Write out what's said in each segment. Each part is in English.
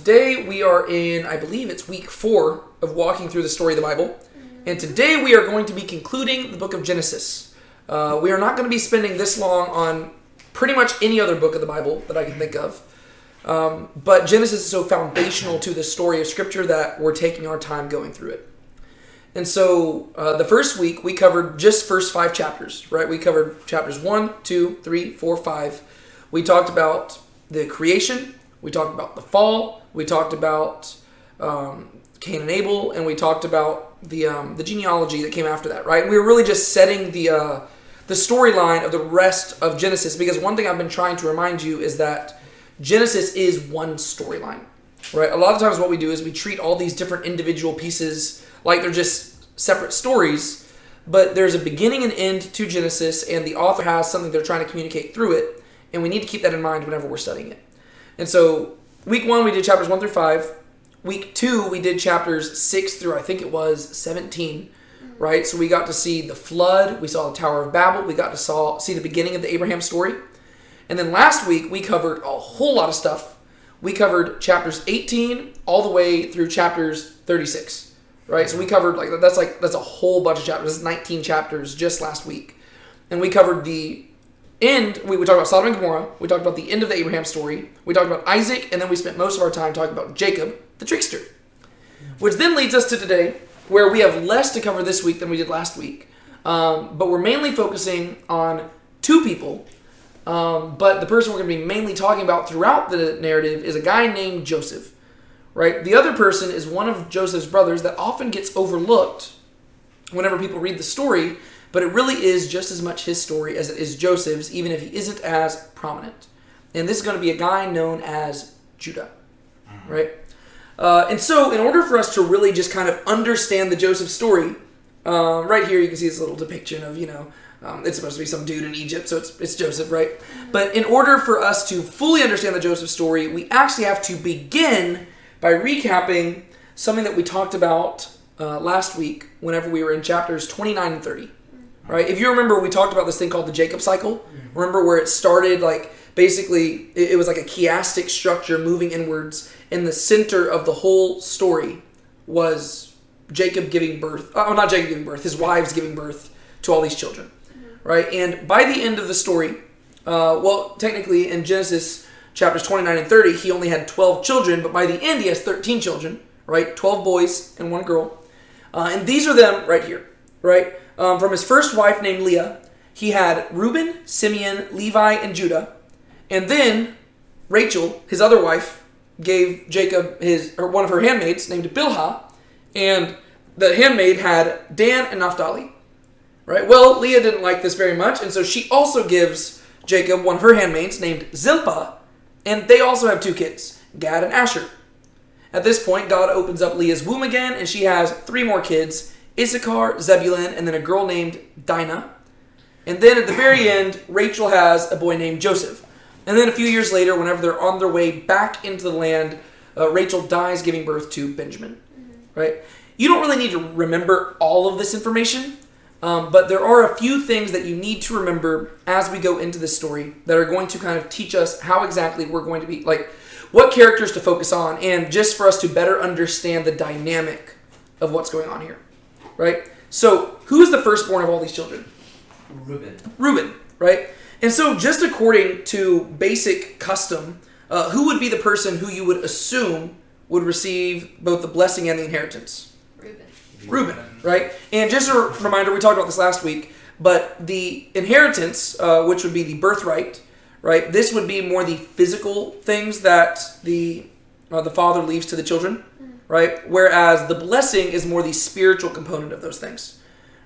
today we are in, I believe it's week 4 of walking through the story of the Bible. And today we are going to be concluding the book of Genesis. We are not going to be spending this long on pretty much any other book of the Bible that I can think of. But Genesis is so foundational to the story of Scripture that we're taking our time going through it. And so the first week we covered just first 5 chapters, right? We covered chapters 1, 2, 3, 4, 5. We talked about the creation. We talked about the fall. We talked about Cain and Abel, and we talked about the genealogy that came after that, right? We were really just setting the storyline of the rest of Genesis, because one thing I've been trying to remind you is that Genesis is one storyline, right? A lot of times what we do is we treat all these different individual pieces like they're just separate stories, but there's a beginning and end to Genesis, and the author has something they're trying to communicate through it, and we need to keep that in mind whenever we're studying it. And so week 1 we did chapters 1 through 5. Week 2 we did chapters 6 through I think it was 17, right? So we got to see the flood, we saw the Tower of Babel, we got to see the beginning of the Abraham story. And then last week we covered a whole lot of stuff. We covered chapters 18 all the way through chapters 36, right? So we covered that's a whole bunch of chapters. That's 19 chapters just last week. And we covered the end. We talked about Sodom and Gomorrah. We talked about the end of the Abraham story. We talked about Isaac, and then we spent most of our time talking about Jacob, the trickster. Which then leads us to today, where we have less to cover this week than we did last week. But we're mainly focusing on 2 people. But the person we're going to be mainly talking about throughout the narrative is a guy named Joseph, right? The other person is one of Joseph's brothers that often gets overlooked whenever people read the story, but it really is just as much his story as it is Joseph's, even if he isn't as prominent. And this is going to be a guy known as Judah, right? And so in order for us to really just kind of understand the Joseph story, right here you can see this little depiction of, it's supposed to be some dude in Egypt, so it's Joseph, right? But in order for us to fully understand the Joseph story, we actually have to begin by recapping something that we talked about last week whenever we were in chapters 29 and 30, right? If you remember, we talked about this thing called the Jacob cycle. Remember where it started, basically, it was like a chiastic structure moving inwards, and the center of the whole story was Jacob giving birth, not Jacob giving birth, his wives giving birth to all these children, right? And by the end of the story, technically in Genesis chapters 29 and 30, he only had 12 children, but by the end he has 13 children, right? 12 boys and 1 girl. And these are them right here, right? From his first wife named Leah, he had Reuben, Simeon, Levi, and Judah. And then Rachel, his other wife, gave Jacob one of her handmaids named Bilhah, and the handmaid had Dan and Naphtali. Right? Well, Leah didn't like this very much, and so she also gives Jacob one of her handmaids named Zilpah, and they also have 2 kids, Gad and Asher. At this point, God opens up Leah's womb again, and she has 3 more kids, Issachar, Zebulun, and then a girl named Dinah. And then at the very end, Rachel has a boy named Joseph. And then a few years later, whenever they're on their way back into the land, Rachel dies giving birth to Benjamin. Right? You don't really need to remember all of this information, but there are a few things that you need to remember as we go into this story that are going to kind of teach us how exactly we're going to be, what characters to focus on, and just for us to better understand the dynamic of what's going on here. Right? So, who is the firstborn of all these children? Reuben, right? And so, just according to basic custom, who would be the person who you would assume would receive both the blessing and the inheritance? Reuben, right? And just a reminder, we talked about this last week, but the inheritance, which would be the birthright, right? This would be more the physical things that the father leaves to the children, right? Whereas the blessing is more the spiritual component of those things,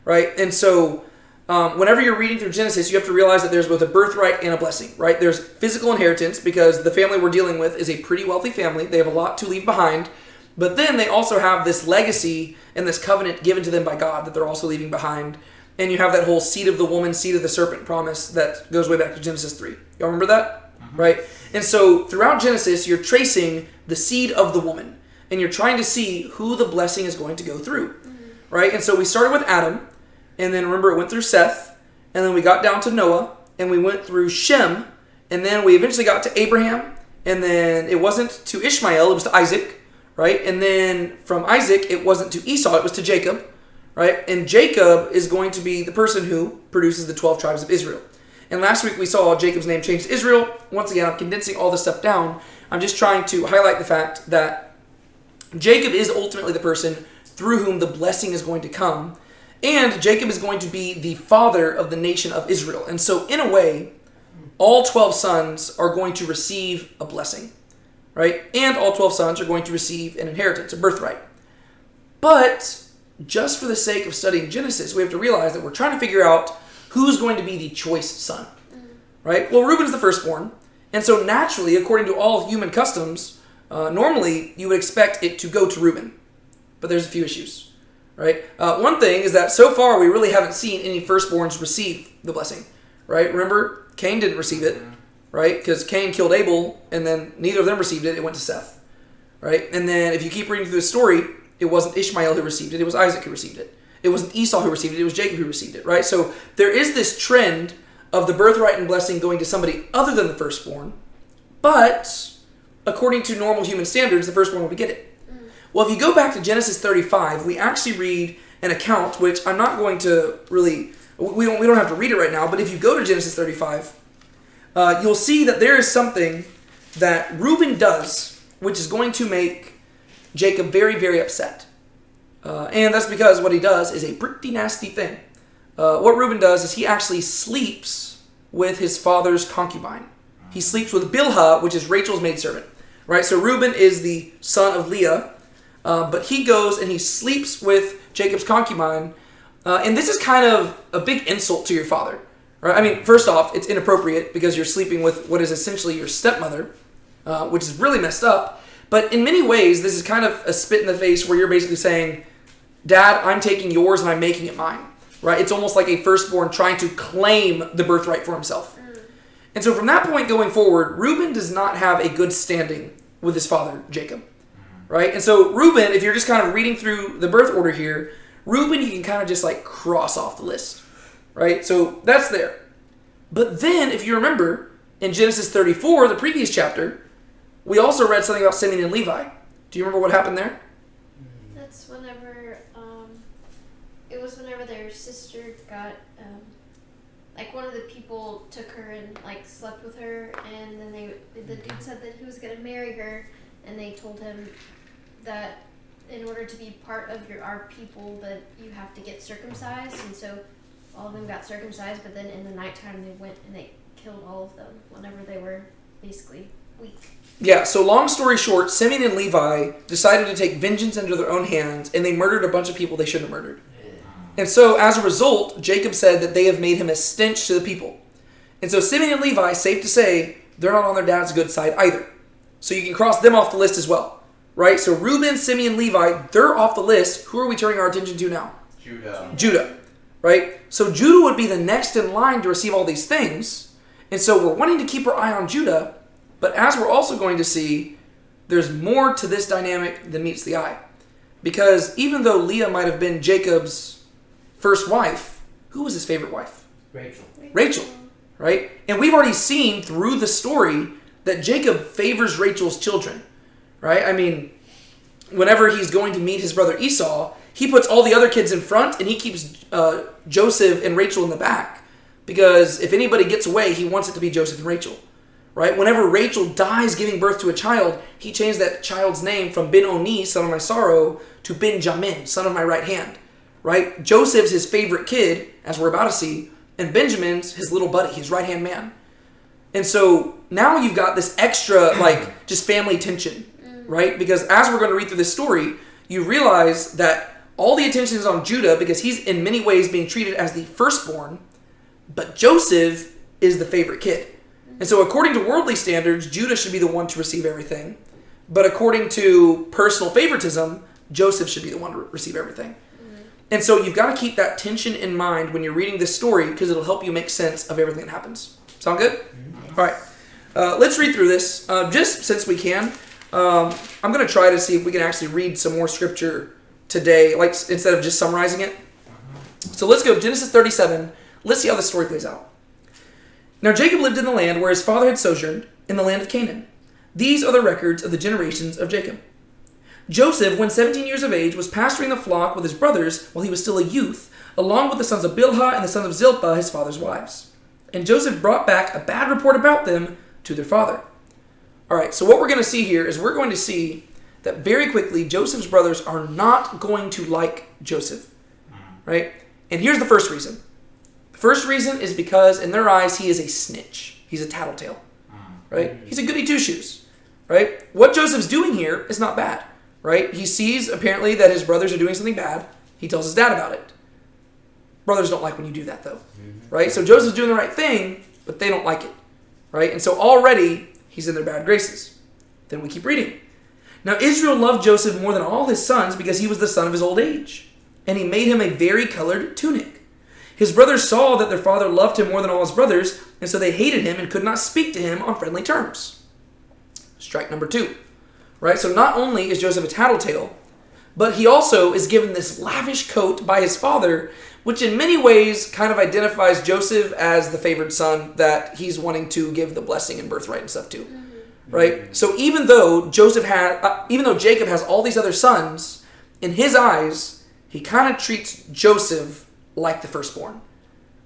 right? And so whenever you're reading through Genesis, you have to realize that there's both a birthright and a blessing, right? There's physical inheritance because the family we're dealing with is a pretty wealthy family. They have a lot to leave behind. But then they also have this legacy and this covenant given to them by God that they're also leaving behind. And you have that whole seed of the woman, seed of the serpent promise that goes way back to Genesis 3. Y'all remember that? Right? And so throughout Genesis, you're tracing the seed of the woman. And you're trying to see who the blessing is going to go through. Right? And so we started with Adam. And then remember, it went through Seth. And then we got down to Noah. And we went through Shem. And then we eventually got to Abraham. And then it wasn't to Ishmael, it was to Isaac, right? And then from Isaac, it wasn't to Esau, it was to Jacob, right? And Jacob is going to be the person who produces the 12 tribes of Israel. And last week we saw Jacob's name changed to Israel. Once again, I'm condensing all this stuff down. I'm just trying to highlight the fact that Jacob is ultimately the person through whom the blessing is going to come. And Jacob is going to be the father of the nation of Israel. And so in a way, all 12 sons are going to receive a blessing, right? And all 12 sons are going to receive an inheritance, a birthright. But just for the sake of studying Genesis, we have to realize that we're trying to figure out who's going to be the choice son, right? Well, Reuben's the firstborn. And so naturally, according to all human customs, normally you would expect it to go to Reuben. But there's a few issues, right? One thing is that so far we really haven't seen any firstborns receive the blessing, right? Remember, Cain didn't receive it, right? Because Cain killed Abel, and then neither of them received it. It went to Seth, right? And then if you keep reading through the story, it wasn't Ishmael who received it. It was Isaac who received it. It wasn't Esau who received it. It was Jacob who received it, right? So there is this trend of the birthright and blessing going to somebody other than the firstborn, but according to normal human standards, the firstborn will get it. Well, if you go back to Genesis 35, we actually read an account, which I'm not going to really, we don't have to read it right now, but if you go to Genesis 35, you'll see that there is something that Reuben does, which is going to make Jacob very, very upset. And that's because what he does is a pretty nasty thing. What Reuben does is he actually sleeps with his father's concubine. He sleeps with Bilhah, which is Rachel's maidservant. Right? So Reuben is the son of Leah, but he goes and he sleeps with Jacob's concubine. And this is kind of a big insult to your father. Right? I mean, first off, it's inappropriate because you're sleeping with what is essentially your stepmother, which is really messed up. But in many ways, this is kind of a spit in the face where you're basically saying, Dad, I'm taking yours and I'm making it mine. Right? It's almost like a firstborn trying to claim the birthright for himself. And so from that point going forward, Reuben does not have a good standing with his father, Jacob. Right? And so Reuben, if you're just kind of reading through the birth order here, Reuben you can kind of just like cross off the list. Right? So that's there. But then, if you remember, in Genesis 34, the previous chapter, we also read something about Simeon and Levi. Do you remember what happened there? That's whenever, it was whenever their sister got, like one of the people took her and like slept with her, and then the dude said that he was going to marry her, and they told him that in order to be part of our people that you have to get circumcised, and so all of them got circumcised, but then in the nighttime they went and they killed all of them whenever they were basically weak. Yeah, so long story short, Simeon and Levi decided to take vengeance into their own hands, and they murdered a bunch of people they shouldn't have murdered. And so as a result, Jacob said that they have made him a stench to the people. And so Simeon and Levi, safe to say, they're not on their dad's good side either. So you can cross them off the list as well. Right? So Reuben, Simeon, Levi, they're off the list. Who are we turning our attention to now? Judah. Right? So Judah would be the next in line to receive all these things. And so we're wanting to keep our eye on Judah. But as we're also going to see, there's more to this dynamic than meets the eye. Because even though Leah might have been Jacob's first wife, who was his favorite wife? Rachel. Right? And we've already seen through the story that Jacob favors Rachel's children. Right? I mean, whenever he's going to meet his brother Esau, he puts all the other kids in front and he keeps Joseph and Rachel in the back. Because if anybody gets away, he wants it to be Joseph and Rachel. Right? Whenever Rachel dies giving birth to a child, he changed that child's name from Ben-Oni, son of my sorrow, to Benjamin, son of my right hand. Right? Joseph's his favorite kid, as we're about to see, and Benjamin's his little buddy, his right-hand man. And so now you've got this extra, like, just family tension, right? Because as we're going to read through this story, you realize that all the attention is on Judah because he's in many ways being treated as the firstborn, but Joseph is the favorite kid. And so according to worldly standards, Judah should be the one to receive everything. But according to personal favoritism, Joseph should be the one to receive everything. And so you've got to keep that tension in mind when you're reading this story because it'll help you make sense of everything that happens. Sound good? All right. Let's read through this. Just since we can, I'm going to try to see if we can actually read some more scripture today, like instead of just summarizing it. So let's go Genesis 37. Let's see how the story plays out. Now Jacob lived in the land where his father had sojourned, in the land of Canaan. These are the records of the generations of Jacob. Joseph, when 17 years of age, was pasturing the flock with his brothers while he was still a youth, along with the sons of Bilhah and the sons of Zilpah, his father's wives. And Joseph brought back a bad report about them to their father. All right, so what we're going to see here is we're going to see that very quickly Joseph's brothers are not going to like Joseph, right? And here's the first reason. The first reason is because in their eyes he is a snitch. He's a tattletale, right? He's a goody two-shoes, right? What Joseph's doing here is not bad, right? He sees apparently that his brothers are doing something bad. He tells his dad about it. Brothers don't like when you do that though, right? So Joseph's doing the right thing, but they don't like it, right? And so already he's in their bad graces. Then we keep reading. Now Israel loved Joseph more than all his sons because he was the son of his old age, and he made him a vari-colored tunic. His brothers saw that their father loved him more than all his brothers, and so they hated him and could not speak to him on friendly terms. Strike number 2, right? So not only is Joseph a tattletale, but he also is given this lavish coat by his father, which in many ways kind of identifies Joseph as the favored son that he's wanting to give the blessing and birthright and stuff to, right? So even though Jacob has all these other sons, in his eyes, he kind of treats Joseph like the firstborn,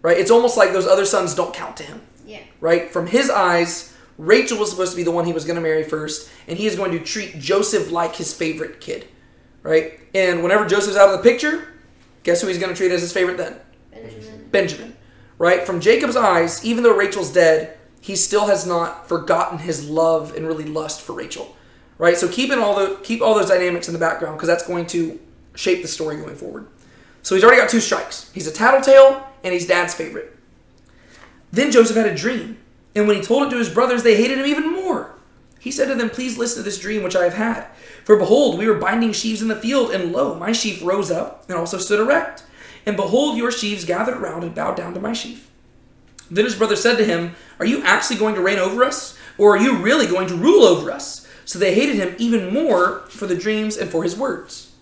right? It's almost like those other sons don't count to him, right? From his eyes, Rachel was supposed to be the one he was going to marry first, and he is going to treat Joseph like his favorite kid, right? And whenever Joseph's out of the picture, guess who he's going to treat as his favorite then? Benjamin, right? From Jacob's eyes, even though Rachel's dead, he still has not forgotten his love and really lust for Rachel, right? So keep all those dynamics in the background because that's going to shape the story going forward. So he's already got 2 strikes. He's a tattletale and he's dad's favorite. Then Joseph had a dream, and when he told it to his brothers, they hated him even more. He said to them, "Please listen to this dream which I have had. For behold, we were binding sheaves in the field, and lo, my sheaf rose up and also stood erect. And behold, your sheaves gathered around and bowed down to my sheaf." Then his brother said to him, "Are you actually going to reign over us? Or are you really going to rule over us?" So they hated him even more for the dreams and for his words.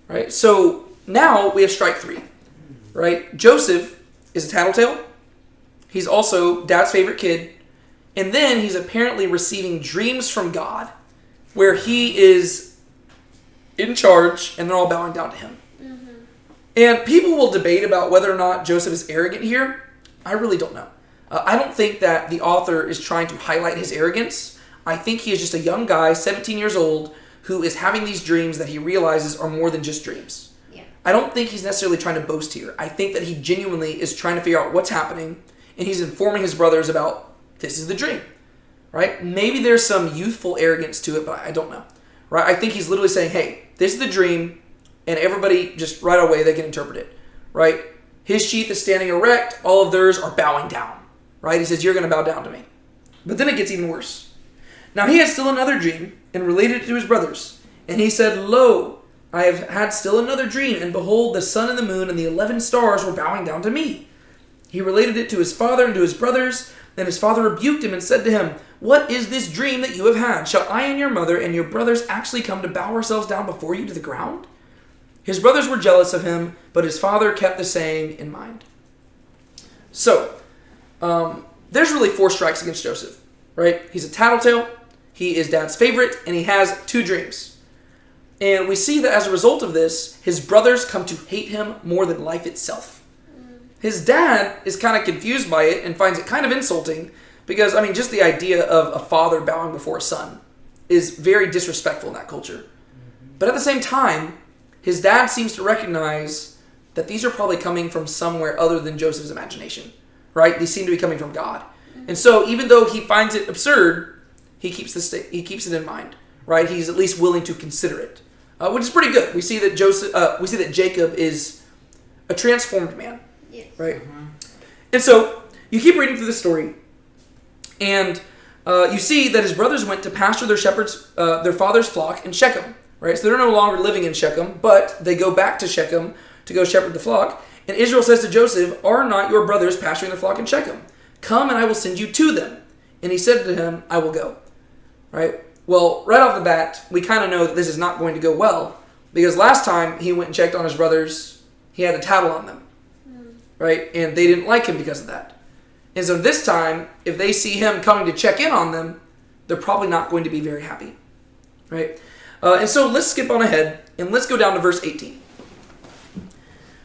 Right? So now we have strike 3. Right? Joseph is a tattletale. He's also dad's favorite kid. And then he's apparently receiving dreams from God where he is in charge and they're all bowing down to him. And people will debate about whether or not Joseph is arrogant here. I really don't know. I don't think that the author is trying to highlight his arrogance. I think he is just a young guy, 17 years old, who is having these dreams that he realizes are more than just dreams. I don't think he's necessarily trying to boast here. I think that he genuinely is trying to figure out what's happening, and he's informing his brothers about this is the dream, right? Maybe there's some youthful arrogance to it, but I don't know, right? I think he's literally saying, hey, this is the dream, and everybody just right away they can interpret it, right? His sheath is standing erect, all of theirs are bowing down, right? He says, you're going to bow down to me. But then it gets even worse. Now he had still another dream and related it to his brothers. And he said, "Lo, I have had still another dream, and behold, the sun and the moon and the 11 stars were bowing down to me." He related it to his father and to his brothers. Then his father rebuked him and said to him, "What is this dream that you have had? Shall I and your mother and your brothers actually come to bow ourselves down before you to the ground?" His brothers were jealous of him, but his father kept the saying in mind. So, there's really 4 strikes against Joseph, right? He's a tattletale, he is dad's favorite, and he has 2 dreams. And we see that as a result of this, his brothers come to hate him more than life itself. His dad is kind of confused by it and finds it kind of insulting because, I mean, just the idea of a father bowing before a son is very disrespectful in that culture. But at the same time, his dad seems to recognize that these are probably coming from somewhere other than Joseph's imagination, right? These seem to be coming from God. And so even though he finds it absurd, he keeps it in mind, right? He's at least willing to consider it. Which is pretty good. We see that Jacob is a transformed man, right? And so you keep reading through the story, and you see that his brothers went to pasture their father's flock in Shechem, right? So they're no longer living in Shechem, but they go back to Shechem to go shepherd the flock. And Israel says to Joseph, "Are not your brothers pasturing their flock in Shechem? Come and I will send you to them." And he said to him, "I will go." Right? Well, right off the bat, we kind of know that this is not going to go well, because last time he went and checked on his brothers, he had a tattle on them, right? And they didn't like him because of that. And so this time, if they see him coming to check in on them, they're probably not going to be very happy, right? And so let's skip on ahead and let's go down to verse 18.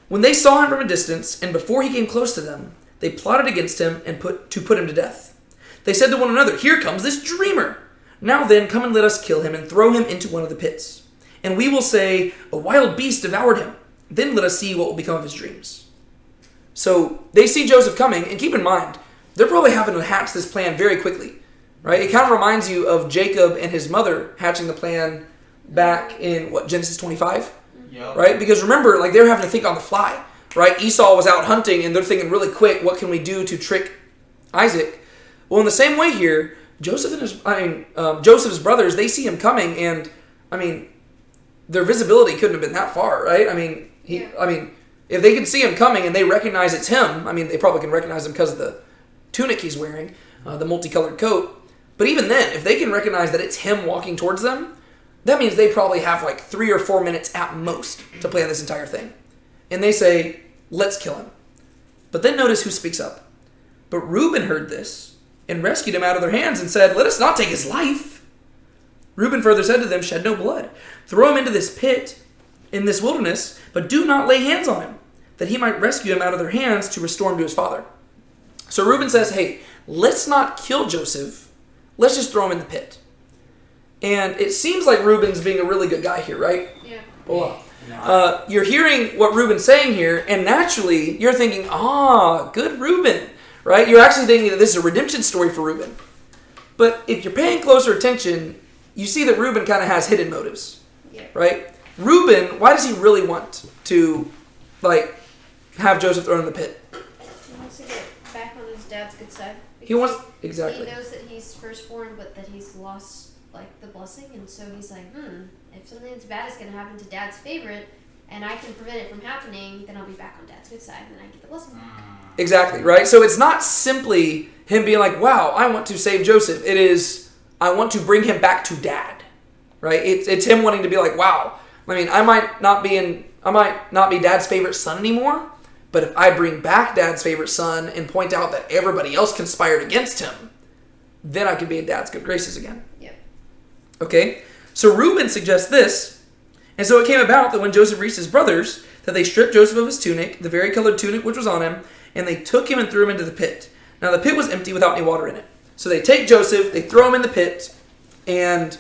When they saw him from a distance, and before he came close to them, they plotted against him and put him to death. They said to one another, "Here comes this dreamer. Now then, come and let us kill him and throw him into one of the pits. And we will say, a wild beast devoured him. Then let us see what will become of his dreams." So they see Joseph coming, and keep in mind, they're probably having to hatch this plan very quickly, right? It kind of reminds you of Jacob and his mother hatching the plan back in, Genesis 25? Yep. Right? Because remember, like, they're having to think on the fly, right? Esau was out hunting, and they're thinking really quick, what can we do to trick Isaac? Well, in the same way here, Joseph's brothers, they see him coming, and, their visibility couldn't have been that far, right? If they can see him coming and they recognize it's him, they probably can recognize him because of the tunic he's wearing, the multicolored coat. But even then, if they can recognize that it's him walking towards them, that means they probably have like 3 or 4 minutes at most to plan this entire thing. And they say, "Let's kill him." But then notice who speaks up. But Reuben heard this and rescued him out of their hands and said, "Let us not take his life." Reuben further said to them, "Shed no blood. Throw him into this pit in this wilderness, but do not lay hands on him, that he might rescue him out of their hands to restore him to his father." So Reuben says, hey, let's not kill Joseph. Let's just throw him in the pit. And it seems like Reuben's being a really good guy here, right? Yeah. Hold on. You're hearing what Reuben's saying here, and naturally you're thinking, good Reuben, right? You're actually thinking that this is a redemption story for Reuben. But if you're paying closer attention, you see that Reuben kind of has hidden motives, right? Reuben, why does he really want to, have Joseph thrown in the pit? He wants to get back on his dad's good side. Exactly. He knows that he's firstborn, but that he's lost, the blessing, and so he's like, if something as bad is going to happen to dad's favorite, and I can prevent it from happening, then I'll be back on dad's good side, and then I get the blessing. Exactly, right? So it's not simply him being like, wow, I want to save Joseph. It is, I want to bring him back to dad, right? It's him wanting to be like, wow, I might not be dad's favorite son anymore, but if I bring back dad's favorite son and point out that everybody else conspired against him, then I can be in dad's good graces again. Yep. Okay? So Reuben suggests this, and so it came about that when Joseph reached his brothers, that they stripped Joseph of his tunic, the varicolored tunic which was on him, and they took him and threw him into the pit. Now the pit was empty without any water in it. So they take Joseph, they throw him in the pit, and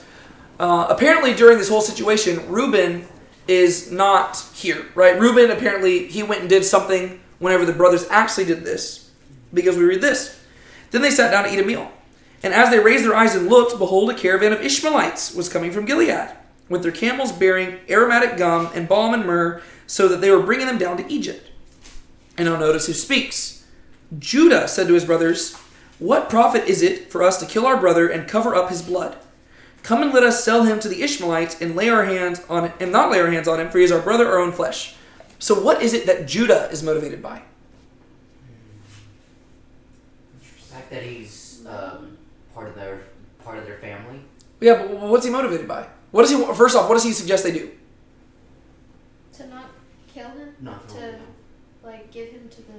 apparently during this whole situation, Reuben is not here, right? Reuben, apparently, he went and did something whenever the brothers actually did this, because we read this. Then they sat down to eat a meal. And as they raised their eyes and looked, behold, a caravan of Ishmaelites was coming from Gilead, with their camels bearing aromatic gum and balm and myrrh, so that they were bringing them down to Egypt. And now notice who speaks. Judah said to his brothers, "What profit is it for us to kill our brother and cover up his blood? Come and let us sell him to the Ishmaelites and not lay our hands on him, for he is our brother, our own flesh." So what is it that Judah is motivated by? The fact that he's part of their family. Yeah, but what's he motivated by? First off, what does he suggest they do? To not kill him? Not to kill him. Give him to the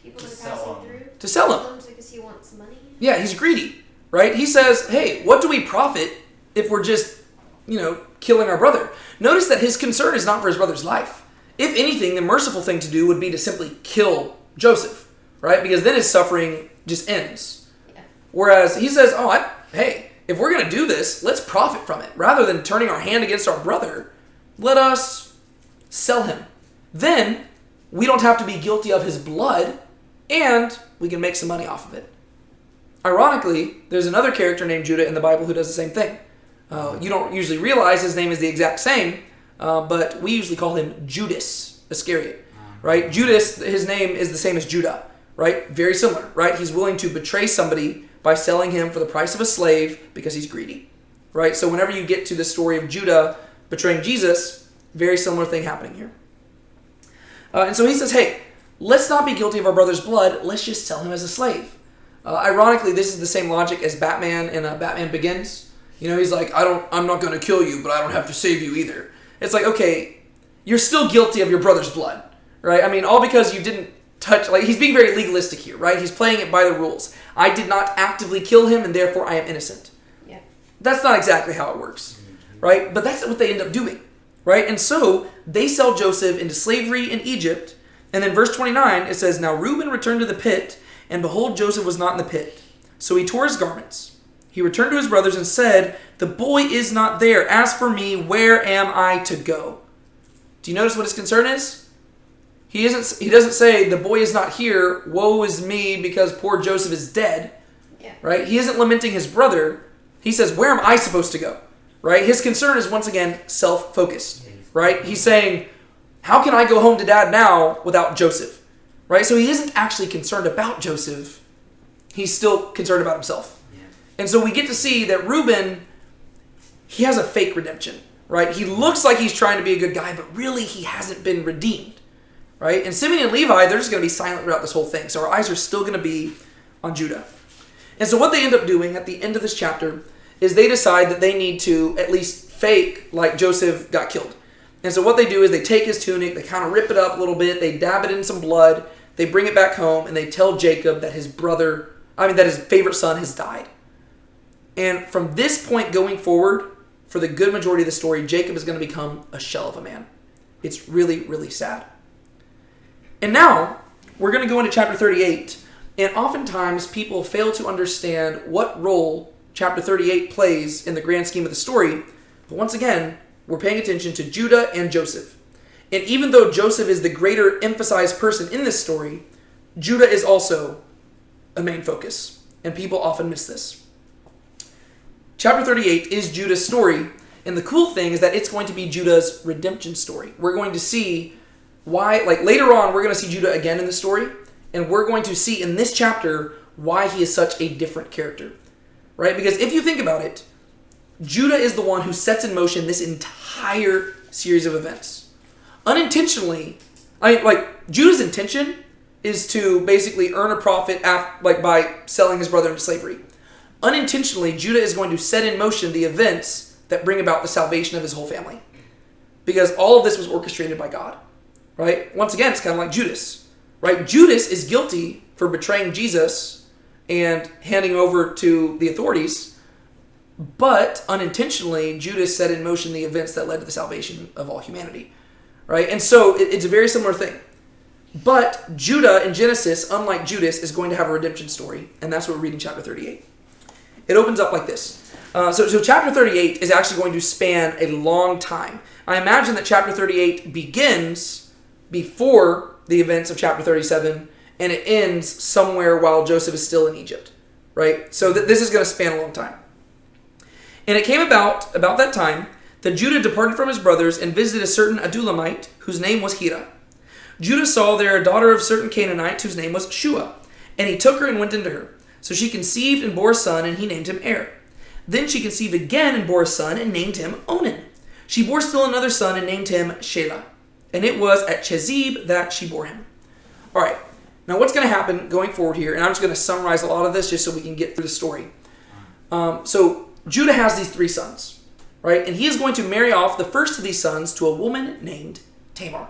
people To that are sell passing him. through? To sell him. Because he wants money? Yeah, he's greedy, right? He says, hey, what do we profit if we're just, killing our brother? Notice that his concern is not for his brother's life. If anything, the merciful thing to do would be to simply kill Joseph, right? Because then his suffering just ends. Yeah. Whereas he says, hey, if we're going to do this, let's profit from it. Rather than turning our hand against our brother, let us sell him. Then we don't have to be guilty of his blood, and we can make some money off of it. Ironically, there's another character named Judah in the Bible who does the same thing. You don't usually realize his name is the exact same, but we usually call him Judas Iscariot, right? Judas, his name is the same as Judah, right? Very similar, right? He's willing to betray somebody by selling him for the price of a slave because he's greedy, right? So whenever you get to the story of Judah betraying Jesus, very similar thing happening here. And so he says, hey, let's not be guilty of our brother's blood. Let's just sell him as a slave. Ironically, this is the same logic as Batman in Batman Begins. He's like, I'm not going to kill you, but I don't have to save you either. It's like, okay, you're still guilty of your brother's blood, right? All because you didn't touch, like he's being very legalistic here, right? He's playing it by the rules. I did not actively kill him and therefore I am innocent. Yeah. That's not exactly how it works, right? But that's what they end up doing, right? And so they sell Joseph into slavery in Egypt. And then verse 29, it says, Now Reuben returned to the pit, and behold, Joseph was not in the pit. So he tore his garments. He returned to his brothers and said, The boy is not there. As for me, where am I to go? Do you notice what his concern is? He doesn't say, the boy is not here, woe is me because poor Joseph is dead. Yeah. Right? He isn't lamenting his brother. He says, where am I supposed to go? Right? His concern is once again self-focused. Right? He's saying, how can I go home to dad now without Joseph? Right? So he isn't actually concerned about Joseph. He's still concerned about himself. Yeah. And so we get to see that Reuben, he has a fake redemption. Right? He looks like he's trying to be a good guy, but really he hasn't been redeemed. Right? And Simeon and Levi, they're just going to be silent throughout this whole thing. So our eyes are still going to be on Judah. And so what they end up doing at the end of this chapter is they decide that they need to at least fake like Joseph got killed. And so what they do is they take his tunic, they kind of rip it up a little bit, they dab it in some blood, they bring it back home, and they tell Jacob that that his favorite son has died. And from this point going forward, for the good majority of the story, Jacob is going to become a shell of a man. It's really, really sad. And now, we're going to go into chapter 38, and oftentimes people fail to understand what role chapter 38 plays in the grand scheme of the story. But once again, we're paying attention to Judah and Joseph. And even though Joseph is the greater emphasized person in this story, Judah is also a main focus. And people often miss this. Chapter 38 is Judah's story. And the cool thing is that it's going to be Judah's redemption story. We're going to see why, like later on, we're going to see Judah again in the story. And we're going to see in this chapter why he is such a different character. Right? Because if you think about it, Judah is the one who sets in motion this entire series of events. Unintentionally, Judah's intention is to basically earn a profit by selling his brother into slavery. Unintentionally, Judah is going to set in motion the events that bring about the salvation of his whole family. Because all of this was orchestrated by God. Right? Once again, it's kind of like Judas. Right? Judas is guilty for betraying Jesus and handing over to the authorities. But unintentionally, Judas set in motion the events that led to the salvation of all humanity. Right? And so it's a very similar thing. But Judah in Genesis, unlike Judas, is going to have a redemption story. And that's what we're reading chapter 38. It opens up like this. So chapter 38 is actually going to span a long time. I imagine that chapter 38 begins before the events of chapter 37 and it ends somewhere while Joseph is still in Egypt. Right? So this is going to span a long time. And it came about that time that Judah departed from his brothers and visited a certain Adullamite whose name was Hira. Judah saw there a daughter of a certain Canaanite whose name was Shua, and he took her and went into her. So she conceived and bore a son, and he named him Er. Then she conceived again and bore a son and named him Onan. She bore still another son and named him Shelah. And it was at Chezib that she bore him. All right. Now what's going to happen going forward here, and I'm just going to summarize a lot of this just so we can get through the story. So Judah has these 3 sons, right? And he is going to marry off the first of these sons to a woman named Tamar,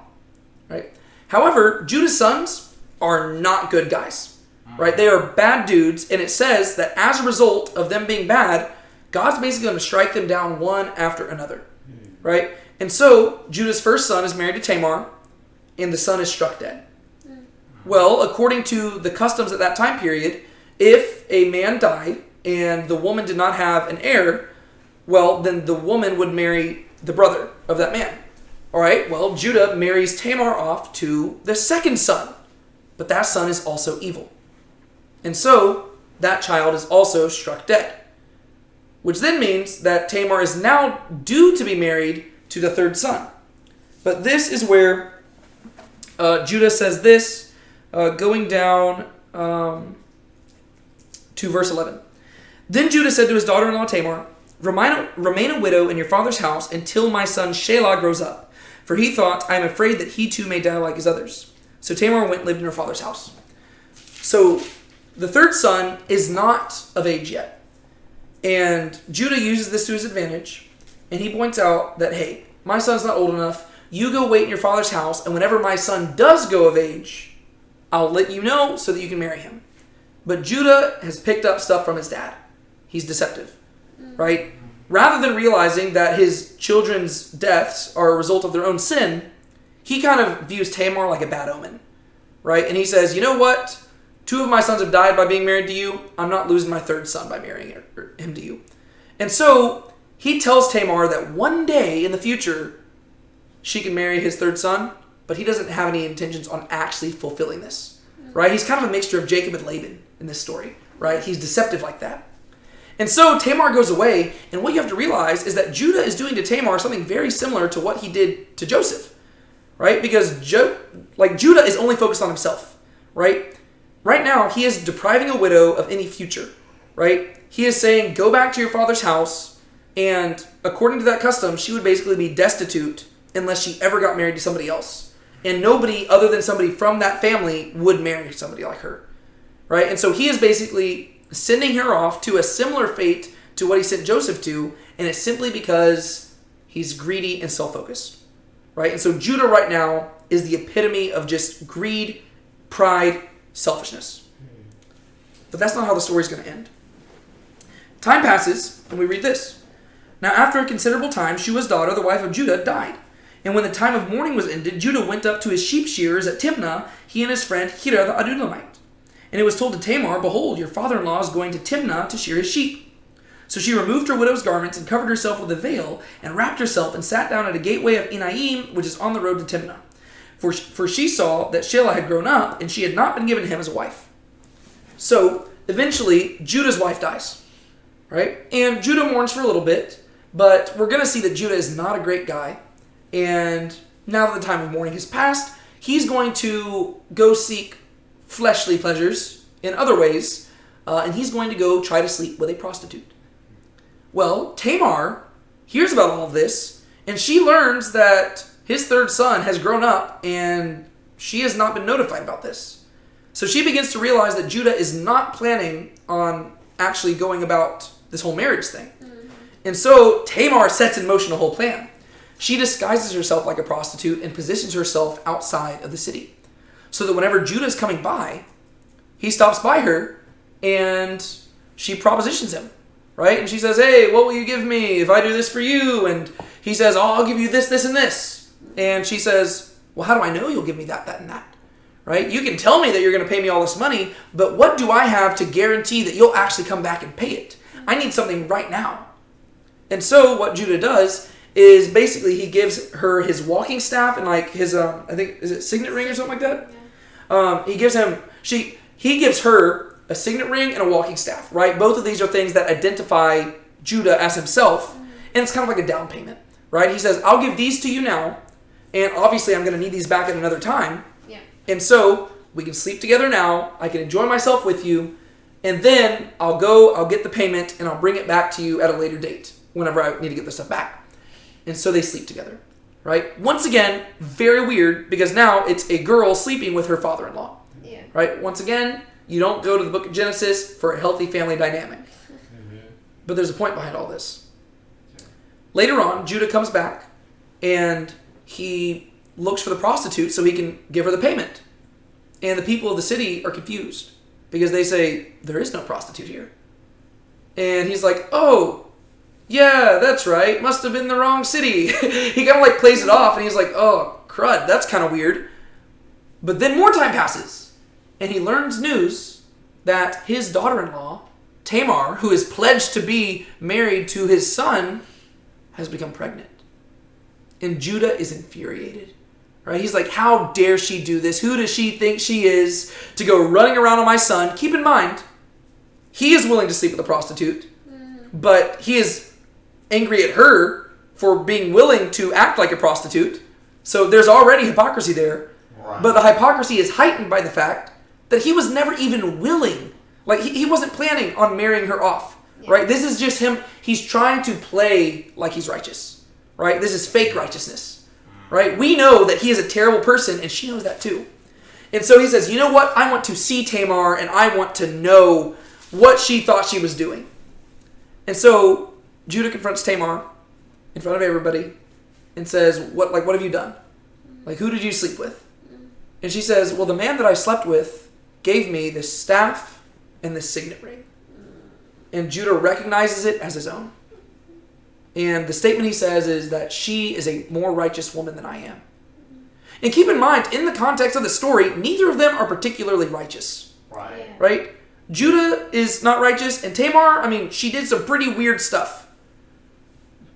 right? However, Judah's sons are not good guys, right? They are bad dudes, and it says that as a result of them being bad, God's basically going to strike them down one after another, right? And so Judah's first son is married to Tamar, and the son is struck dead. Well, according to the customs at that time period, if a man died and the woman did not have an heir, well, then the woman would marry the brother of that man. All right, well, Judah marries Tamar off to the second son, but that son is also evil. And so that child is also struck dead, which then means that Tamar is now due to be married to the third son. But this is where Judah says this, going down to verse 11. Then Judah said to his daughter-in-law Tamar, Remain a widow in your father's house until my son Shelah grows up. For he thought, I am afraid that he too may die like his others. So Tamar went and lived in her father's house. So the third son is not of age yet. And Judah uses this to his advantage. And he points out that, hey, my son's not old enough. You go wait in your father's house. And whenever my son does go of age, I'll let you know so that you can marry him. But Judah has picked up stuff from his dad. He's deceptive, right? Rather than realizing that his children's deaths are a result of their own sin, he kind of views Tamar like a bad omen, right? And he says, you know what? 2 of my sons have died by being married to you. I'm not losing my 3rd son by marrying him to you. And so he tells Tamar that one day in the future, she can marry his 3rd son, but he doesn't have any intentions on actually fulfilling this, right? He's kind of a mixture of Jacob and Laban in this story, right? He's deceptive like that. And so Tamar goes away, and what you have to realize is that Judah is doing to Tamar something very similar to what he did to Joseph, right? Because Judah is only focused on himself, right? Right now, he is depriving a widow of any future, right? He is saying, go back to your father's house, and according to that custom, she would basically be destitute unless she ever got married to somebody else. And nobody other than somebody from that family would marry somebody like her, right? And so he is basically sending her off to a similar fate to what he sent Joseph to, and it's simply because he's greedy and self-focused, right? And so Judah right now is the epitome of just greed, pride, selfishness. But that's not how the story's going to end. Time passes, and we read this. Now after a considerable time, Shua's daughter, the wife of Judah, died. And when the time of mourning was ended, Judah went up to his sheep shearers at Timnah, he and his friend Hira the Adulamite. And it was told to Tamar, behold, your father-in-law is going to Timnah to shear his sheep. So she removed her widow's garments and covered herself with a veil and wrapped herself and sat down at a gateway of Enaim, which is on the road to Timnah. For she saw that Shelah had grown up and she had not been given to him as a wife. So eventually Judah's wife dies, right? And Judah mourns for a little bit, but we're going to see that Judah is not a great guy. And now that the time of mourning has passed, he's going to go seek fleshly pleasures in other ways, and he's going to go try to sleep with a prostitute. Well, Tamar hears about all of this, and she learns that his 3rd son has grown up, and she has not been notified about this. So she begins to realize that Judah is not planning on actually going about this whole marriage thing. And so Tamar sets in motion a whole plan. She disguises herself like a prostitute and positions herself outside of the city, so that whenever Judah is coming by, he stops by her and she propositions him, right? And she says, hey, what will you give me if I do this for you? And he says, oh, I'll give you this, this, and this. And she says, well, how do I know you'll give me that, that, and that? Right? You can tell me that you're going to pay me all this money, but what do I have to guarantee that you'll actually come back and pay it? I need something right now. And so what Judah does is basically he gives her his walking staff and like his, I think, is it signet ring or something like that? Yeah. He gives her a signet ring and a walking staff, right? Both of these are things that identify Judah as himself, and it's kind of like a down payment, right? He says, I'll give these to you now, and obviously I'm going to need these back at another time. Yeah. And so we can sleep together now, I can enjoy myself with you, and then I'll get the payment, and I'll bring it back to you at a later date, whenever I need to get the stuff back. And so they sleep together, right? Once again, very weird, because now it's a girl sleeping with her father-in-law. Yeah. Right? Once again, you don't go to the book of Genesis for a healthy family dynamic. But there's a point behind all this. Later on, Judah comes back, and he looks for the prostitute so he can give her the payment. And the people of the city are confused, because they say, there is no prostitute here. And he's like, oh, yeah, that's right. Must have been the wrong city. He kind of like plays it off, and he's like, oh, crud, that's kind of weird. But then more time passes, and he learns news that his daughter-in-law, Tamar, who is pledged to be married to his son, has become pregnant. And Judah is infuriated. Right? He's like, how dare she do this? Who does she think she is to go running around on my son? Keep in mind, he is willing to sleep with a prostitute, but he is angry at her for being willing to act like a prostitute. So there's already hypocrisy there. Right. But the hypocrisy is heightened by the fact that he was never even willing. Like, he wasn't planning on marrying her off. Yeah. Right? This is just him. He's trying to play like he's righteous. Right? This is fake righteousness. Right? We know that he is a terrible person, and she knows that too. And so he says, you know what? I want to see Tamar, and I want to know what she thought she was doing. And so Judah confronts Tamar in front of everybody and says, what have you done? Like, who did you sleep with? And she says, well, the man that I slept with gave me this staff and this signet ring. And Judah recognizes it as his own. And the statement he says is that she is a more righteous woman than I am. And keep in mind, in the context of the story, neither of them are particularly righteous. Right. Yeah. Right? Judah is not righteous, and Tamar, I mean, she did some pretty weird stuff.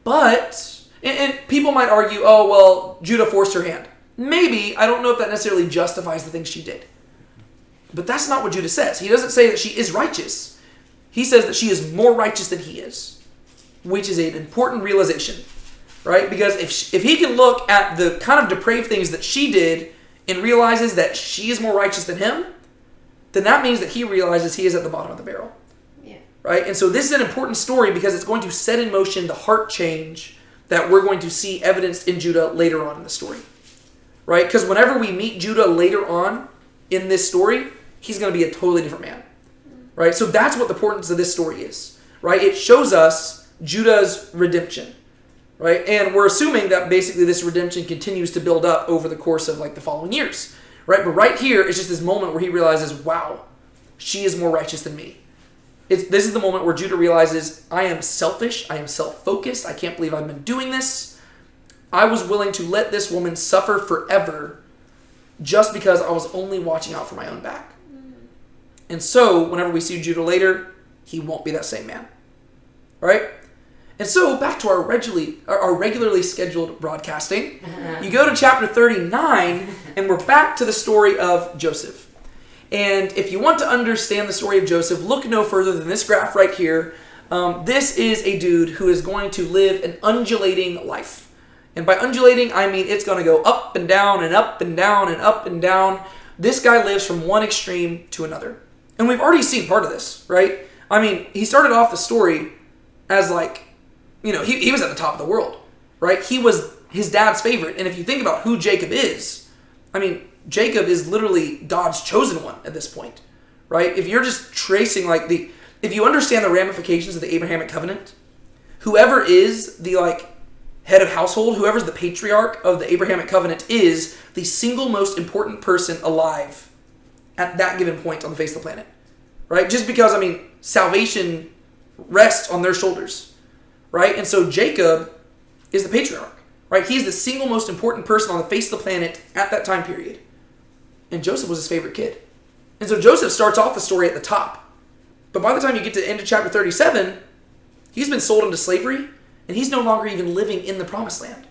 But, and people might argue, oh, well, Judah forced her hand. Maybe, I don't know if that necessarily justifies the things she did. But that's not what Judah says. He doesn't say that she is righteous. He says that she is more righteous than he is, which is an important realization, right? Because if he can look at the kind of depraved things that she did and realizes that she is more righteous than him, then that means that he realizes he is at the bottom of the barrel. Yeah. Right? And so this is an important story because it's going to set in motion the heart change that we're going to see evidenced in Judah later on in the story. Right? Because whenever we meet Judah later on in this story, he's going to be a totally different man. Right? So that's what the importance of this story is. Right? It shows us Judah's redemption. Right? And we're assuming that basically this redemption continues to build up over the course of like the following years. Right? But right here, it's just this moment where he realizes, wow, she is more righteous than me. This is the moment where Judah realizes, I am selfish, I am self-focused, I can't believe I've been doing this. I was willing to let this woman suffer forever just because I was only watching out for my own back. And so, whenever we see Judah later, he won't be that same man. Right? And so, back to our regularly scheduled broadcasting. You go to chapter 39, and we're back to the story of Joseph. And if you want to understand the story of Joseph, look no further than this graph right here. This is a dude who is going to live an undulating life. And by undulating, I mean it's going to go up and down and up and down and up and down. This guy lives from one extreme to another. And we've already seen part of this, right? I mean, he started off the story as like, you know, he was at the top of the world, right? He was his dad's favorite. And if you think about who Jacob is, I mean, Jacob is literally God's chosen one at this point, right? If you're just tracing if you understand the ramifications of the Abrahamic covenant, whoever is the head of household, whoever's the patriarch of the Abrahamic covenant is the single most important person alive at that given point on the face of the planet, right? Just because, I mean, salvation rests on their shoulders. Right? And so Jacob is the patriarch, right? He's the single most important person on the face of the planet at that time period. And Joseph was his favorite kid. And so Joseph starts off the story at the top. But by the time you get to the end of chapter 37, he's been sold into slavery, and he's no longer even living in the promised land.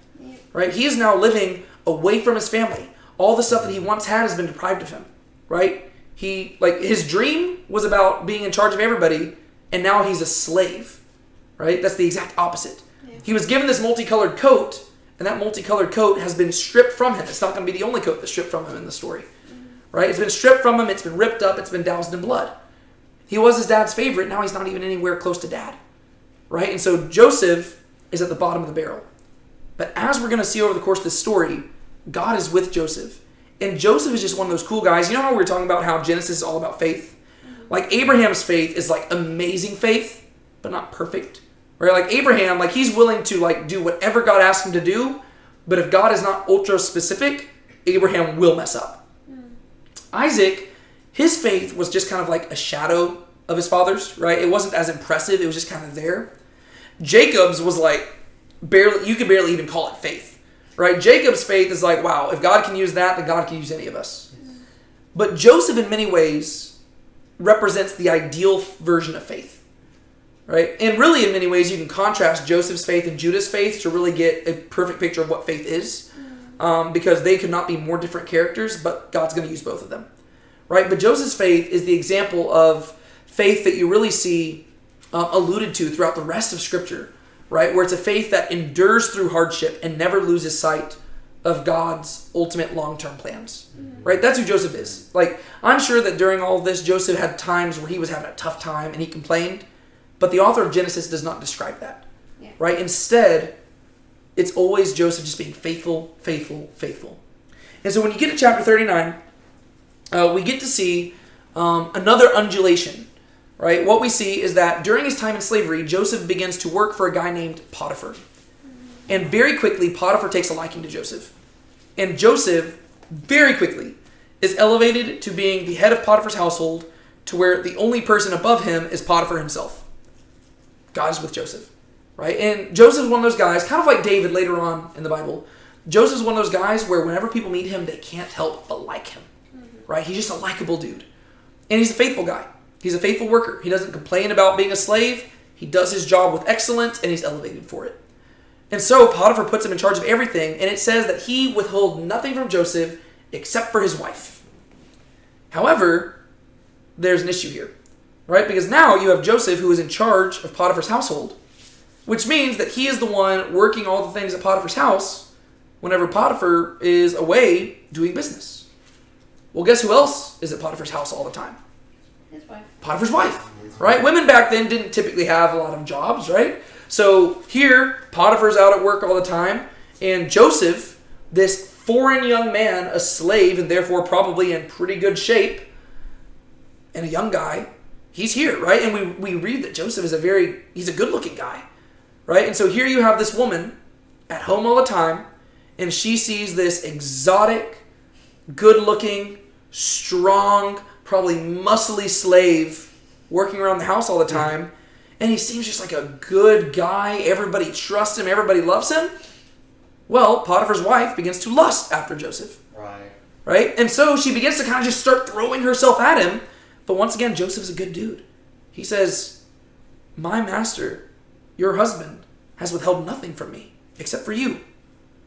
Right? He is now living away from his family. All the stuff that he once had has been deprived of him. Right? His dream was about being in charge of everybody, and now he's a slave. Right? That's the exact opposite. Yeah. He was given this multicolored coat, and that multicolored coat has been stripped from him. It's not going to be the only coat that's stripped from him in the story. Right? It's been stripped from him, it's been ripped up, it's been doused in blood. He was his dad's favorite, now he's not even anywhere close to dad. Right? And so Joseph is at the bottom of the barrel. But as we're going to see over the course of this story, God is with Joseph. And Joseph is just one of those cool guys. You know how we were talking about how Genesis is all about faith? Like Abraham's faith is like amazing faith, but not perfect. Right? Like Abraham, he's willing to do whatever God asks him to do, but if God is not ultra specific, Abraham will mess up. Isaac, his faith was just kind of like a shadow of his father's, right? It wasn't as impressive, it was just kind of there. Jacob's was you could barely even call it faith. Right? Jacob's faith is wow, if God can use that, then God can use any of us. But Joseph in many ways represents the ideal version of faith. Right? And really, in many ways, you can contrast Joseph's faith and Judah's faith to really get a perfect picture of what faith is. Because they could not be more different characters, but God's going to use both of them. Right? But Joseph's faith is the example of faith that you really see alluded to throughout the rest of Scripture. Right? Where it's a faith that endures through hardship and never loses sight of God's ultimate long-term plans. Right? That's who Joseph is. I'm sure that during all of this, Joseph had times where he was having a tough time and he complained. But the author of Genesis does not describe that. Yeah. Right? Instead, it's always Joseph just being faithful, faithful, faithful. And so when you get to chapter 39, we get to see another undulation. Right? What we see is that during his time in slavery, Joseph begins to work for a guy named Potiphar. And very quickly, Potiphar takes a liking to Joseph. And Joseph, very quickly, is elevated to being the head of Potiphar's household, to where the only person above him is Potiphar himself. God is with Joseph, right? And Joseph is one of those guys, kind of like David later on in the Bible. Joseph is one of those guys where whenever people meet him, they can't help but like him, right? He's just a likable dude. And he's a faithful guy. He's a faithful worker. He doesn't complain about being a slave. He does his job with excellence, and he's elevated for it. And so Potiphar puts him in charge of everything, and it says that he withheld nothing from Joseph except for his wife. However, there's an issue here, right? Because now you have Joseph who is in charge of Potiphar's household, which means that he is the one working all the things at Potiphar's house whenever Potiphar is away doing business. Well, guess who else is at Potiphar's house all the time? His wife. Potiphar's wife, right? Women back then didn't typically have a lot of jobs, right? So here, Potiphar's out at work all the time, and Joseph, this foreign young man, a slave, and therefore probably in pretty good shape, and a young guy, he's here, right? And we read that Joseph is he's a good-looking guy, right? And so here you have this woman at home all the time, and she sees this exotic, good-looking, strong, probably muscly slave working around the house all the time, and he seems just like a good guy. Everybody trusts him. Everybody loves him. Well, Potiphar's wife begins to lust after Joseph. Right? And so she begins to kind of just start throwing herself at him. But once again, Joseph's a good dude. He says, my master, your husband, has withheld nothing from me except for you.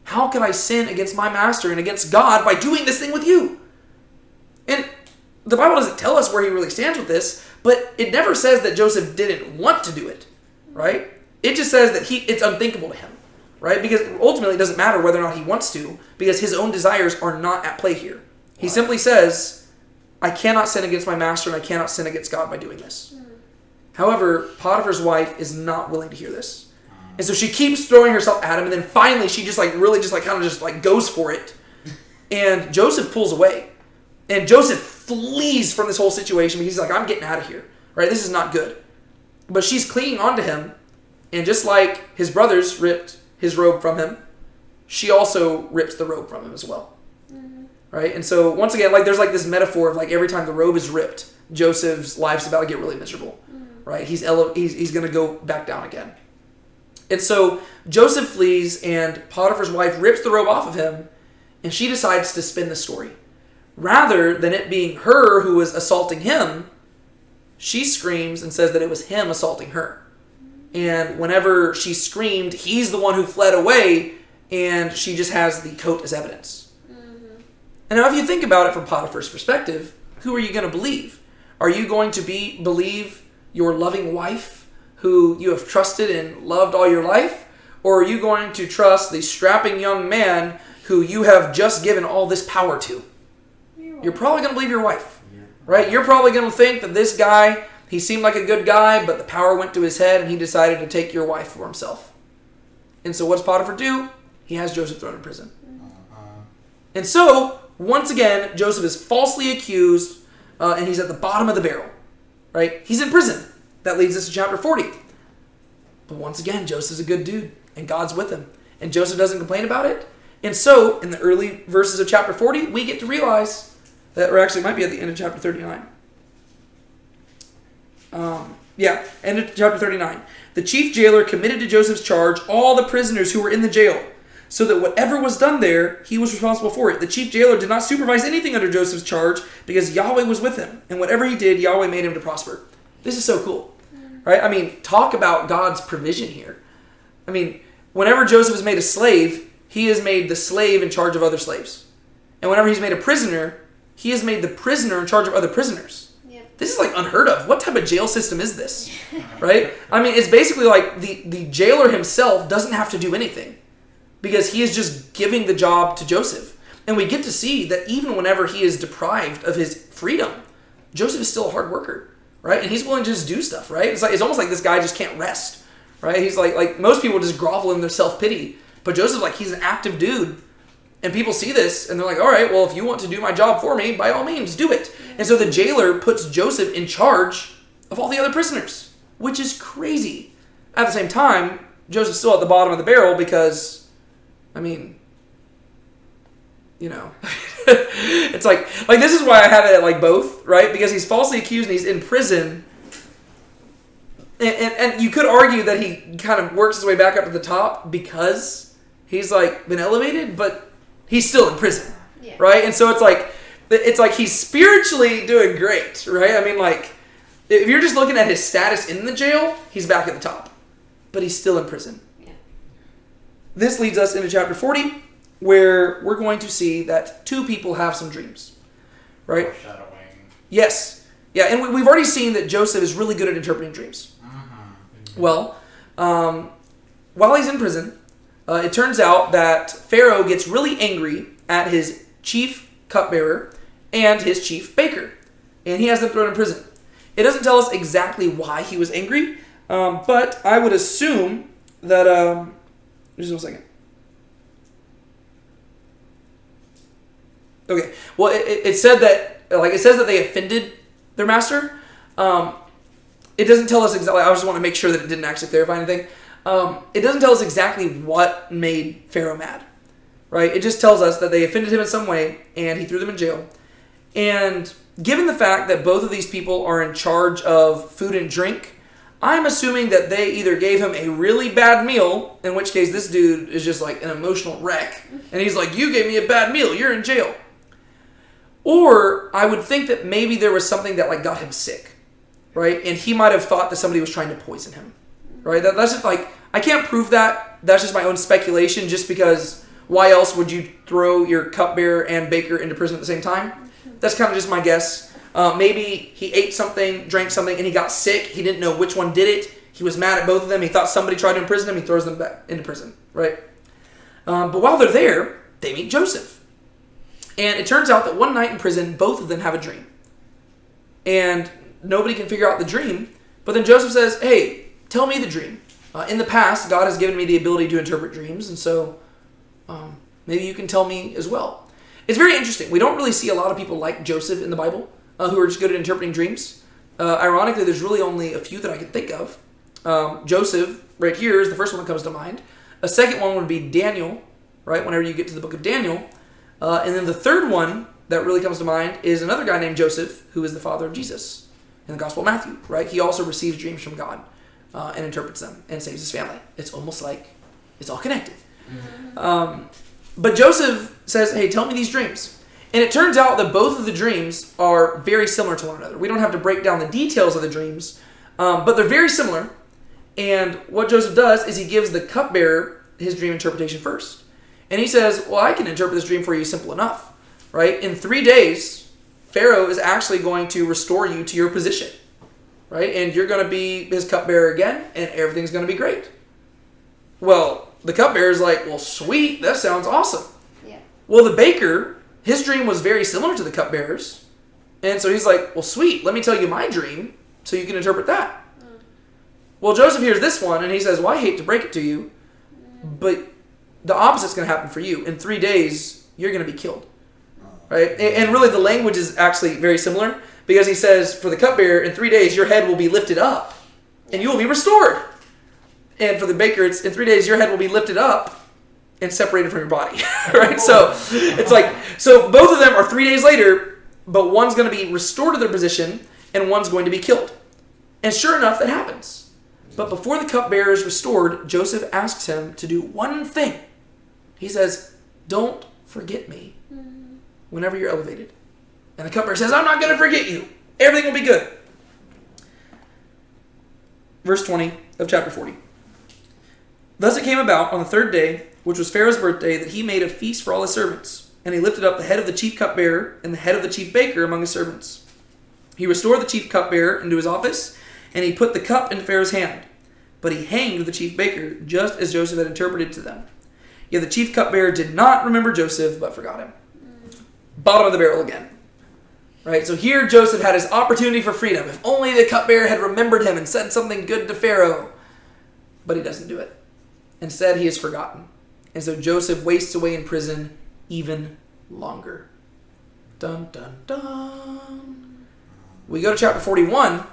How could I sin against my master and against God by doing this thing with you? And the Bible doesn't tell us where he really stands with this, but it never says that Joseph didn't want to do it, right? It just says that it's unthinkable to him, right? Because ultimately it doesn't matter whether or not he wants to, because his own desires are not at play here. He simply says, I cannot sin against my master and I cannot sin against God by doing this. However, Potiphar's wife is not willing to hear this. And so she keeps throwing herself at him, and then finally she just goes for it. And Joseph pulls away. And Joseph flees from this whole situation because he's like, I'm getting out of here, right? This is not good. But she's clinging onto him, and just like his brothers ripped his robe from him, she also rips the robe from him as well, right? And so once again, there's this metaphor of every time the robe is ripped, Joseph's life's about to get really miserable, right? He's going to go back down again. And so Joseph flees, and Potiphar's wife rips the robe off of him, and she decides to spin the story. Rather than it being her who was assaulting him, she screams and says that it was him assaulting her. And whenever she screamed, he's the one who fled away, and she just has the coat as evidence. And now if you think about it from Potiphar's perspective, who are you going to believe? Are you going to believe your loving wife who you have trusted and loved all your life? Or are you going to trust the strapping young man who you have just given all this power to? You're probably going to believe your wife, right? You're probably going to think that this guy, he seemed like a good guy, but the power went to his head and he decided to take your wife for himself. And so what does Potiphar do? He has Joseph thrown in prison. And so, once again, Joseph is falsely accused, and he's at the bottom of the barrel, right? He's in prison. That leads us to chapter 40. But once again, Joseph's a good dude, and God's with him. And Joseph doesn't complain about it. And so, in the early verses of chapter 40, we get to realize that, or actually it might be at the end of chapter 39. End of chapter 39. The chief jailer committed to Joseph's charge all the prisoners who were in the jail, so that whatever was done there, he was responsible for it. The chief jailer did not supervise anything under Joseph's charge because Yahweh was with him. And whatever he did, Yahweh made him to prosper. This is so cool, right? I mean, talk about God's provision here. I mean, whenever Joseph is made a slave, he is made the slave in charge of other slaves. And whenever he's made a prisoner, he has made the prisoner in charge of other prisoners. Yep. This is unheard of. What type of jail system is this? Right? I mean, it's basically the jailer himself doesn't have to do anything because he is just giving the job to Joseph. And we get to see that even whenever he is deprived of his freedom, Joseph is still a hard worker, right? And he's willing to just do stuff, right? It's almost like this guy just can't rest, right? He's like most people just grovel in their self-pity, but Joseph, he's an active dude. And people see this, and they're like, all right, well, if you want to do my job for me, by all means, do it. And so the jailer puts Joseph in charge of all the other prisoners, which is crazy. At the same time, Joseph's still at the bottom of the barrel because, I mean, It's like this is why I have it at like both, right? Because he's falsely accused and he's in prison. And you could argue that he kind of works his way back up to the top because he's like been elevated, but he's still in prison, right? And so it's like he's spiritually doing great, right? I mean, like if you're just looking at his status in the jail, he's back at the top, but he's still in prison. Yeah. This leads us into chapter 40, where we're going to see that two people have some dreams, right? Foreshadowing. Yes. Yeah, and we've already seen that Joseph is really good at interpreting dreams. Well, while he's in prison, it turns out that Pharaoh gets really angry at his chief cupbearer and his chief baker, and he has them thrown in prison. It doesn't tell us exactly why he was angry, but I would assume that... just 1 second. Okay, well, it said that, it says that they offended their master. It doesn't tell us exactly. I just want to make sure that it didn't actually clarify anything. It doesn't tell us exactly what made Pharaoh mad, right? It just tells us that they offended him in some way, and he threw them in jail. And given the fact that both of these people are in charge of food and drink, I'm assuming that they either gave him a really bad meal, in which case this dude is just like an emotional wreck, and he's like, you gave me a bad meal, you're in jail. Or I would think that maybe there was something that got him sick. Right? And he might have thought that somebody was trying to poison him. Right? That's just I can't prove that. That's just my own speculation, just because why else would you throw your cupbearer and baker into prison at the same time? That's kind of just my guess. Maybe he ate something, drank something, and he got sick. He didn't know which one did it. He was mad at both of them. He thought somebody tried to imprison him. He throws them back into prison. Right? But while they're there, they meet Joseph. And it turns out that one night in prison, both of them have a dream. And nobody can figure out the dream. But then Joseph says, hey, tell me the dream. In the past, God has given me the ability to interpret dreams, and so maybe you can tell me as well. It's very interesting. We don't really see a lot of people like Joseph in the Bible who are just good at interpreting dreams. Ironically, there's really only a few that I can think of. Joseph, right here, is the first one that comes to mind. A second one would be Daniel, right, whenever you get to the book of Daniel. And then the third one that really comes to mind is another guy named Joseph, who is the father of Jesus in the Gospel of Matthew, right? He also receives dreams from God and interprets them and saves his family. It's almost like it's all connected. Mm-hmm. But Joseph says, hey, tell me these dreams. And it turns out that both of the dreams are very similar to one another. We don't have to break down the details of the dreams, but they're very similar. And what Joseph does is he gives the cupbearer his dream interpretation first. And he says, well, I can interpret this dream for you simple enough, right? In 3 days, Pharaoh is actually going to restore you to your position, right? And you're going to be his cupbearer again, and everything's going to be great. Well, the cupbearer is like, well, sweet, that sounds awesome. Yeah. Well, the baker, his dream was very similar to the cupbearer's. And so he's like, well, sweet, let me tell you my dream so you can interpret that. Well, Joseph hears this one, and he says, well, I hate to break it to you, but the opposite's going to happen for you. In 3 days, you're going to be killed. Right? And really, the language is actually very similar, because he says, for the cupbearer, in 3 days, your head will be lifted up, and you will be restored. And for the baker, it's in 3 days, your head will be lifted up and separated from your body. Right? So it's so both of them are 3 days later, but one's going to be restored to their position, and one's going to be killed. And sure enough, that happens. But before the cupbearer is restored, Joseph asks him to do one thing. He says, don't forget me whenever you're elevated. And the cupbearer says, I'm not going to forget you. Everything will be good. Verse 20 of chapter 40. Thus it came about on the 3rd day, which was Pharaoh's birthday, that he made a feast for all his servants. And he lifted up the head of the chief cupbearer and the head of the chief baker among his servants. He restored the chief cupbearer into his office, and he put the cup in Pharaoh's hand. But he hanged the chief baker, just as Joseph had interpreted to them. Yet the chief cupbearer did not remember Joseph, but forgot him. Bottom of the barrel again. Right? So here Joseph had his opportunity for freedom. If only the cupbearer had remembered him and said something good to Pharaoh. But he doesn't do it. Instead, he is forgotten. And so Joseph wastes away in prison even longer. Dun, dun, dun. We go to chapter 41,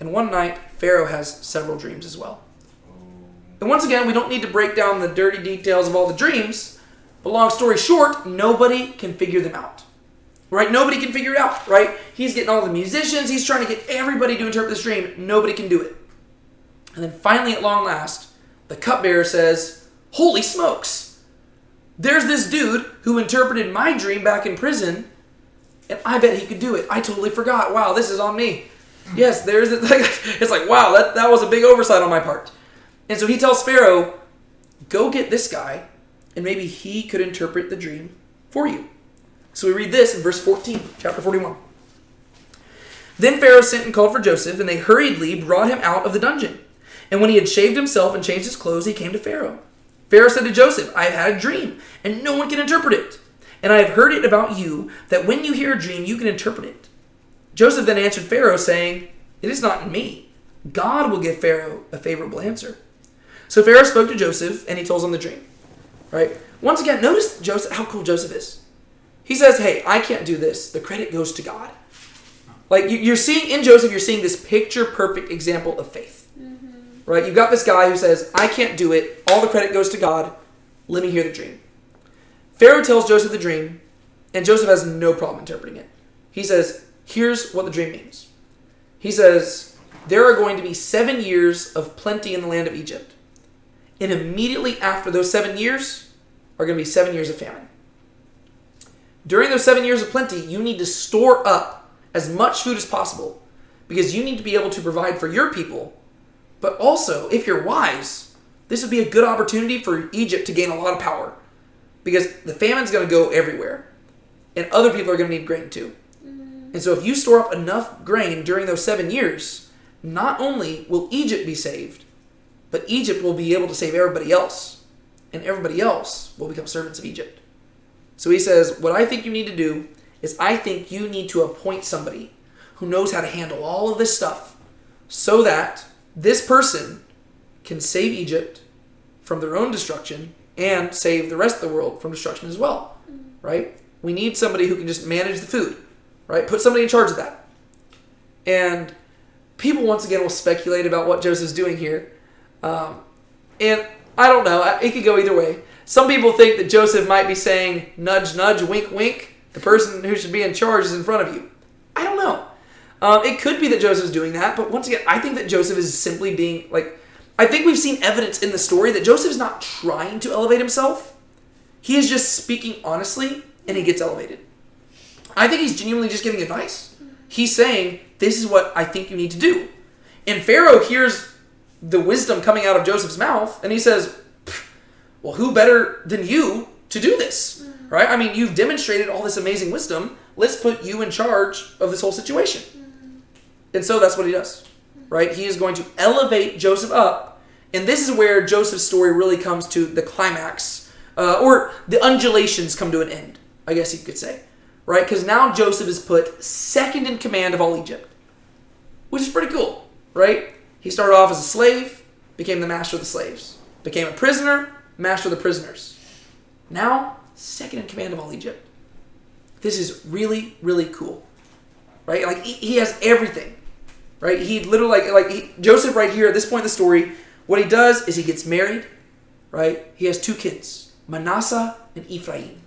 and one night, Pharaoh has several dreams as well. And once again, we don't need to break down the dirty details of all the dreams, but long story short, nobody can figure them out. right? Nobody can figure it out, right? He's getting all the musicians. He's trying to get everybody to interpret this dream. Nobody can do it. And then finally, at long last, the cupbearer says, holy smokes. There's this dude who interpreted my dream back in prison, and I bet he could do it. I totally forgot. Wow, this is on me. Yes, there's it. It's like, wow, that was a big oversight on my part. And so he tells Pharaoh, go get this guy, and maybe he could interpret the dream for you. So we read this in verse 14, chapter 41. Then Pharaoh sent and called for Joseph, and they hurriedly brought him out of the dungeon. And when he had shaved himself and changed his clothes, he came to Pharaoh. Pharaoh said to Joseph, I have had a dream, and no one can interpret it. And I have heard it about you, that when you hear a dream, you can interpret it. Joseph then answered Pharaoh, saying, it is not me. God will give Pharaoh a favorable answer. So Pharaoh spoke to Joseph, and he told him the dream. Right? Once again, notice Joseph, how cool Joseph is. He says, hey, I can't do this. The credit goes to God. Like, you're seeing in Joseph, you're seeing this picture-perfect example of faith. Mm-hmm. Right? You've got this guy who says, I can't do it. All the credit goes to God. Let me hear the dream. Pharaoh tells Joseph the dream, and Joseph has no problem interpreting it. He says, here's what the dream means. He says, there are going to be 7 years of plenty in the land of Egypt. And immediately after those 7 years are going to be 7 years of famine. During those 7 years of plenty, you need to store up as much food as possible because you need to be able to provide for your people. But also, if you're wise, this would be a good opportunity for Egypt to gain a lot of power because the famine's going to go everywhere and other people are going to need grain too. And so if you store up enough grain during those 7 years, not only will Egypt be saved, but Egypt will be able to save everybody else. And everybody else will become servants of Egypt. So he says, what I think you need to do is I think you need to appoint somebody who knows how to handle all of this stuff so that this person can save Egypt from their own destruction and save the rest of the world from destruction as well. Right? We need somebody who can just manage the food. Right? Put somebody in charge of that. And people once again will speculate about what Joseph's doing here. And I don't know. It could go either way. Some people think that Joseph might be saying, nudge, nudge, wink, wink. The person who should be in charge is in front of you. I don't know. It could be that Joseph's doing that. But once again, I think that Joseph is simply being I think we've seen evidence in the story that Joseph's not trying to elevate himself. He is just speaking honestly and he gets elevated. I think he's genuinely just giving advice. He's saying, this is what I think you need to do. And Pharaoh hears the wisdom coming out of Joseph's mouth, and he says, well, who better than you to do this? Right? I mean, you've demonstrated all this amazing wisdom. Let's put you in charge of this whole situation. And so that's what he does. Right? He is going to elevate Joseph up, and this is where Joseph's story really comes to the climax, or the undulations come to an end, I guess you could say. Right? Because now Joseph is put second in command of all Egypt, which is pretty cool, right? He started off as a slave, became the master of the slaves, became a prisoner, master of the prisoners. Now, second in command of all Egypt. This is really, really cool, right? Like he has everything, right? He literally Joseph right here at this point in the story. What he does is he gets married, right? He has 2 kids, Manasseh and Ephraim.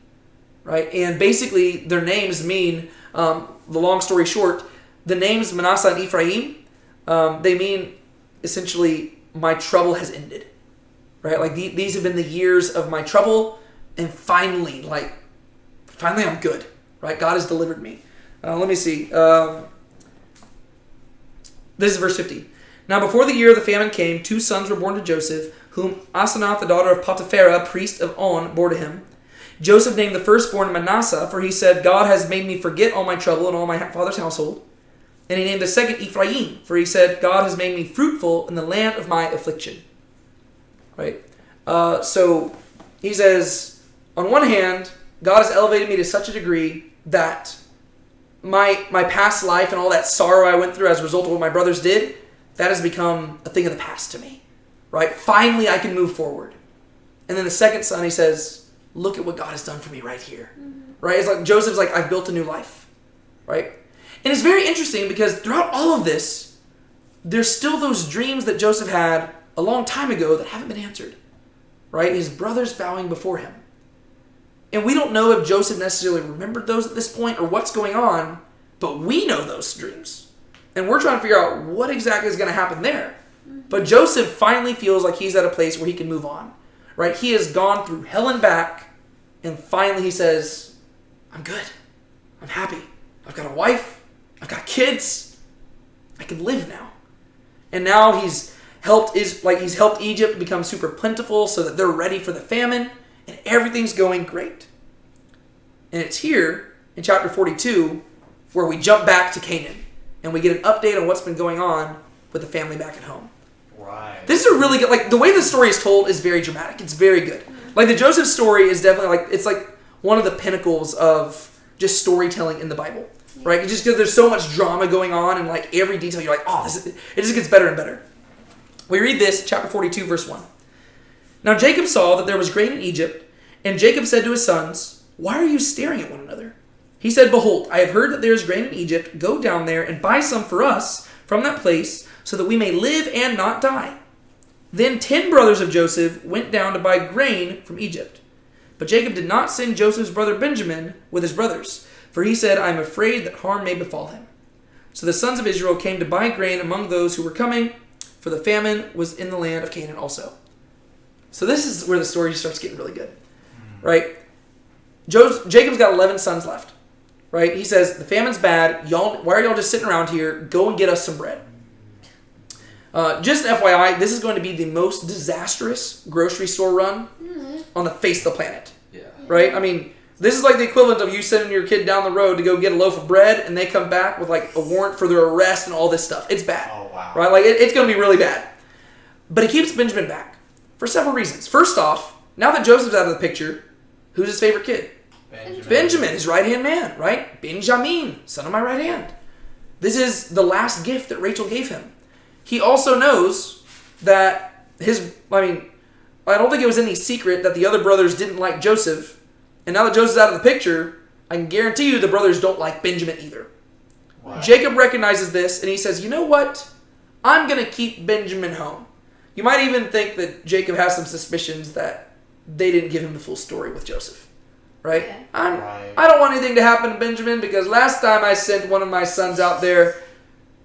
Right? And basically, their names mean, the long story short, the names Manasseh and Ephraim, they mean essentially, my trouble has ended. Right? Like, these have been the years of my trouble, and finally I'm good. Right? God has delivered me. Let me see. This is verse 50. Now, before the year of the famine came, 2 sons were born to Joseph, whom Asenath, the daughter of Potipharah, priest of On, bore to him. Joseph named the firstborn Manasseh, for he said, God has made me forget all my trouble and all my father's household. And he named the second Ephraim, for he said, God has made me fruitful in the land of my affliction. Right? So he says, on one hand, God has elevated me to such a degree that my past life and all that sorrow I went through as a result of what my brothers did, that has become a thing of the past to me. Right? Finally, I can move forward. And then the second son, he says, look at what God has done for me right here. Right? It's like Joseph's like, I've built a new life. Right? And it's very interesting because throughout all of this, there's still those dreams that Joseph had a long time ago that haven't been answered. Right? His brothers bowing before him. And we don't know if Joseph necessarily remembered those at this point or what's going on, but we know those dreams. And we're trying to figure out what exactly is going to happen there. But Joseph finally feels like he's at a place where he can move on. Right? He has gone through hell and back, and finally he says, I'm good. I'm happy. I've got a wife. I've got kids. I can live now. And now he's helped Egypt become super plentiful so that they're ready for the famine, and everything's going great. And it's here in chapter 42 where we jump back to Canaan and we get an update on what's been going on with the family back at home. Right. This is a really good, like, the way the story is told is very dramatic. It's very good. Like, the Joseph story is definitely, like, it's like one of the pinnacles of just storytelling in the Bible. Right? Just because there's so much drama going on and, like, every detail, you're like, oh, it just gets better and better. We read this, chapter 42, verse 1. Now Jacob saw that there was grain in Egypt, and Jacob said to his sons, why are you staring at one another? He said, behold, I have heard that there is grain in Egypt. Go down there and buy some for us from that place, so that we may live and not die. Then 10 brothers of Joseph went down to buy grain from Egypt. But Jacob did not send Joseph's brother Benjamin with his brothers, for he said, I am afraid that harm may befall him. So the sons of Israel came to buy grain among those who were coming, for the famine was in the land of Canaan also. So this is where the story starts getting really good. Right? Jacob's got 11 sons left. Right? He says, the famine's bad. Why are y'all just sitting around here? Go and get us some bread. Just FYI, this is going to be the most disastrous grocery store run on the face of the planet. Yeah. Right? I mean, this is like the equivalent of you sending your kid down the road to go get a loaf of bread, and they come back with like a warrant for their arrest and all this stuff. It's bad. Oh, wow. Right? Like, it's going to be really bad. But he keeps Benjamin back for several reasons. First off, now that Joseph's out of the picture, who's his favorite kid? Benjamin, his right-hand man, right? Benjamin, son of my right hand. This is the last gift that Rachel gave him. He also knows that I don't think it was any secret that the other brothers didn't like Joseph. And now that Joseph's out of the picture, I can guarantee you the brothers don't like Benjamin either. Wow. Jacob recognizes this, and he says, you know what? I'm going to keep Benjamin home. You might even think that Jacob has some suspicions that they didn't give him the full story with Joseph. Right? Yeah. I don't want anything to happen to Benjamin because last time I sent one of my sons out there,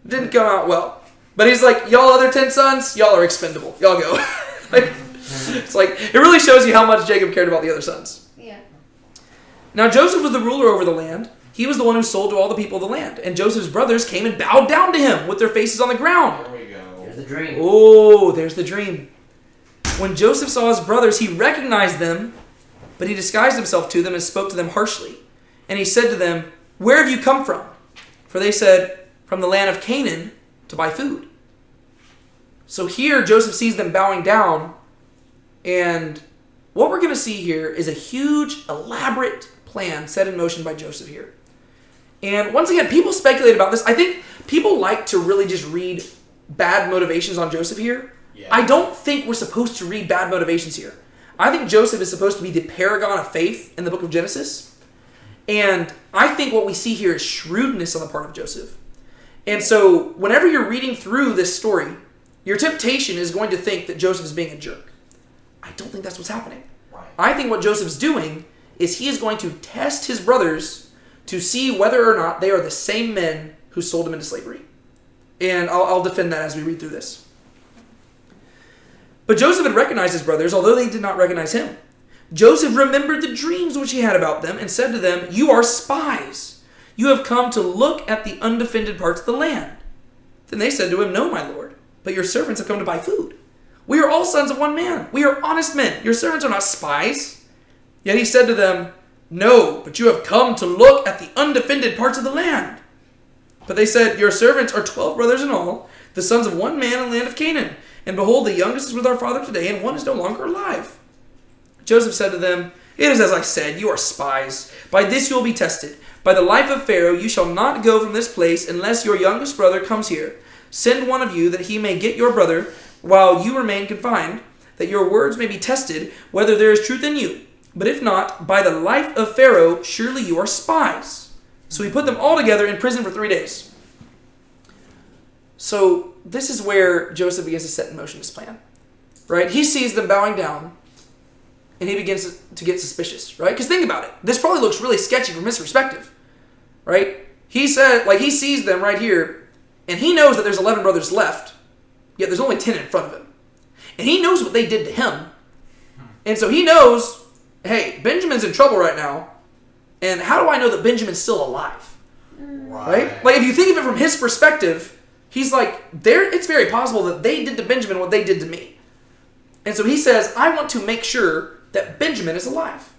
it didn't come out well. But he's like, y'all other 10 sons, y'all are expendable. Y'all go. It's like, it really shows you how much Jacob cared about the other sons. Yeah. Now Joseph was the ruler over the land. He was the one who sold to all the people of the land. And Joseph's brothers came and bowed down to him with their faces on the ground. There we go. There's the dream. Oh, there's the dream. When Joseph saw his brothers, he recognized them, but he disguised himself to them and spoke to them harshly. And he said to them, where have you come from? For they said, from the land of Canaan to buy food. So here Joseph sees them bowing down, and what we're going to see here is a huge, elaborate plan set in motion by Joseph here. And once again, people speculate about this. I think people like to really just read bad motivations on Joseph here. Yeah. I don't think we're supposed to read bad motivations here. I think Joseph is supposed to be the paragon of faith in the book of Genesis. And I think what we see here is shrewdness on the part of Joseph. And so whenever you're reading through this story, your temptation is going to think that Joseph is being a jerk. I don't think that's what's happening. Right. I think what Joseph's doing is he is going to test his brothers to see whether or not they are the same men who sold him into slavery. And I'll defend that as we read through this. But Joseph had recognized his brothers, although they did not recognize him. Joseph remembered the dreams which he had about them and said to them, you are spies. You have come to look at the undefended parts of the land. Then they said to him, no, my lord, but your servants have come to buy food. We are all sons of one man. We are honest men. Your servants are not spies. Yet he said to them, no, but you have come to look at the undefended parts of the land. But they said, your servants are 12 brothers in all, the sons of one man in the land of Canaan. And behold, the youngest is with our father today, and one is no longer alive. Joseph said to them, it is as I said, you are spies. By this you will be tested. By the life of Pharaoh, you shall not go from this place unless your youngest brother comes here. Send one of you that he may get your brother while you remain confined, that your words may be tested, whether there is truth in you. But if not, by the life of Pharaoh, surely you are spies. So he put them all together in prison for 3 days. So this is where Joseph begins to set in motion his plan. Right? He sees them bowing down, and he begins to get suspicious, right? Because think about it. This probably looks really sketchy from his perspective, right? He said, like, he sees them right here, and he knows that there's 11 brothers left, yet there's only 10 in front of him. And he knows what they did to him. And so he knows, hey, Benjamin's in trouble right now, and how do I know that Benjamin's still alive? Right? Like, if you think of it from his perspective, he's like, it's very possible that they did to Benjamin what they did to me. And so he says, I want to make sure that Benjamin is alive.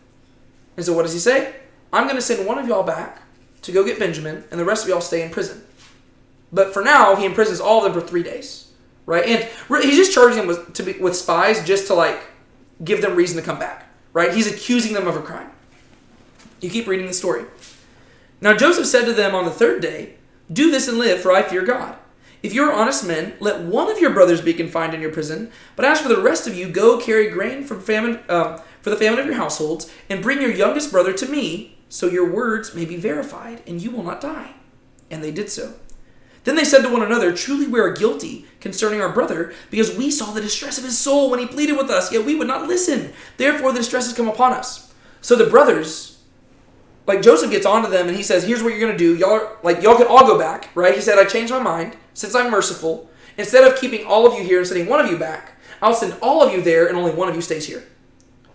And so what does he say? I'm going to send one of y'all back to go get Benjamin, and the rest of y'all stay in prison. But for now, he imprisons all of them for 3 days. Right? And he's just charging them with spies just to, like, give them reason to come back. Right? He's accusing them of a crime. You keep reading the story. Now Joseph said to them on the 3rd day, do this and live, for I fear God. If you are honest men, let one of your brothers be confined in your prison. But as for the rest of you, go carry grain for the famine of your households, and bring your youngest brother to me, so your words may be verified, and you will not die. And they did so. Then they said to one another, truly we are guilty concerning our brother, because we saw the distress of his soul when he pleaded with us, yet we would not listen. Therefore the distress has come upon us. So the brothers, like, Joseph gets onto them and he says, here's what you're going to do. Y'all can all go back, right? He said, I changed my mind. Since I'm merciful, instead of keeping all of you here and sending one of you back, I'll send all of you there and only one of you stays here.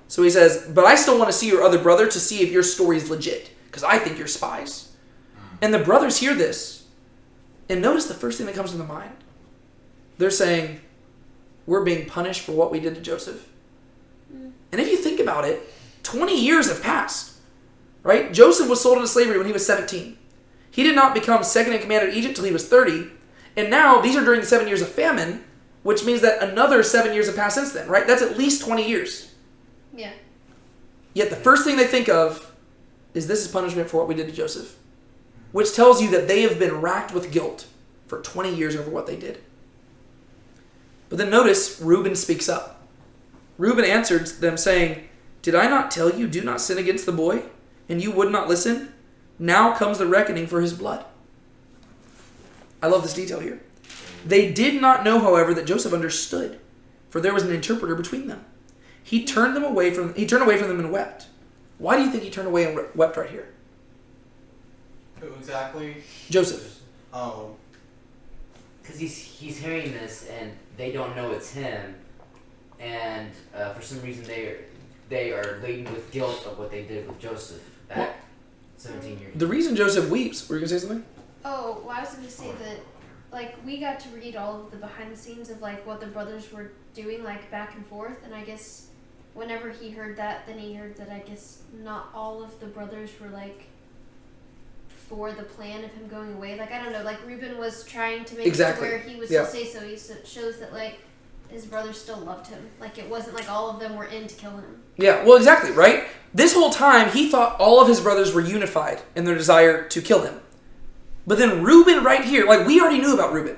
So he says, but I still want to see your other brother to see if your story is legit, because I think you're spies. And the brothers hear this. And notice the first thing that comes to their mind. They're saying, we're being punished for what we did to Joseph. And if you think about it, 20 years have passed. Right? Joseph was sold into slavery when he was 17. He did not become second in command of Egypt until he was 30. And now these are during the 7 years of famine, which means that another 7 years have passed since then, right? That's at least 20 years. Yeah. Yet the first thing they think of is this is punishment for what we did to Joseph, which tells you that they have been racked with guilt for 20 years over what they did. But then notice Reuben speaks up. Reuben answered them saying, did I not tell you, do not sin against the boy, and you would not listen? Now comes the reckoning for his blood. I love this detail here. They did not know, however, that Joseph understood, for there was an interpreter between them. He turned away from them and wept. Why do you think he turned away and wept right here? Who exactly? Joseph. Oh. Because he's hearing this and they don't know it's him, and for some reason they are laden with guilt of what they did with Joseph back 17 years. The reason Joseph weeps, were you going to say something? Oh, well, I was going to say that, like, we got to read all of the behind the scenes of, like, what the brothers were doing, like, back and forth, and I guess whenever he heard that, then he heard that I guess not all of the brothers were, like, for the plan of him going away. Like, I don't know, like, Reuben was trying to make it to where he was to say so. He shows that, like, his brothers still loved him. Like, it wasn't like all of them were in to kill him. Yeah, well, exactly, right? This whole time, he thought all of his brothers were unified in their desire to kill him. But then Reuben right here, like, we already knew about Reuben,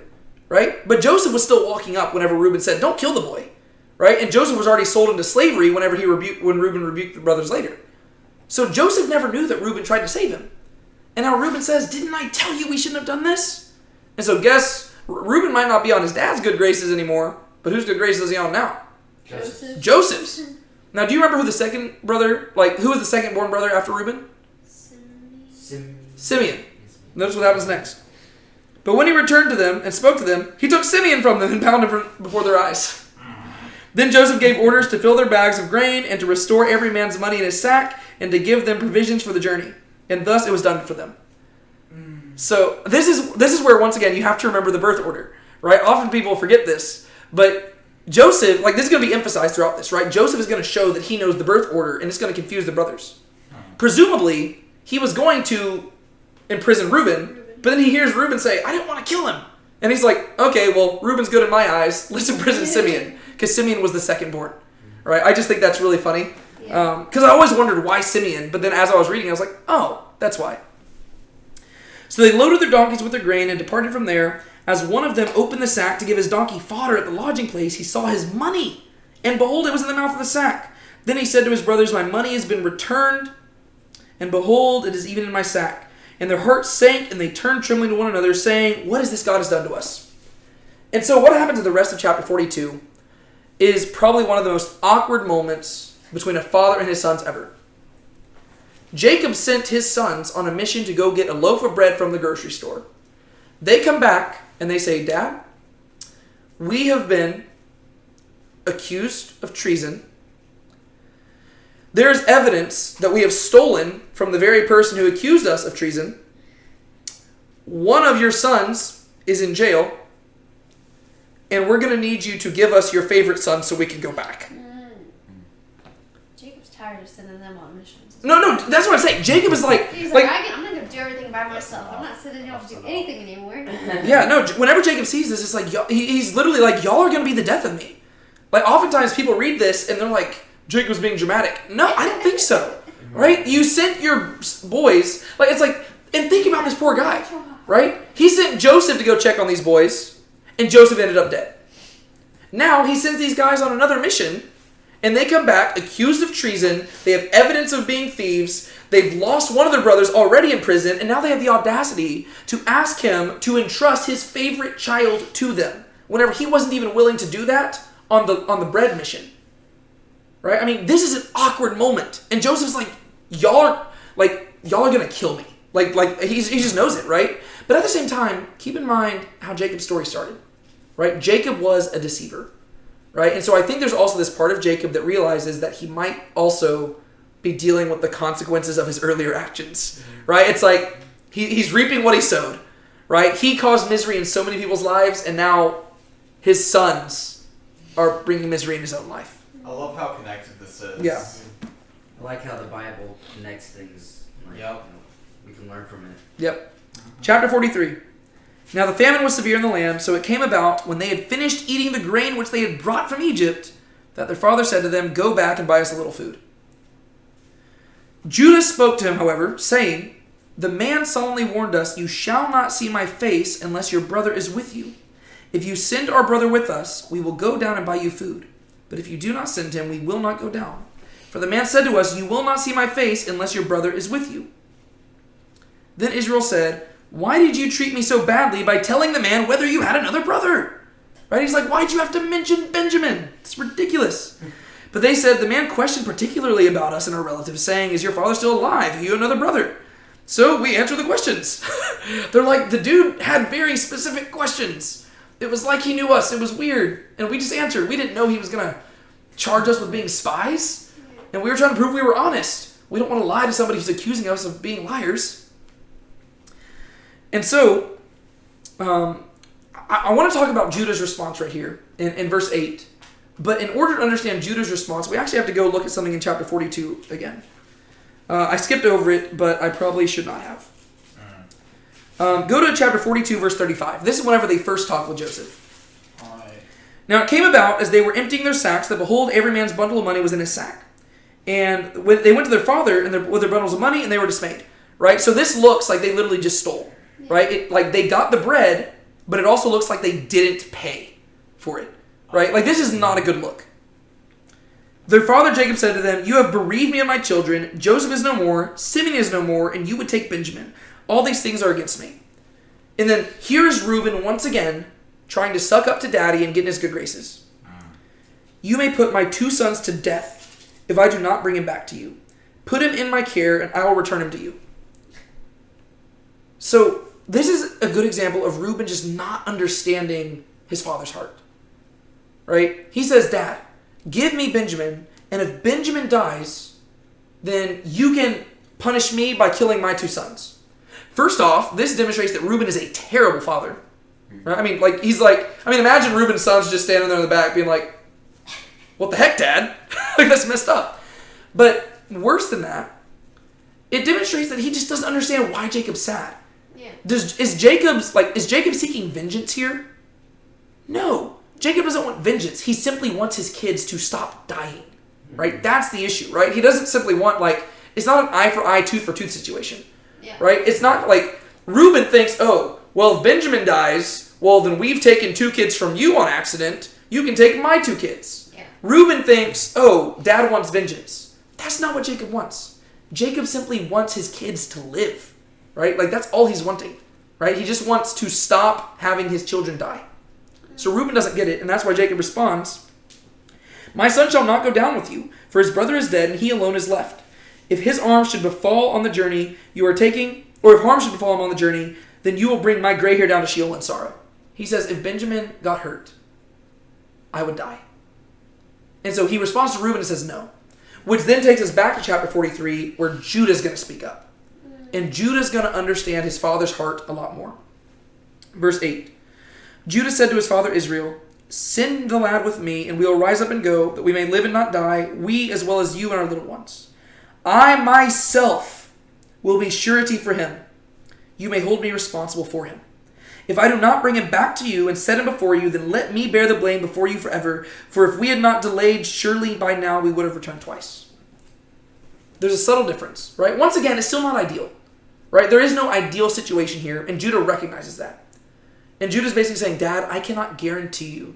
right? But Joseph was still walking up whenever Reuben said, don't kill the boy, right? And Joseph was already sold into slavery when Reuben rebuked the brothers later. So Joseph never knew that Reuben tried to save him. And now Reuben says, didn't I tell you we shouldn't have done this? And so Reuben might not be on his dad's good graces anymore, but whose good graces is he on now? Joseph's. Now, do you remember who the second brother, who was the second born brother after Reuben? Simeon. Notice what happens next. But when he returned to them and spoke to them, he took Simeon from them and bound him before their eyes. Then Joseph gave orders to fill their bags of grain and to restore every man's money in his sack and to give them provisions for the journey. And thus it was done for them. So this is where, once again, you have to remember the birth order, right? Often people forget this, but Joseph, this is going to be emphasized throughout this, right? Joseph is going to show that he knows the birth order, and it's going to confuse the brothers. Presumably, he was going to imprison Reuben, but then he hears Reuben say, I didn't want to kill him. And he's like, okay, well, Reuben's good in my eyes. Let's imprison Simeon, because Simeon was the second born. Right? I just think that's really funny. Because I always wondered why Simeon, but then as I was reading, I was like, oh, that's why. So they loaded their donkeys with their grain and departed from there. As one of them opened the sack to give his donkey fodder at the lodging place, he saw his money, and behold, it was in the mouth of the sack. Then he said to his brothers, my money has been returned, and behold, it is even in my sack. And their hearts sank, and they turned trembling to one another, saying, what is this God has done to us? And so what happens in the rest of chapter 42 is probably one of the most awkward moments between a father and his sons ever. Jacob sent his sons on a mission to go get a loaf of bread from the grocery store. They come back and they say, Dad, we have been accused of treason. There's evidence that we have stolen from the very person who accused us of treason. One of your sons is in jail, and we're going to need you to give us your favorite son so we can go back. Jacob's tired of sending them on missions. No, that's what I'm saying. Jacob is like... He's like, I'm going to do everything by myself. I'm not sending you off to do anything anymore. Yeah, no, whenever Jacob sees this, it's like, he's literally like, y'all are going to be the death of me. Like, oftentimes people read this and they're like, Jacob's being dramatic. No, I don't think so. Right? You sent your boys, like, it's like, and think about this poor guy, right? He sent Joseph to go check on these boys, and Joseph ended up dead. Now, he sends these guys on another mission, and they come back accused of treason. They have evidence of being thieves. They've lost one of their brothers already in prison, and now they have the audacity to ask him to entrust his favorite child to them, whenever he wasn't even willing to do that on the bread mission. Right? I mean, this is an awkward moment. And Joseph's like, y'all are gonna kill me. Like he just knows it, right? But at the same time, keep in mind how Jacob's story started. Right? Jacob was a deceiver. Right? And so I think there's also this part of Jacob that realizes that he might also be dealing with the consequences of his earlier actions. Right? It's like he's reaping what he sowed. Right? He caused misery in so many people's lives, and now his sons are bringing misery in his own life. I love how connected this is. Yeah. I like how the Bible connects things. Like, Yep. We can learn from it. Yep. Chapter 43. Now the famine was severe in the land, so it came about when they had finished eating the grain which they had brought from Egypt, that their father said to them, Go back and buy us a little food. Judah spoke to him, however, saying, The man solemnly warned us, You shall not see my face unless your brother is with you. If you send our brother with us, we will go down and buy you food. But if you do not send him, we will not go down. For the man said to us, You will not see my face unless your brother is with you. Then Israel said, Why did you treat me so badly by telling the man whether you had another brother? Right? He's like, why'd you have to mention Benjamin? It's ridiculous. But they said, The man questioned particularly about us and our relatives, saying, Is your father still alive? Have you another brother? So we answer the questions. They're like, the dude had very specific questions. It was like he knew us. It was weird. And we just answered. We didn't know he was going to charge us with being spies. And we were trying to prove we were honest. We don't want to lie to somebody who's accusing us of being liars. And so, I want to talk about Judah's response right here in verse 8. But in order to understand Judah's response, we actually have to go look at something in chapter 42 again. I skipped over it, but I probably should not have. Go to chapter 42, verse 35. This is whenever they first talk with Joseph. Now it came about, as they were emptying their sacks, that behold, every man's bundle of money was in his sack. And they went to their father with their bundles of money, and they were dismayed. Right? So this looks like they literally just stole. Right? Like they got the bread, but it also looks like they didn't pay for it. Right? Like this is not a good look. Their father Jacob said to them, You have bereaved me of my children. Joseph is no more. Simeon is no more. And you would take Benjamin. All these things are against me. And then here is Reuben once again trying to suck up to daddy and get in his good graces. You may put my 2 sons to death if I do not bring him back to you. Put him in my care and I will return him to you. So this is a good example of Reuben just not understanding his father's heart. Right? He says, Dad, give me Benjamin, and if Benjamin dies, then you can punish me by killing my 2 sons. First off, this demonstrates that Reuben is a terrible father. Right? I mean, imagine Reuben's sons just standing there in the back being like, what the heck, Dad? Like, that's messed up. But worse than that, it demonstrates that he just doesn't understand why Jacob's sad. Yeah. Is Jacob seeking vengeance here? No. Jacob doesn't want vengeance. He simply wants his kids to stop dying. Right? That's the issue, right? He doesn't simply want, it's not an eye for eye, tooth for tooth situation. Yeah. Right? It's not like Reuben thinks, oh, well, if Benjamin dies, well, then we've taken 2 kids from you on accident. You can take my 2 kids. Yeah. Reuben thinks, oh, Dad wants vengeance. That's not what Jacob wants. Jacob simply wants his kids to live. Right? That's all he's wanting. Right? He just wants to stop having his children die. So Reuben doesn't get it, and that's why Jacob responds. My son shall not go down with you, for his brother is dead, and he alone is left. If his arm should befall on the journey you are taking, or if harm should befall him on the journey, then you will bring my gray hair down to Sheol in sorrow. He says, if Benjamin got hurt, I would die. And so he responds to Reuben and says no. Which then takes us back to chapter 43, where Judah's going to speak up. And Judah's going to understand his father's heart a lot more. Verse 8. Judah said to his father Israel, send the lad with me, and we will rise up and go, that we may live and not die, we as well as you and our little ones. I myself will be surety for him. You may hold me responsible for him. If I do not bring him back to you and set him before you, then let me bear the blame before you forever. For if we had not delayed, surely by now we would have returned twice. There's a subtle difference, right? Once again, it's still not ideal, right? There is no ideal situation here, and Judah recognizes that. And Judah's basically saying, Dad, I cannot guarantee you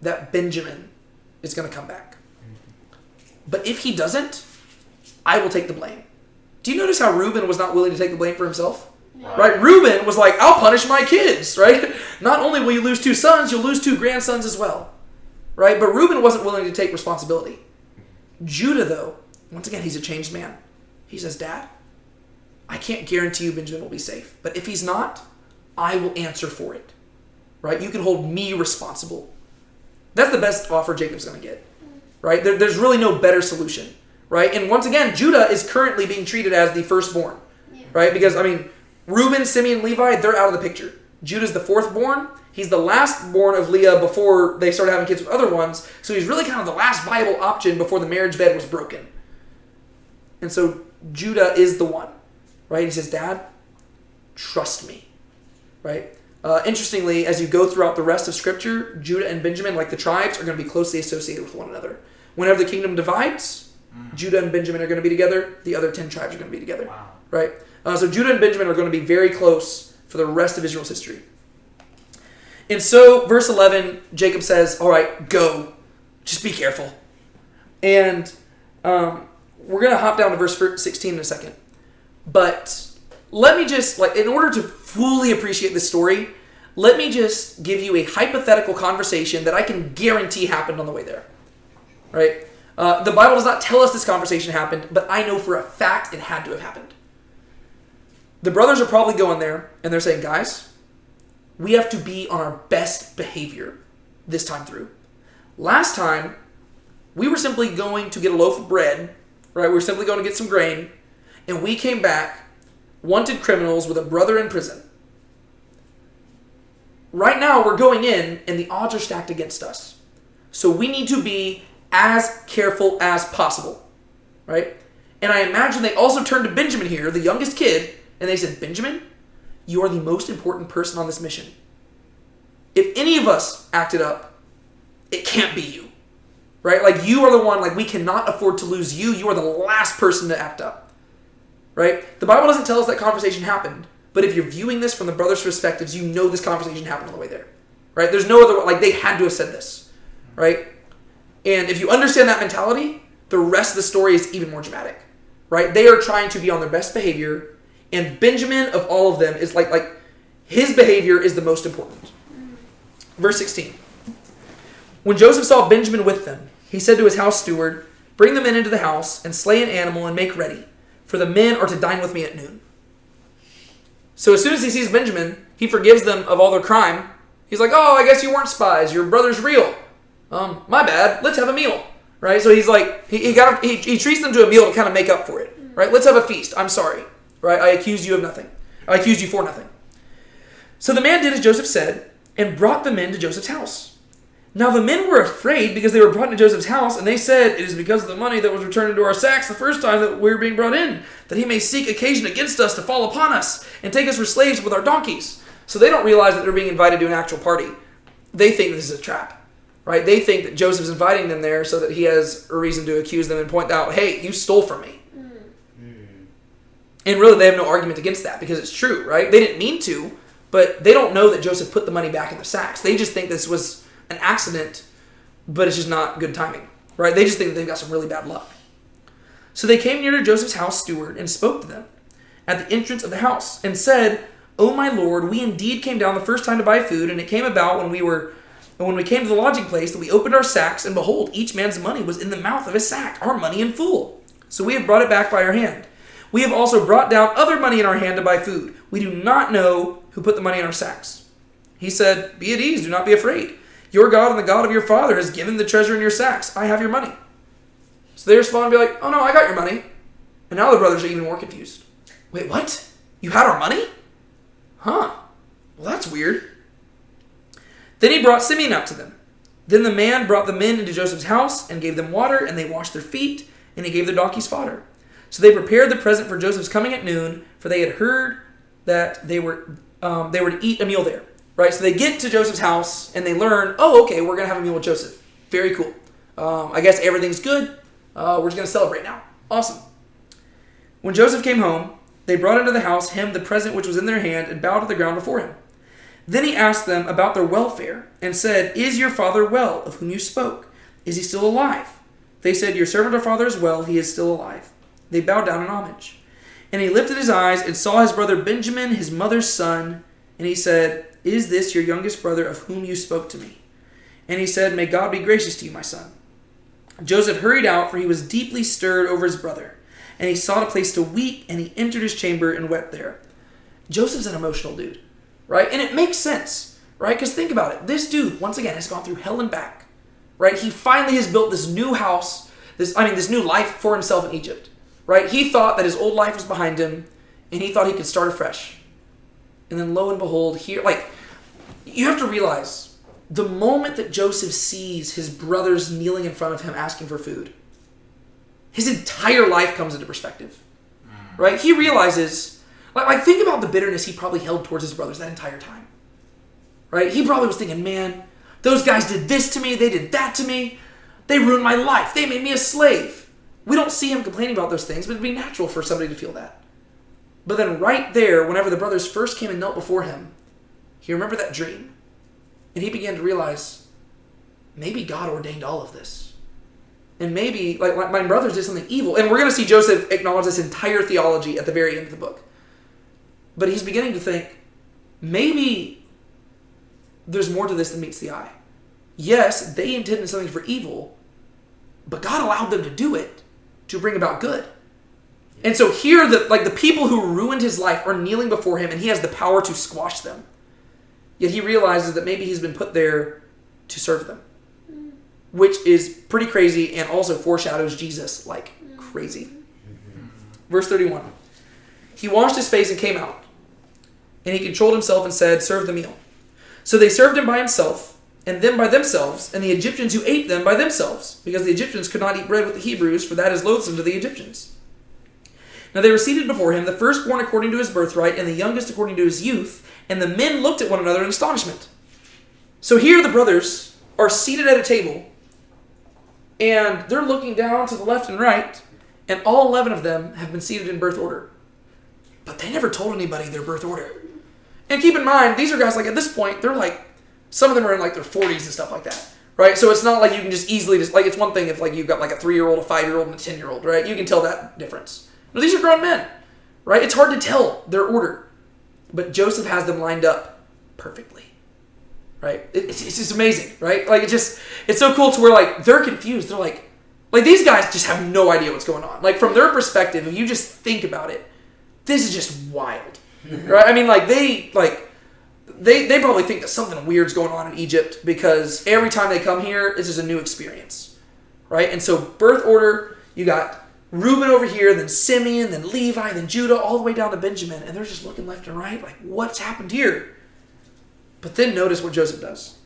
that Benjamin is going to come back. But if he doesn't, I will take the blame. Do you notice how Reuben was not willing to take the blame for himself? Right? Reuben was like, I'll punish my kids, right? Not only will you lose 2 sons, you'll lose 2 grandsons as well. Right? But Reuben wasn't willing to take responsibility. Judah, though, once again, he's a changed man. He says, Dad, I can't guarantee you Benjamin will be safe. But if he's not, I will answer for it. Right? You can hold me responsible. That's the best offer Jacob's going to get. Right? There's really no better solution. Right? And once again, Judah is currently being treated as the firstborn. Yeah. Right? Because, Reuben, Simeon, Levi, they're out of the picture. Judah's the 4th born. He's the last born of Leah before they started having kids with other ones. So he's really kind of the last viable option before the marriage bed was broken. And so Judah is the one. Right? He says, Dad, trust me. Right? Interestingly, as you go throughout the rest of Scripture, Judah and Benjamin, like the tribes, are going to be closely associated with one another. Whenever the kingdom divides, Judah and Benjamin are going to be together. The other 10 tribes are going to be together. Wow. Right? So Judah and Benjamin are going to be very close for the rest of Israel's history. And so, verse 11, Jacob says, all right, go. Just be careful. And we're going to hop down to verse 16 in a second. But let me just, in order to fully appreciate this story, let me just give you a hypothetical conversation that I can guarantee happened on the way there. Right? The Bible does not tell us this conversation happened, but I know for a fact it had to have happened. The brothers are probably going there, and they're saying, guys, we have to be on our best behavior this time through. Last time, we were simply going to get a loaf of bread, right? We were simply going to get some grain, and we came back, wanted criminals with a brother in prison. Right now, we're going in, and the odds are stacked against us. So we need to be as careful as possible, right? And I imagine they also turned to Benjamin here, the youngest kid, and they said, Benjamin, you are the most important person on this mission. If any of us acted up, it can't be you, right? You are the one, we cannot afford to lose you. You are the last person to act up, right? The Bible doesn't tell us that conversation happened, but if you're viewing this from the brothers' perspectives, you know this conversation happened on the way there, right? There's no other, they had to have said this, right? And if you understand that mentality, the rest of the story is even more dramatic, right? They are trying to be on their best behavior, and Benjamin, of all of them, is his behavior is the most important. Verse 16. When Joseph saw Benjamin with them, he said to his house steward, bring the men into the house, and slay an animal, and make ready, for the men are to dine with me at noon. So as soon as he sees Benjamin, he forgives them of all their crime. He's like, oh, I guess you weren't spies. Your brother's real. My bad. Let's have a meal. Right? So he's he treats them to a meal to kind of make up for it. Right? Let's have a feast. I'm sorry. Right? I accused you of nothing. I accused you for nothing. So the man did as Joseph said and brought the men to Joseph's house. Now the men were afraid because they were brought into Joseph's house, and they said, it is because of the money that was returned into our sacks the first time that we were being brought in, that he may seek occasion against us to fall upon us and take us for slaves with our donkeys. So they don't realize that they're being invited to an actual party. They think this is a trap. Right? They think that Joseph's inviting them there so that he has a reason to accuse them and point out, hey, you stole from me. And really, they have no argument against that because it's true, right? They didn't mean to, but they don't know that Joseph put the money back in the sacks. They just think this was an accident, but it's just not good timing, right? They just think that they've got some really bad luck. So they came near to Joseph's house steward and spoke to them at the entrance of the house and said, O my lord, we indeed came down the first time to buy food, and it came about when we were And when we came to the lodging place, we opened our sacks, and behold, each man's money was in the mouth of his sack, our money in full. So we have brought it back by our hand. We have also brought down other money in our hand to buy food. We do not know who put the money in our sacks. He said, be at ease, do not be afraid. Your God and the God of your father has given the treasure in your sacks. I have your money. So they respond and be like, oh no, I got your money. And now the brothers are even more confused. Wait, what? You had our money? Huh. Well, that's weird. Then he brought Simeon out to them. Then the man brought the men into Joseph's house and gave them water, and they washed their feet, and he gave their donkeys fodder. So they prepared the present for Joseph's coming at noon, for they had heard that they were to eat a meal there. Right? So they get to Joseph's house, and they learn, oh, okay, we're going to have a meal with Joseph. Very cool. I guess everything's good. We're just going to celebrate now. Awesome. When Joseph came home, they brought into the house him the present which was in their hand, and bowed to the ground before him. Then he asked them about their welfare, and said, is your father well, of whom you spoke? Is he still alive? They said, your servant our father is well, he is still alive. They bowed down in homage. And he lifted his eyes and saw his brother Benjamin, his mother's son, and he said, is this your youngest brother of whom you spoke to me? And he said, may God be gracious to you, my son. Joseph hurried out, for he was deeply stirred over his brother. And he sought a place to weep, and he entered his chamber and wept there. Joseph's an emotional dude, right? And it makes sense, right? Because think about it. This dude, once again, has gone through hell and back, right? He finally has built this new house, this new life for himself in Egypt, right? He thought that his old life was behind him, and he thought he could start afresh. And then lo and behold, here, you have to realize, the moment that Joseph sees his brothers kneeling in front of him asking for food, his entire life comes into perspective, right? He realizes, think about the bitterness he probably held towards his brothers that entire time, right? He probably was thinking, man, those guys did this to me, they did that to me, they ruined my life, they made me a slave. We don't see him complaining about those things, but it'd be natural for somebody to feel that. But then right there, whenever the brothers first came and knelt before him, he remembered that dream. And he began to realize, maybe God ordained all of this. And maybe, my brothers did something evil. And we're going to see Joseph acknowledge this entire theology at the very end of the book. But he's beginning to think, maybe there's more to this than meets the eye. Yes, they intended something for evil, but God allowed them to do it to bring about good. And so here, the people who ruined his life are kneeling before him, and he has the power to squash them. Yet he realizes that maybe he's been put there to serve them, which is pretty crazy and also foreshadows Jesus like crazy. Verse 31. He washed his face and came out, and he controlled himself and said, serve the meal. So they served him by himself, and them by themselves, and the Egyptians who ate them by themselves, because the Egyptians could not eat bread with the Hebrews, for that is loathsome to the Egyptians. Now they were seated before him, the firstborn according to his birthright, and the youngest according to his youth, and the men looked at one another in astonishment. So here the brothers are seated at a table, and they're looking down to the left and right, and all 11 of them have been seated in birth order. But they never told anybody their birth order. And keep in mind, these are guys, at this point, they're some of them are in their 40s and stuff like that, right? So it's not like you can just easily, it's one thing if you've got a 3-year-old, a 5-year-old, and a 10-year-old, right? You can tell that difference. No, these are grown men, right? It's hard to tell their order. But Joseph has them lined up perfectly, right? It's just amazing, right? It's so cool to where, they're confused. They're these guys just have no idea what's going on. From their perspective, if you just think about it, this is just wild, right? I mean, they probably think that something weird's going on in Egypt because every time they come here, this is a new experience, right? And so birth order, you got Reuben over here, then Simeon, then Levi, then Judah, all the way down to Benjamin. And they're just looking left and right, what's happened here? But then notice what Joseph does.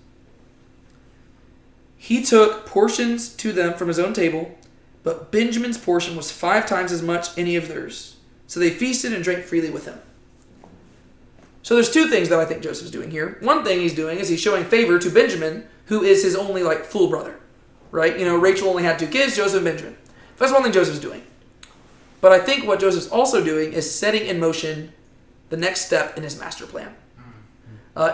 He took portions to them from his own table, but Benjamin's portion was 5 times as much any of theirs. So they feasted and drank freely with him. So there's 2 things that I think Joseph's doing here. One thing he's doing is he's showing favor to Benjamin, who is his only full brother, right? Rachel only had 2 kids, Joseph and Benjamin. That's one thing Joseph's doing. But I think what Joseph's also doing is setting in motion the next step in his master plan.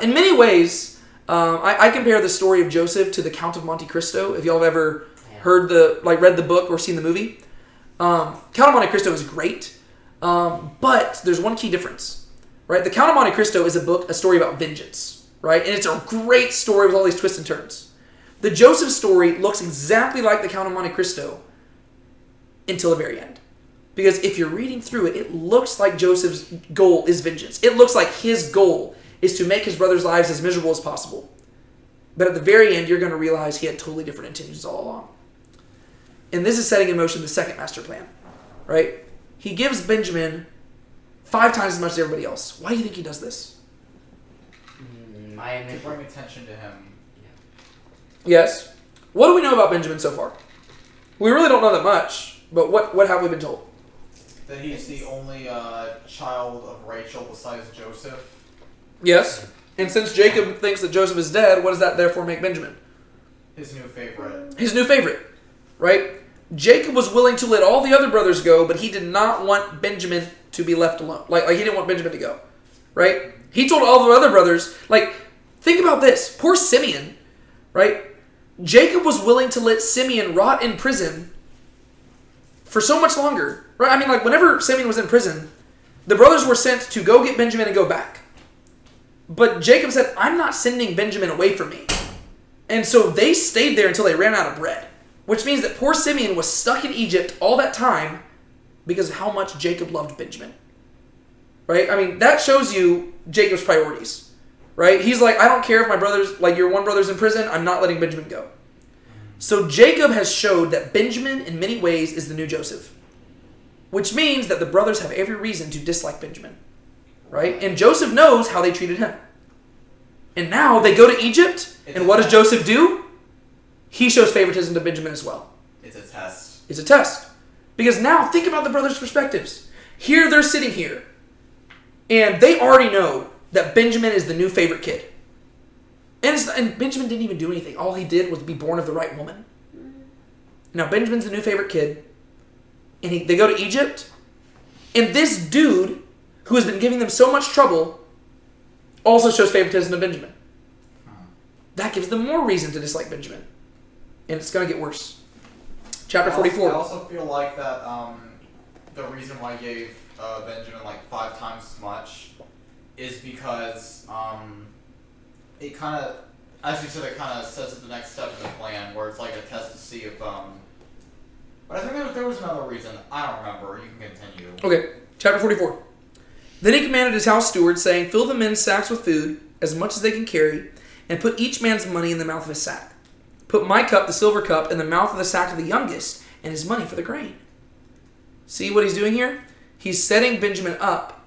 In many ways, I compare the story of Joseph to the Count of Monte Cristo. If y'all have ever heard read the book or seen the movie. Count of Monte Cristo is great, but there's one key difference, right? The Count of Monte Cristo is a story about vengeance, right? And it's a great story with all these twists and turns. The Joseph story looks exactly like the Count of Monte Cristo until the very end. Because if you're reading through it, it looks like Joseph's goal is vengeance. It looks like his goal is to make his brothers' lives as miserable as possible. But at the very end, you're going to realize he had totally different intentions all along. And this is setting in motion the second master plan, right? He gives Benjamin 5 times as much as everybody else. Why do you think he does this? My To bring attention to him. Yes. What do we know about Benjamin so far? We really don't know that much, but what have we been told? That he's the only child of Rachel besides Joseph. Yes. And since Jacob thinks that Joseph is dead, what does that therefore make Benjamin? His new favorite. His new favorite, right? Jacob was willing to let all the other brothers go, but he did not want Benjamin to be left alone. Like he didn't want Benjamin to go, right? He told all the other brothers, like, think about this. Poor Simeon, right? Jacob was willing to let Simeon rot in prison for so much longer, right? I mean, like, whenever Simeon was in prison, the brothers were sent to go get Benjamin and go back. But Jacob said, I'm not sending Benjamin away from me. And so they stayed there until they ran out of bread, which means that poor Simeon was stuck in Egypt all that time because of how much Jacob loved Benjamin, right? I mean, that shows you Jacob's priorities, right? He's like, I don't care if my brother's, like your one brother's in prison, I'm not letting Benjamin go. So Jacob has showed that Benjamin in many ways is the new Joseph, which means that the brothers have every reason to dislike Benjamin, right? And Joseph knows how they treated him. And now they go to Egypt, and what does Joseph do? He shows favoritism to Benjamin as well. It's a test. It's a test. Because now, think about the brothers' perspectives. Here, they're sitting here, and they already know that Benjamin is the new favorite kid. And Benjamin didn't even do anything. All he did was be born of the right woman. Now, Benjamin's the new favorite kid, and they go to Egypt, and this dude, who has been giving them so much trouble, also shows favoritism to Benjamin. That gives them more reason to dislike Benjamin. And it's going to get worse. Chapter 44. I also feel like that the reason why he gave Benjamin like 5 times as much is because it kind of, as you said, it kind of sets up the next step in the plan where it's like a test to see if but I think there was another reason. I don't remember. You can continue. Okay, chapter 44. Then he commanded his house steward, saying, fill the men's sacks with food, as much as they can carry, and put each man's money in the mouth of his sack. Put my cup, the silver cup, in the mouth of the sack of the youngest, and his money for the grain. See what he's doing here? He's setting Benjamin up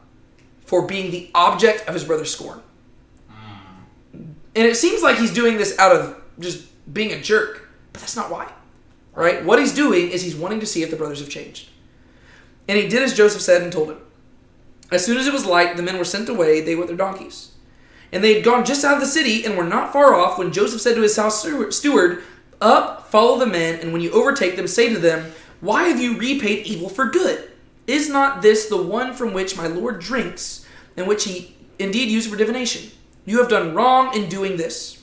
for being the object of his brother's scorn. And it seems like he's doing this out of just being a jerk, but that's not why. Right? What he's doing is he's wanting to see if the brothers have changed. And he did as Joseph said and told him. As soon as it was light, the men were sent away, they with their donkeys. And they had gone just out of the city and were not far off when Joseph said to his house steward, up, follow the men, and when you overtake them, say to them, why have you repaid evil for good? Is not this the one from which my Lord drinks, and which he indeed used for divination? You have done wrong in doing this.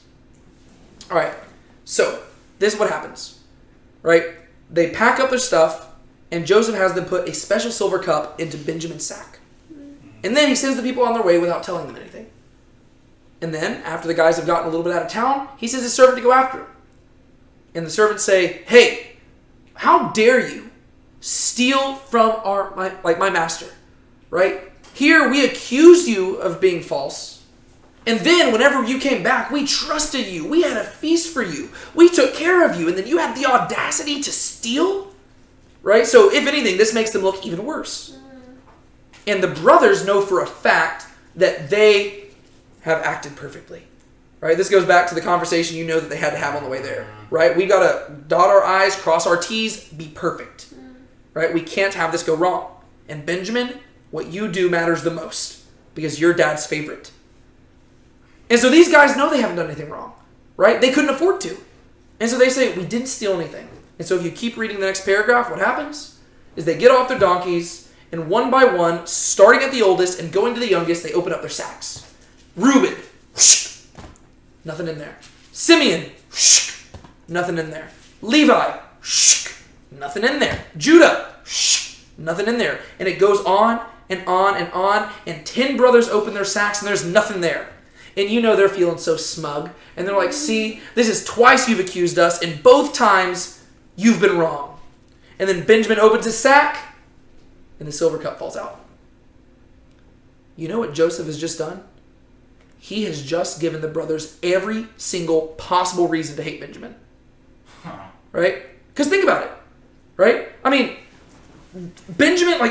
All right, so this is what happens, right? They pack up their stuff, and Joseph has them put a special silver cup into Benjamin's sack. And then he sends the people on their way without telling them anything. And then, after the guys have gotten a little bit out of town, he sends his servant to go after him. And the servants say, hey, how dare you steal from my master, right? Here we accused you of being false. And then whenever you came back, we trusted you. We had a feast for you. We took care of you. And then you had the audacity to steal? Right? So if anything, this makes them look even worse. And the brothers know for a fact that they have acted perfectly. Right? This goes back to the conversation you know that they had to have on the way there. Right? We got to dot our I's, cross our T's, be perfect. Right? We can't have this go wrong. And Benjamin, what you do matters the most because you're dad's favorite. And so these guys know they haven't done anything wrong. Right? They couldn't afford to. And so they say, we didn't steal anything. And so if you keep reading the next paragraph, what happens is they get off their donkeys and one by one, starting at the oldest and going to the youngest, they open up their sacks. Reuben, whoosh, nothing in there. Simeon, whoosh, nothing in there. Levi, whoosh, nothing in there. Judah, whoosh, nothing in there. And it goes on and on and on, and 10 brothers open their sacks and there's nothing there. And you know they're feeling so smug. And they're like, see, this is twice you've accused us, and both times you've been wrong. And then Benjamin opens his sack, and the silver cup falls out. You know what Joseph has just done? He has just given the brothers every single possible reason to hate Benjamin. Right? Because think about it. Right? I mean, Benjamin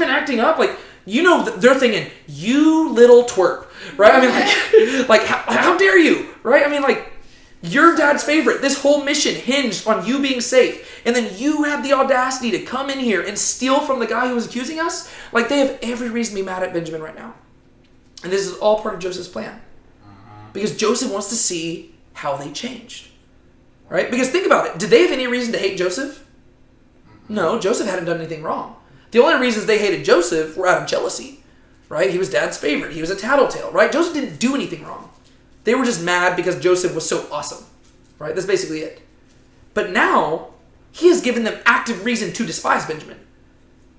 acting up, like, you know, they're thinking, you little twerp. Right? I mean, like how dare you? Right? I mean, like, your dad's favorite. This whole mission hinged on you being safe. And then you had the audacity to come in here and steal from the guy who was accusing us? Like, they have every reason to be mad at Benjamin right now. And this is all part of Joseph's plan. Because Joseph wants to see how they changed. Right? Because think about it. Did they have any reason to hate Joseph? No, Joseph hadn't done anything wrong. The only reasons they hated Joseph were out of jealousy. Right? He was dad's favorite. He was a tattletale. Right? Joseph didn't do anything wrong. They were just mad because Joseph was so awesome. Right? That's basically it. But now, he has given them active reason to despise Benjamin.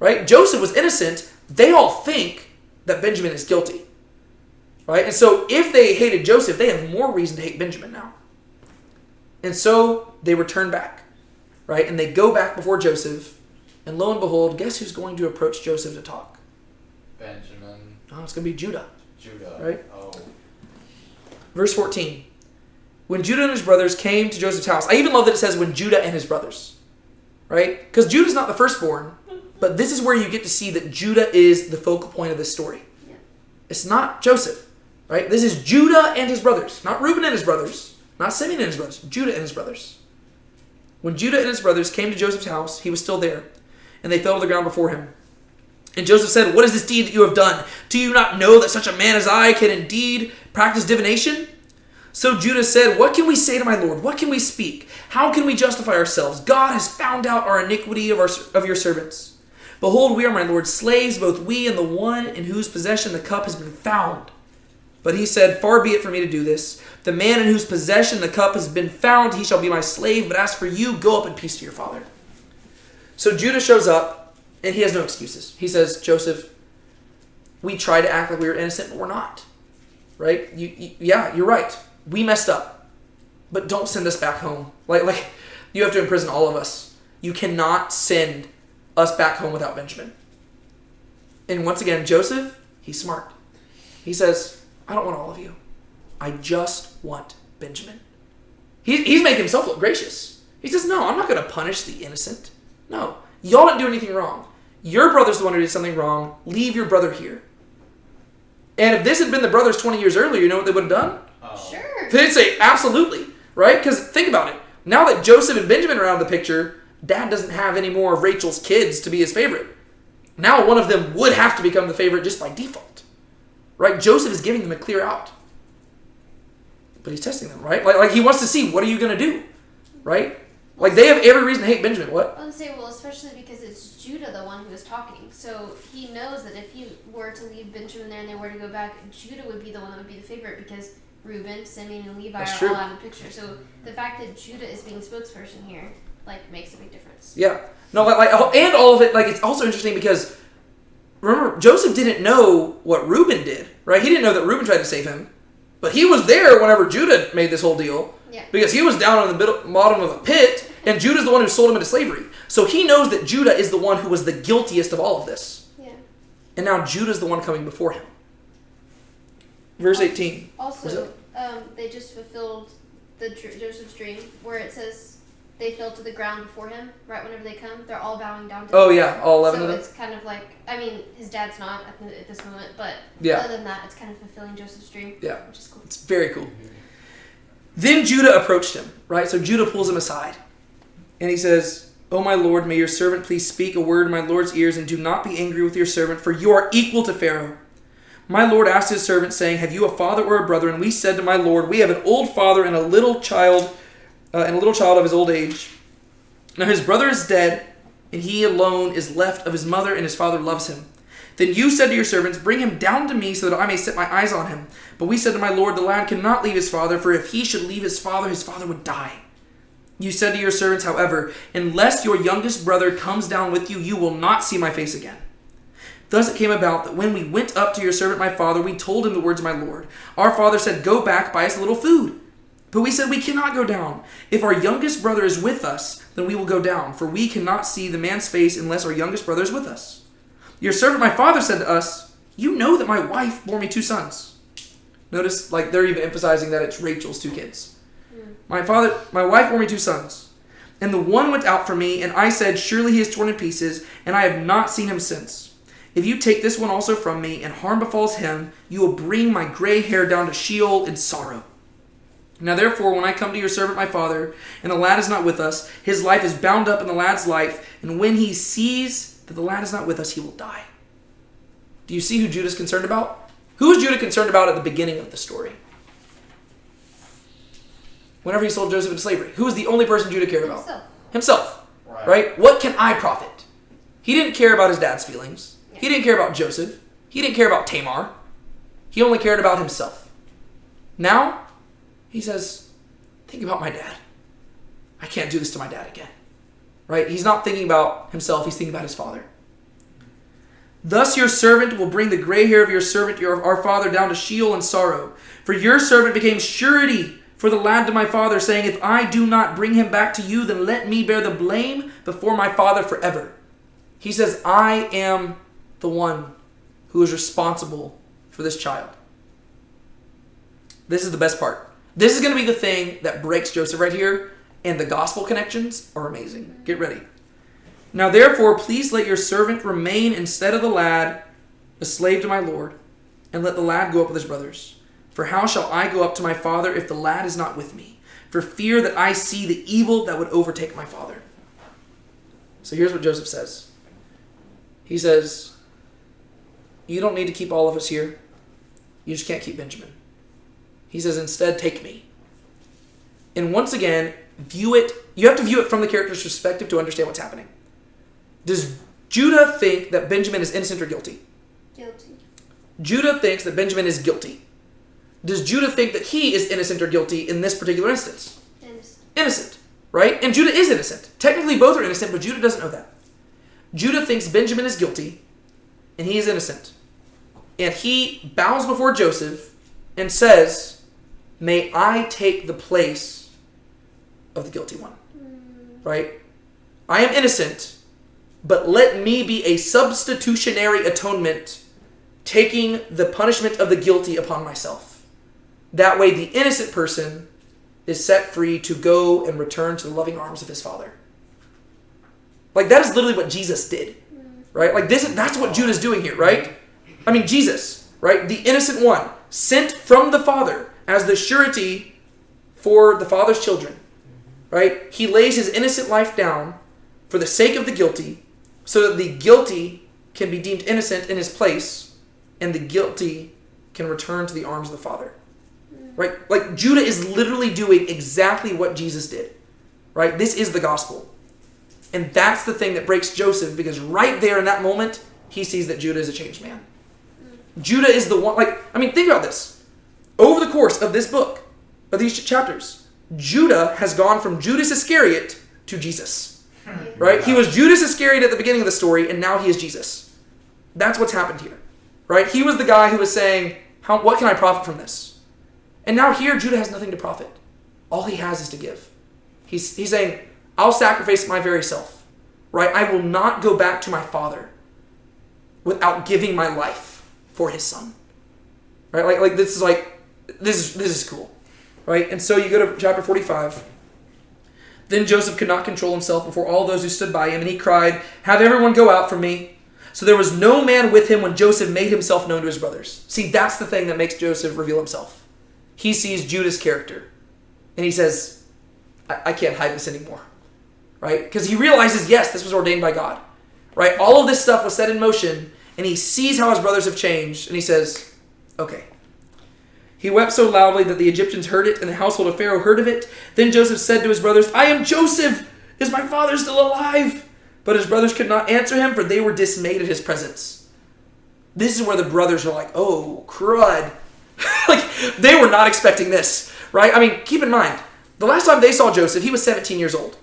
Right? Joseph was innocent. They all think that Benjamin is guilty. Right? And so if they hated Joseph, they have more reason to hate Benjamin now. And so they return back. Right? And they go back before Joseph. And lo and behold, guess who's going to approach Joseph to talk? Benjamin. Oh, it's going to be Judah. Judah. Right? Oh. Verse 14. When Judah and his brothers came to Joseph's house. I even love that it says when Judah and his brothers. Right? Because Judah's not the firstborn. But this is where you get to see that Judah is the focal point of this story. Yeah. It's not Joseph. Right? This is Judah and his brothers. Not Reuben and his brothers. Not Simeon and his brothers. Judah and his brothers. When Judah and his brothers came to Joseph's house, he was still there. And they fell to the ground before him. And Joseph said, "What is this deed that you have done? Do you not know that such a man as I can indeed practice divination?" So Judah said, "What can we say to my Lord? What can we speak? How can we justify ourselves? God has found out our iniquity of your servants. Behold, we are my Lord's slaves, both we and the one in whose possession the cup has been found." But he said, "Far be it from me to do this. The man in whose possession the cup has been found, he shall be my slave. But as for you, go up in peace to your father." So Judah shows up, and he has no excuses. He says, "Joseph, we tried to act like we were innocent, but we're not. Right? Yeah, you're right. We messed up. But don't send us back home. Like you have to imprison all of us. You cannot send us back home without Benjamin." And once again, Joseph, he's smart. He says, "I don't want all of you. I just want Benjamin." He's making himself look gracious. He says, "No, I'm not going to punish the innocent. No, y'all didn't do anything wrong. Your brother's the one who did something wrong. Leave your brother here." And if this had been the brothers 20 years earlier, you know what they would have done? Oh. Sure. They'd say, absolutely. Right? Because think about it. Now that Joseph and Benjamin are out of the picture, Dad doesn't have any more of Rachel's kids to be his favorite. Now one of them would have to become the favorite just by default. Right? Joseph is giving them a clear out. But he's testing them, right? Like he wants to see, what are you going to do? Right? Like they have every reason to hate Benjamin. What? I would say, well, especially because it's Judah the one who is talking. So he knows that if he were to leave Benjamin there and they were to go back, Judah would be the one that would be the favorite because Reuben, Simeon, and Levi That's are true. all out of the picture. So the fact that Judah is being spokesperson here, like, makes a big difference. Yeah. No, like and all of it, like, it's also interesting because, remember, Joseph didn't know what Reuben did, right? He didn't know that Reuben tried to save him. But he was there whenever Judah made this whole deal. Yeah. Because he was down in the bottom of a pit, and Judah's the one who sold him into slavery. So he knows that Judah is the one who was the guiltiest of all of this. Yeah. And now Judah's the one coming before him. Verse 18. Also, they just fulfilled Joseph's dream where it says they fell to the ground before him right whenever they come. They're all bowing down to Oh, him. yeah, all 11 so of them. it's kind of like, I mean, his dad's not at this moment, but Yeah. other than that, it's kind of fulfilling Joseph's dream. Yeah. Which is cool. It's very cool. Then Judah approached him, right? So Judah pulls him aside. And he says, "Oh, my Lord, may your servant please speak a word in my Lord's ears, and do not be angry with your servant, for you are equal to Pharaoh. My Lord asked his servant, saying, 'Have you a father or a brother?' And we said to my Lord, 'We have an old father and a little child of his old age. Now his brother is dead, and he alone is left of his mother, and his father loves him. Then you said to your servants, Bring him down to me, so that I may set my eyes on him. But we said to my Lord, The lad cannot leave his father, for if he should leave his father would die. You said to your servants, however, Unless your youngest brother comes down with you, you will not see my face again. Thus it came about that when we went up to your servant my father, we told him the words of my lord. Our father said, go back, buy us a little food. But we said, we cannot go down. If our youngest brother is with us, then we will go down, for we cannot see the man's face unless our youngest brother is with us. Your servant my father said to us, you know that my wife bore me 2 sons. Notice, like, they're even emphasizing that it's Rachel's 2 kids. My wife bore me 2 sons. And the one went out from me, and I said, surely he is torn in pieces, and I have not seen him since. If you take this one also from me, and harm befalls him, you will bring my gray hair down to Sheol in sorrow. Now therefore, when I come to your servant my father, and the lad is not with us, his life is bound up in the lad's life, and when he sees that the lad is not with us, he will die. Do you see who Judah is concerned about? Who is Judah concerned about at the beginning of the story? Whenever he sold Joseph into slavery, who was the only person Judah cared about? Himself. Right? What can I profit? He didn't care about his dad's feelings. He didn't care about Joseph. He didn't care about Tamar. He only cared about himself. Now, he says, think about my dad. I can't do this to my dad again. Right? He's not thinking about himself. He's thinking about his father. Thus your servant will bring the gray hair of your servant, our father, down to Sheol in sorrow. For your servant became surety for the lad to my father, saying, if I do not bring him back to you, then let me bear the blame before my father forever. He says, I am the one who is responsible for this child. This is the best part. This is going to be the thing that breaks Joseph right here, and the gospel connections are amazing. Get ready. Now therefore, please let your servant remain instead of the lad, a slave to my lord, and let the lad go up with his brothers. For how shall I go up to my father if the lad is not with me? For fear that I see the evil that would overtake my father. So here's what Joseph says. He says, you don't need to keep all of us here. You just can't keep Benjamin. He says, instead, take me. And once again, view it. You have to view it from the character's perspective to understand what's happening. Does Judah think that Benjamin is innocent or guilty? Guilty. Judah thinks that Benjamin is guilty. Does Judah think that he is innocent or guilty in this particular instance? Innocent. Innocent, right? And Judah is innocent. Technically, both are innocent, but Judah doesn't know that. Judah thinks Benjamin is guilty, and he is innocent. And he bows before Joseph and says, may I take the place of the guilty one, right? I am innocent, but let me be a substitutionary atonement, taking the punishment of the guilty upon myself. That way the innocent person is set free to go and return to the loving arms of his father. Like, that is literally what Jesus did, right? Like, that's what Judah's doing here, right? I mean, Jesus, right? The innocent one, sent from the Father as the surety for the Father's children, right? He lays his innocent life down for the sake of the guilty, so that the guilty can be deemed innocent in his place, and the guilty can return to the arms of the Father. Right? Like, Judah is literally doing exactly what Jesus did. Right? This is the gospel. And that's the thing that breaks Joseph, because right there in that moment, he sees that Judah is a changed man. Judah is the one, think about this. Over the course of this book, of these chapters, Judah has gone from Judas Iscariot to Jesus. Right? He was Judas Iscariot at the beginning of the story, and now he is Jesus. That's what's happened here. Right? He was the guy who was saying, what can I profit from this? And now here, Judah has nothing to profit. All he has is to give. He's saying, I'll sacrifice my very self. Right? I will not go back to my father without giving my life for his son. Right? This is cool. Right? And so you go to chapter 45. Then Joseph could not control himself before all those who stood by him, and he cried, have everyone go out from me. So there was no man with him when Joseph made himself known to his brothers. See, that's the thing that makes Joseph reveal himself. He sees Judah's character, and he says, I can't hide this anymore. Right? Because he realizes, yes, this was ordained by God. Right? All of this stuff was set in motion, and he sees how his brothers have changed, and he says, okay. He wept so loudly that the Egyptians heard it, and the household of Pharaoh heard of it. Then Joseph said to his brothers, I am Joseph! Is my father still alive? But his brothers could not answer him, for they were dismayed at his presence. This is where the brothers are like, oh, crud. They were not expecting this, right? I mean, keep in mind, the last time they saw Joseph, he was 17 years old.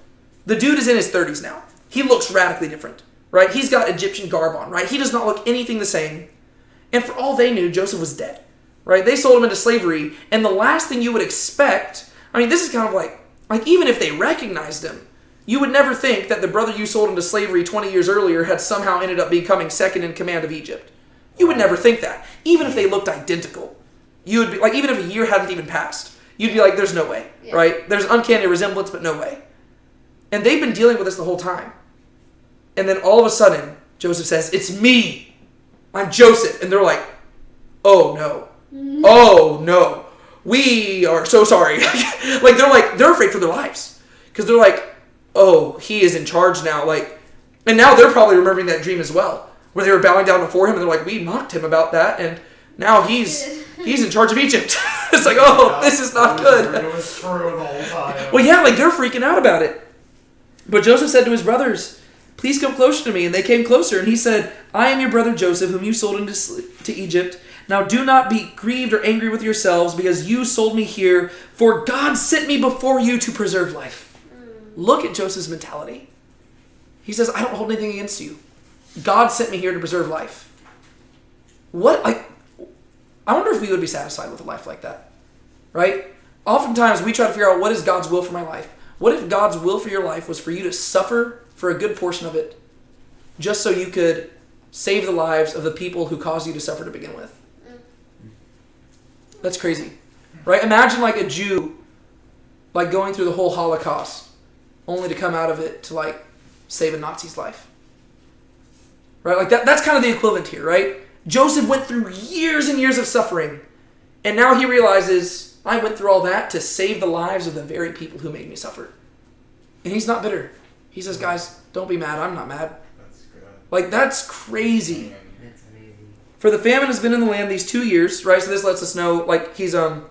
The dude is in his 30s now. He looks radically different, right? He's got Egyptian garb on, right? He does not look anything the same. And for all they knew, Joseph was dead, right? They sold him into slavery, and the last thing you would expect, I mean, this is kind of like even if they recognized him, you would never think that the brother you sold into slavery 20 years earlier had somehow ended up becoming second in command of Egypt. You would never think that. Even if they looked identical. You would be like, even if a year hadn't even passed, you'd be like, there's no way, right? There's an uncanny resemblance, but no way. And they've been dealing with this the whole time. And then all of a sudden, Joseph says, it's me. I'm Joseph. And they're like, oh no. Oh no. We are so sorry. They're afraid for their lives. Because they're like, oh, he is in charge now. And now they're probably remembering that dream as well, where they were bowing down before him, and they're like, we mocked him about that, and now he's in charge of Egypt. It's like, oh, this is not good. It was true the whole time. Well, yeah, they're freaking out about it. But Joseph said to his brothers, please come closer to me. And they came closer, and he said, I am your brother Joseph, whom you sold into Egypt. Now do not be grieved or angry with yourselves, because you sold me here, for God sent me before you to preserve life. Look at Joseph's mentality. He says, I don't hold anything against you. God sent me here to preserve life. I wonder if we would be satisfied with a life like that, right? Oftentimes we try to figure out what is God's will for my life. What if God's will for your life was for you to suffer for a good portion of it, just so you could save the lives of the people who caused you to suffer to begin with? That's crazy, right? Imagine a Jew going through the whole Holocaust, only to come out of it to save a Nazi's life. Right? That's kind of the equivalent here, right? Joseph went through years and years of suffering, and now he realizes, I went through all that to save the lives of the very people who made me suffer. And he's not bitter. He says, guys, don't be mad. I'm not mad. That's good. That's crazy. That's amazing. For the famine has been in the land these 2 years, right? So this lets us know, he's, I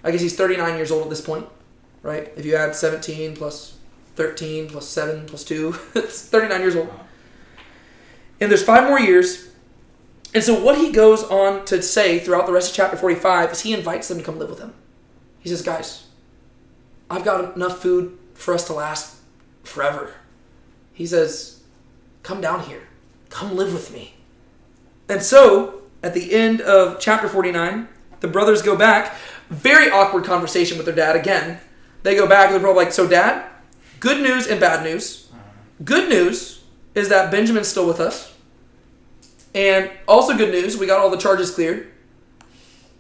guess he's 39 years old at this point, right? If you add 17 plus 13 plus 7 plus 2, it's 39 years old. And there's 5 more years. And so what he goes on to say throughout the rest of chapter 45 is he invites them to come live with him. He says, guys, I've got enough food for us to last forever. He says, come down here. Come live with me. And so, at the end of chapter 49, the brothers go back. Very awkward conversation with their dad again. They go back and they're probably like, so Dad, good news and bad news. Good news is that Benjamin's still with us. And also good news, we got all the charges cleared.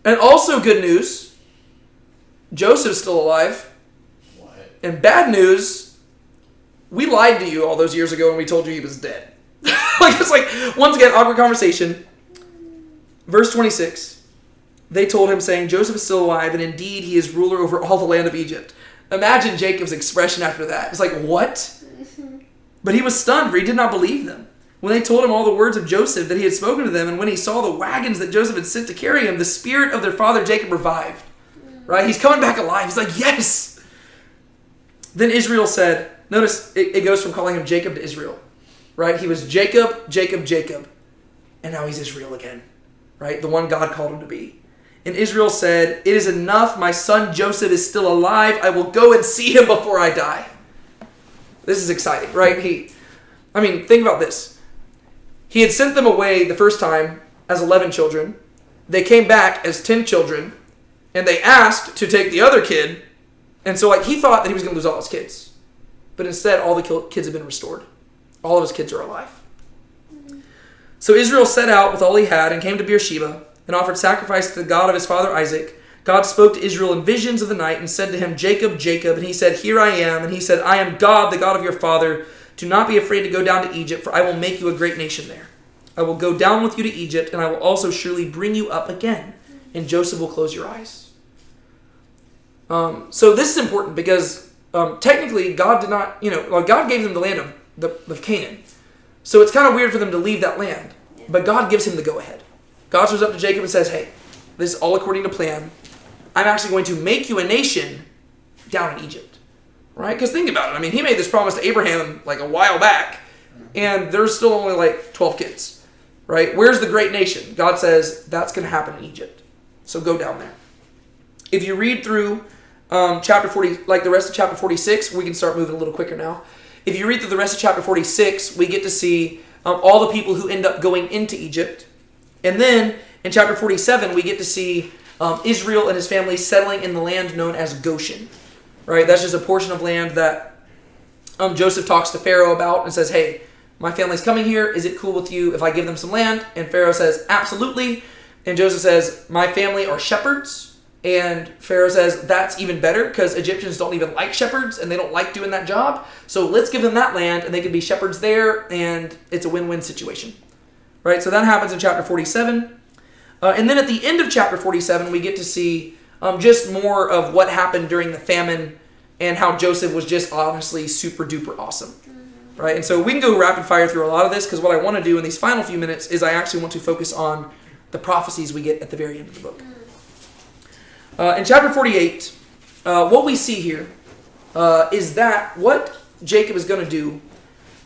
And also good news, Joseph's still alive. What? And bad news, we lied to you all those years ago when we told you he was dead. Once again, awkward conversation. Verse 26. They told him, saying, Joseph is still alive, and indeed he is ruler over all the land of Egypt. Imagine Jacob's expression after that. It's like, what? But he was stunned, for he did not believe them. When they told him all the words of Joseph that he had spoken to them, and when he saw the wagons that Joseph had sent to carry him, the spirit of their father Jacob revived. Right? He's coming back alive. He's like, yes! Then Israel said, notice it goes from calling him Jacob to Israel. Right? He was Jacob, Jacob, Jacob. And now he's Israel again. Right? The one God called him to be. And Israel said, it is enough. My son Joseph is still alive. I will go and see him before I die. This is exciting, right? Think about this. He had sent them away the first time as 11 children. They came back as 10 children. And they asked to take the other kid. And so he thought that he was going to lose all his kids. But instead, all the kids have been restored. All of his kids are alive. So Israel set out with all he had and came to Beersheba and offered sacrifice to the God of his father Isaac. God spoke to Israel in visions of the night and said to him, Jacob, Jacob. And he said, here I am. And he said, I am God, the God of your father. Do not be afraid to go down to Egypt, for I will make you a great nation there. I will go down with you to Egypt, and I will also surely bring you up again. And Joseph will close your eyes. So this is important because technically God did not, God gave them the land of Canaan. So it's kind of weird for them to leave that land. But God gives him the go-ahead. God shows up to Jacob and says, hey, this is all according to plan. I'm actually going to make you a nation down in Egypt. Right? Because think about it. He made this promise to Abraham a while back. And there's still only 12 kids. Right? Where's the great nation? God says, that's going to happen in Egypt. So go down there. If you read through chapter 40, the rest of chapter 46, we can start moving a little quicker now. If you read through the rest of chapter 46, we get to see all the people who end up going into Egypt. And then in chapter 47, we get to see Israel and his family settling in the land known as Goshen. Right? That's just a portion of land that Joseph talks to Pharaoh about and says, hey, my family's coming here. Is it cool with you if I give them some land? And Pharaoh says, absolutely. And Joseph says, my family are shepherds. And Pharaoh says, that's even better because Egyptians don't even like shepherds and they don't like doing that job. So let's give them that land and they can be shepherds there and it's a win-win situation. Right? So that happens in chapter 47. And then at the end of chapter 47, we get to see just more of what happened during the famine and how Joseph was just honestly super duper awesome. Right? And so we can go rapid fire through a lot of this because what I want to do in these final few minutes is I actually want to focus on the prophecies we get at the very end of the book. In chapter 48, what we see here is that what Jacob is going to do,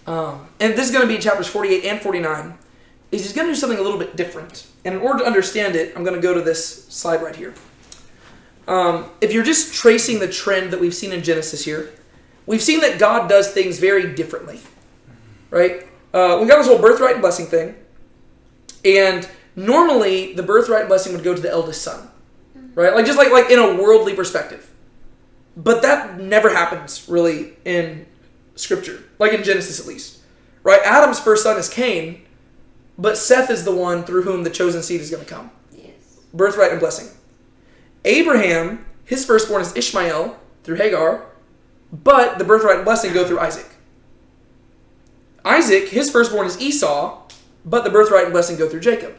and this is going to be in chapters 48 and 49, is he's going to do something a little bit different. And in order to understand it, I'm going to go to this slide right here. If you're just tracing the trend that we've seen in Genesis here, we've seen that God does things very differently, right? We got this whole birthright and blessing thing, and normally the birthright and blessing would go to the eldest son, right? Like just like in a worldly perspective, but that never happens really in Scripture, like in Genesis at least, right? Adam's first son is Cain, but Seth is the one through whom the chosen seed is going to come. Yes. Birthright and blessing. Abraham, his firstborn is Ishmael through Hagar, but the birthright and blessing go through Isaac. Isaac, his firstborn is Esau, but the birthright and blessing go through Jacob.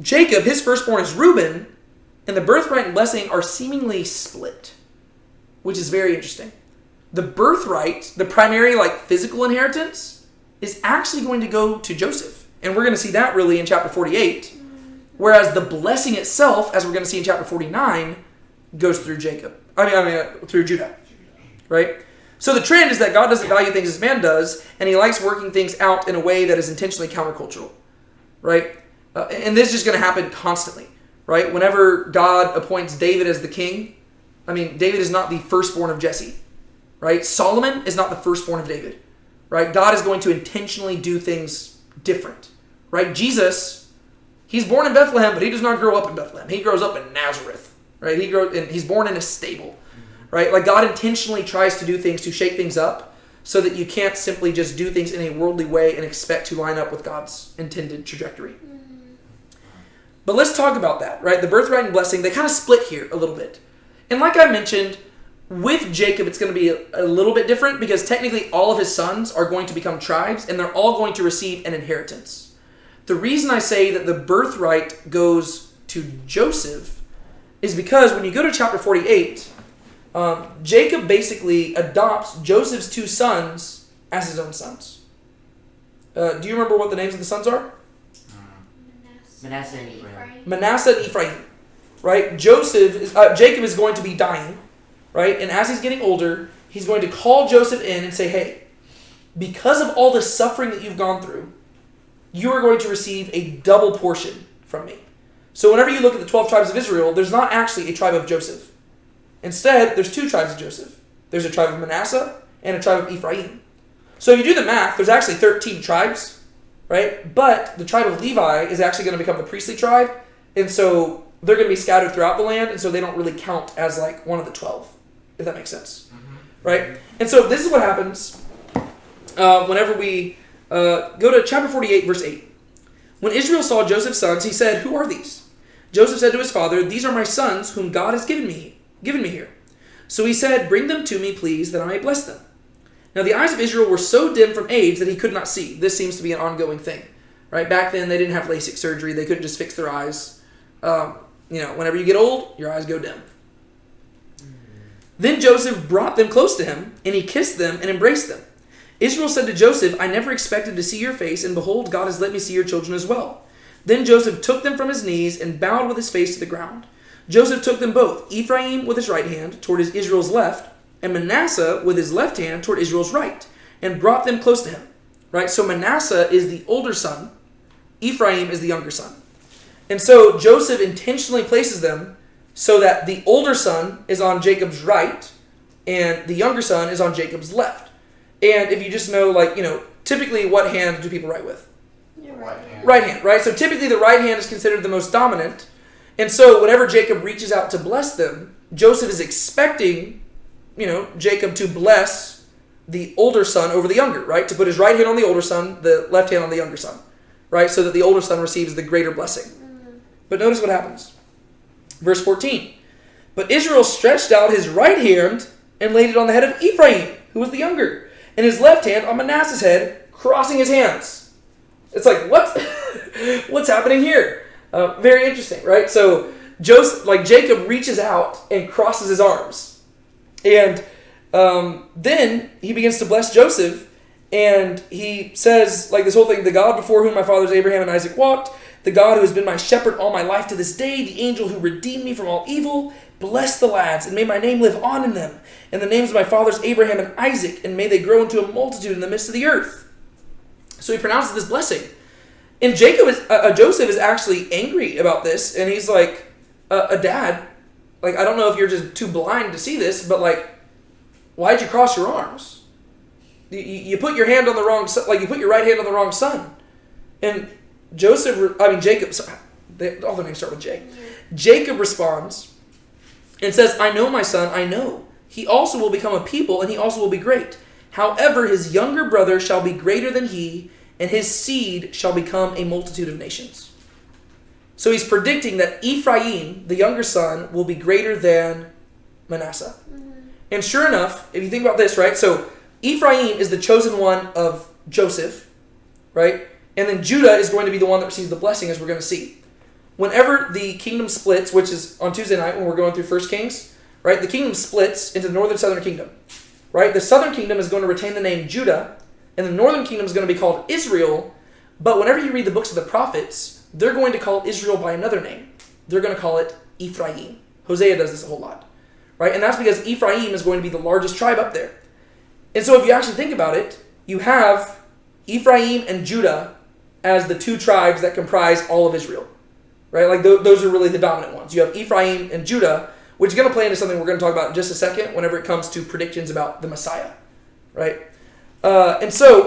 Jacob, his firstborn is Reuben, and the birthright and blessing are seemingly split, which is very interesting. The birthright, the primary physical inheritance, is actually going to go to Joseph. And we're going to see that really in chapter 48. Whereas the blessing itself, as we're going to see in chapter 49, goes through Jacob. Through Judah. Right? So the trend is that God doesn't value things as man does, and he likes working things out in a way that is intentionally countercultural. Right? And this is just going to happen constantly. Right? Whenever God appoints David as the king, David is not the firstborn of Jesse. Right? Solomon is not the firstborn of David. Right? God is going to intentionally do things different. Right? Jesus, he's born in Bethlehem, but he does not grow up in Bethlehem. He grows up in Nazareth. Right? He's born in a stable. Right? Like God intentionally tries to do things to shake things up so that you can't simply just do things in a worldly way and expect to line up with God's intended trajectory. But let's talk about that, right? The birthright and blessing, they kind of split here a little bit. And like I mentioned, with Jacob, it's going to be a little bit different because technically all of his sons are going to become tribes and they're all going to receive an inheritance. The reason I say that the birthright goes to Joseph is because when you go to chapter 48, Jacob basically adopts Joseph's two sons as his own sons. Do you remember what the names of the sons are? Manasseh and Ephraim. Manasseh and Ephraim. Right? Jacob is going to be dying. Right? And as he's getting older, he's going to call Joseph in and say, hey, because of all the suffering that you've gone through, you are going to receive a double portion from me. So whenever you look at the 12 tribes of Israel, there's not actually a tribe of Joseph. Instead, there's two tribes of Joseph. There's a tribe of Manasseh and a tribe of Ephraim. So you do the math, there's actually 13 tribes, right? But the tribe of Levi is actually going to become the priestly tribe, and so they're going to be scattered throughout the land, and so they don't really count as one of the 12, if that makes sense, right? And so this is what happens whenever we go to chapter 48, verse 8. When Israel saw Joseph's sons, he said, who are these? Joseph said to his father, these are my sons whom God has given me here. So he said, bring them to me, please, that I may bless them. Now the eyes of Israel were so dim from age that he could not see. This seems to be an ongoing thing, right? Back then, they didn't have LASIK surgery. They couldn't just fix their eyes. Whenever you get old, your eyes go dim. Then Joseph brought them close to him, and he kissed them and embraced them. Israel said to Joseph, I never expected to see your face, and behold, God has let me see your children as well. Then Joseph took them from his knees and bowed with his face to the ground. Joseph took them both, Ephraim with his right hand toward Israel's left, and Manasseh with his left hand toward Israel's right, and brought them close to him. Right? So Manasseh is the older son, Ephraim is the younger son. And so Joseph intentionally places them so that the older son is on Jacob's right, and the younger son is on Jacob's left. And if you just know, typically what hand do people write with? You're Right right. hand. Right hand, right? So typically the right hand is considered the most dominant. And so whenever Jacob reaches out to bless them, Joseph is expecting, Jacob to bless the older son over the younger, right? To put his right hand on the older son, the left hand on the younger son, right? So that the older son receives the greater blessing. But notice what happens. Verse 14. But Israel stretched out his right hand and laid it on the head of Ephraim, who was the younger, and his left hand on Manasseh's head, crossing his hands. It's like, what? What's happening here? Very interesting, right? So Jacob reaches out and crosses his arms. And then he begins to bless Joseph, and he says, this whole thing, the God before whom my fathers Abraham and Isaac walked, the God who has been my shepherd all my life to this day, the angel who redeemed me from all evil, bless the lads, and may my name live on in them, and the names of my fathers Abraham and Isaac, and may they grow into a multitude in the midst of the earth. So he pronounces this blessing. And Joseph is actually angry about this, and he's like, Dad, I don't know if you're just too blind to see this, but why'd you cross your arms? You put your hand on the wrong son, you put your right hand on the wrong son. And Jacob, all their names start with J. Jacob responds and says, I know, my son, I know. He also will become a people, and he also will be great. However, his younger brother shall be greater than he, and his seed shall become a multitude of nations. So he's predicting that Ephraim, the younger son, will be greater than Manasseh. And sure enough, if you think about this, right? So Ephraim is the chosen one of Joseph, right? And then Judah is going to be the one that receives the blessing, as we're going to see. Whenever the kingdom splits, which is on Tuesday night when we're going through 1 Kings, right? The kingdom splits into the northern and southern kingdom, right? The southern kingdom is going to retain the name Judah, and the northern kingdom is going to be called Israel. But whenever you read the books of the prophets, they're going to call Israel by another name. They're going to call it Ephraim. Hosea does this a whole lot, right? And that's because Ephraim is going to be the largest tribe up there. And so if you actually think about it, you have Ephraim and Judah as the two tribes that comprise all of Israel, right? Those are really the dominant ones. You have Ephraim and Judah, which is going to play into something we're going to talk about in just a second whenever it comes to predictions about the Messiah, right? And so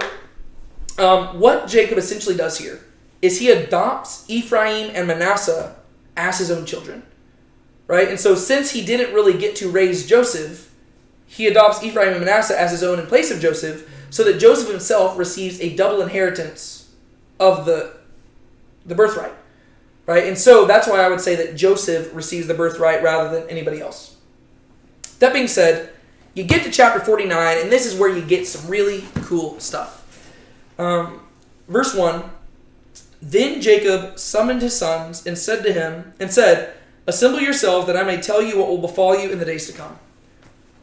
what Jacob essentially does here is he adopts Ephraim and Manasseh as his own children, right? And so since he didn't really get to raise Joseph, he adopts Ephraim and Manasseh as his own in place of Joseph, so that Joseph himself receives a double inheritance of the birthright, right? And so that's why I would say that Joseph receives the birthright rather than anybody else. That being said, you get to chapter 49, and this is where you get some really cool stuff. Verse 1, Then Jacob summoned his sons and said, Assemble yourselves that I may tell you what will befall you in the days to come.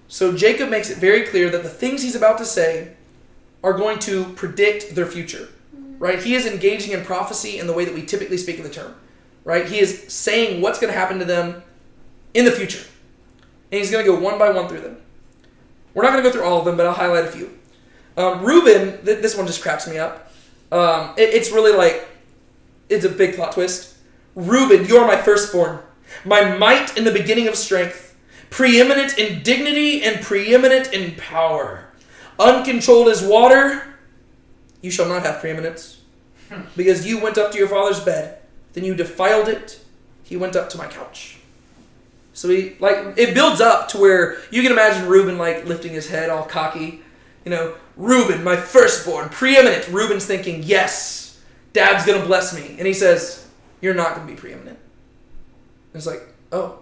So Jacob makes it very clear that the things he's about to say are going to predict their future, right? He is engaging in prophecy in the way that we typically speak of the term, right? He is saying what's going to happen to them in the future. And he's going to go one by one through them. We're not going to go through all of them, but I'll highlight a few. Reuben, this one just cracks me up. It's really it's a big plot twist. Reuben, you are my firstborn, my might in the beginning of strength, preeminent in dignity and preeminent in power. Uncontrolled as water, you shall not have preeminence, because you went up to your father's bed, then you defiled it, he went up to my couch. So it builds up to where you can imagine Reuben lifting his head all cocky. Reuben, my firstborn, preeminent. Reuben's thinking, yes, Dad's going to bless me. And he says, you're not going to be preeminent. And it's like, oh.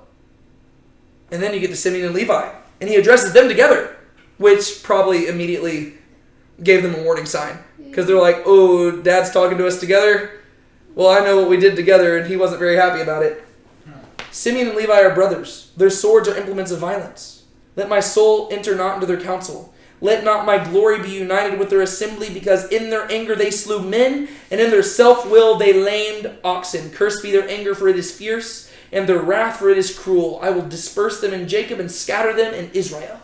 And then you get to Simeon and Levi, and he addresses them together, which probably immediately gave them a warning sign. Because they're like, oh, Dad's talking to us together. Well, I know what we did together, and he wasn't very happy about it. Simeon and Levi are brothers. Their swords are implements of violence. Let my soul enter not into their counsel. Let not my glory be united with their assembly, because in their anger they slew men, and in their self-will they lamed oxen. Cursed be their anger, for it is fierce, and their wrath, for it is cruel. I will disperse them in Jacob and scatter them in Israel.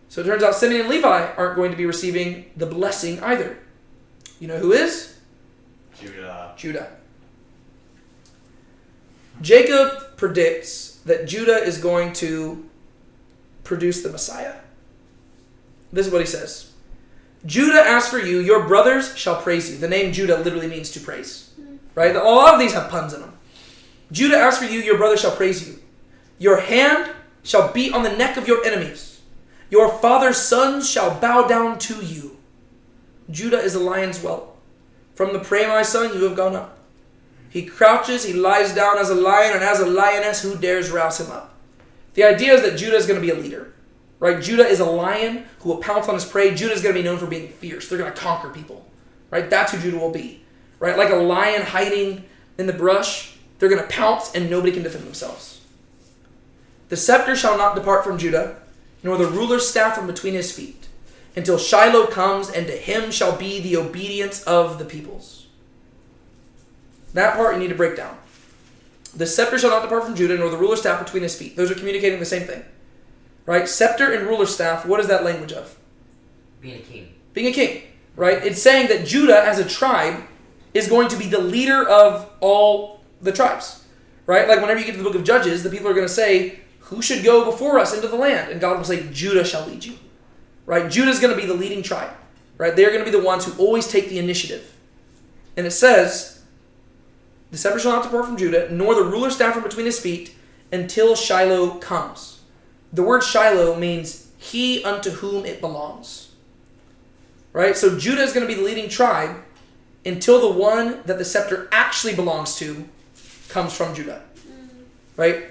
So it turns out Simeon and Levi aren't going to be receiving the blessing either. You know who is? Judah. Jacob predicts that Judah is going to produce the Messiah. This is what he says. Judah, as for you, your brothers shall praise you. The name Judah literally means to praise. Right? A lot of these have puns in them. Judah, as for you, your brothers shall praise you. Your hand shall be on the neck of your enemies. Your father's sons shall bow down to you. Judah is a lion's whelp. From the prey, my son, you have gone up. He crouches, he lies down as a lion, and as a lioness, who dares rouse him up? The idea is that Judah is going to be a leader. Right? Judah is a lion who will pounce on his prey. Judah is going to be known for being fierce. They're going to conquer people. Right? That's who Judah will be. Right? Like a lion hiding in the brush, they're going to pounce and nobody can defend themselves. The scepter shall not depart from Judah, nor the ruler's staff from between his feet, until Shiloh comes, and to him shall be the obedience of the peoples. That part you need to break down. The scepter shall not depart from Judah, nor the ruler's staff between his feet. Those are communicating the same thing. Right? Scepter and ruler's staff, what is that language of? Being a king. Being a king. Right? It's saying that Judah as a tribe is going to be the leader of all the tribes. Right? Like whenever you get to the book of Judges, the people are going to say, who should go before us into the land? And God will say, Judah shall lead you. Right? Judah's going to be the leading tribe. Right? They're going to be the ones who always take the initiative. And it says, the scepter shall not depart from Judah, nor the ruler's staff from between his feet, until Shiloh comes. The word Shiloh means he unto whom it belongs. Right? So Judah is going to be the leading tribe until the one that the scepter actually belongs to comes from Judah. Right?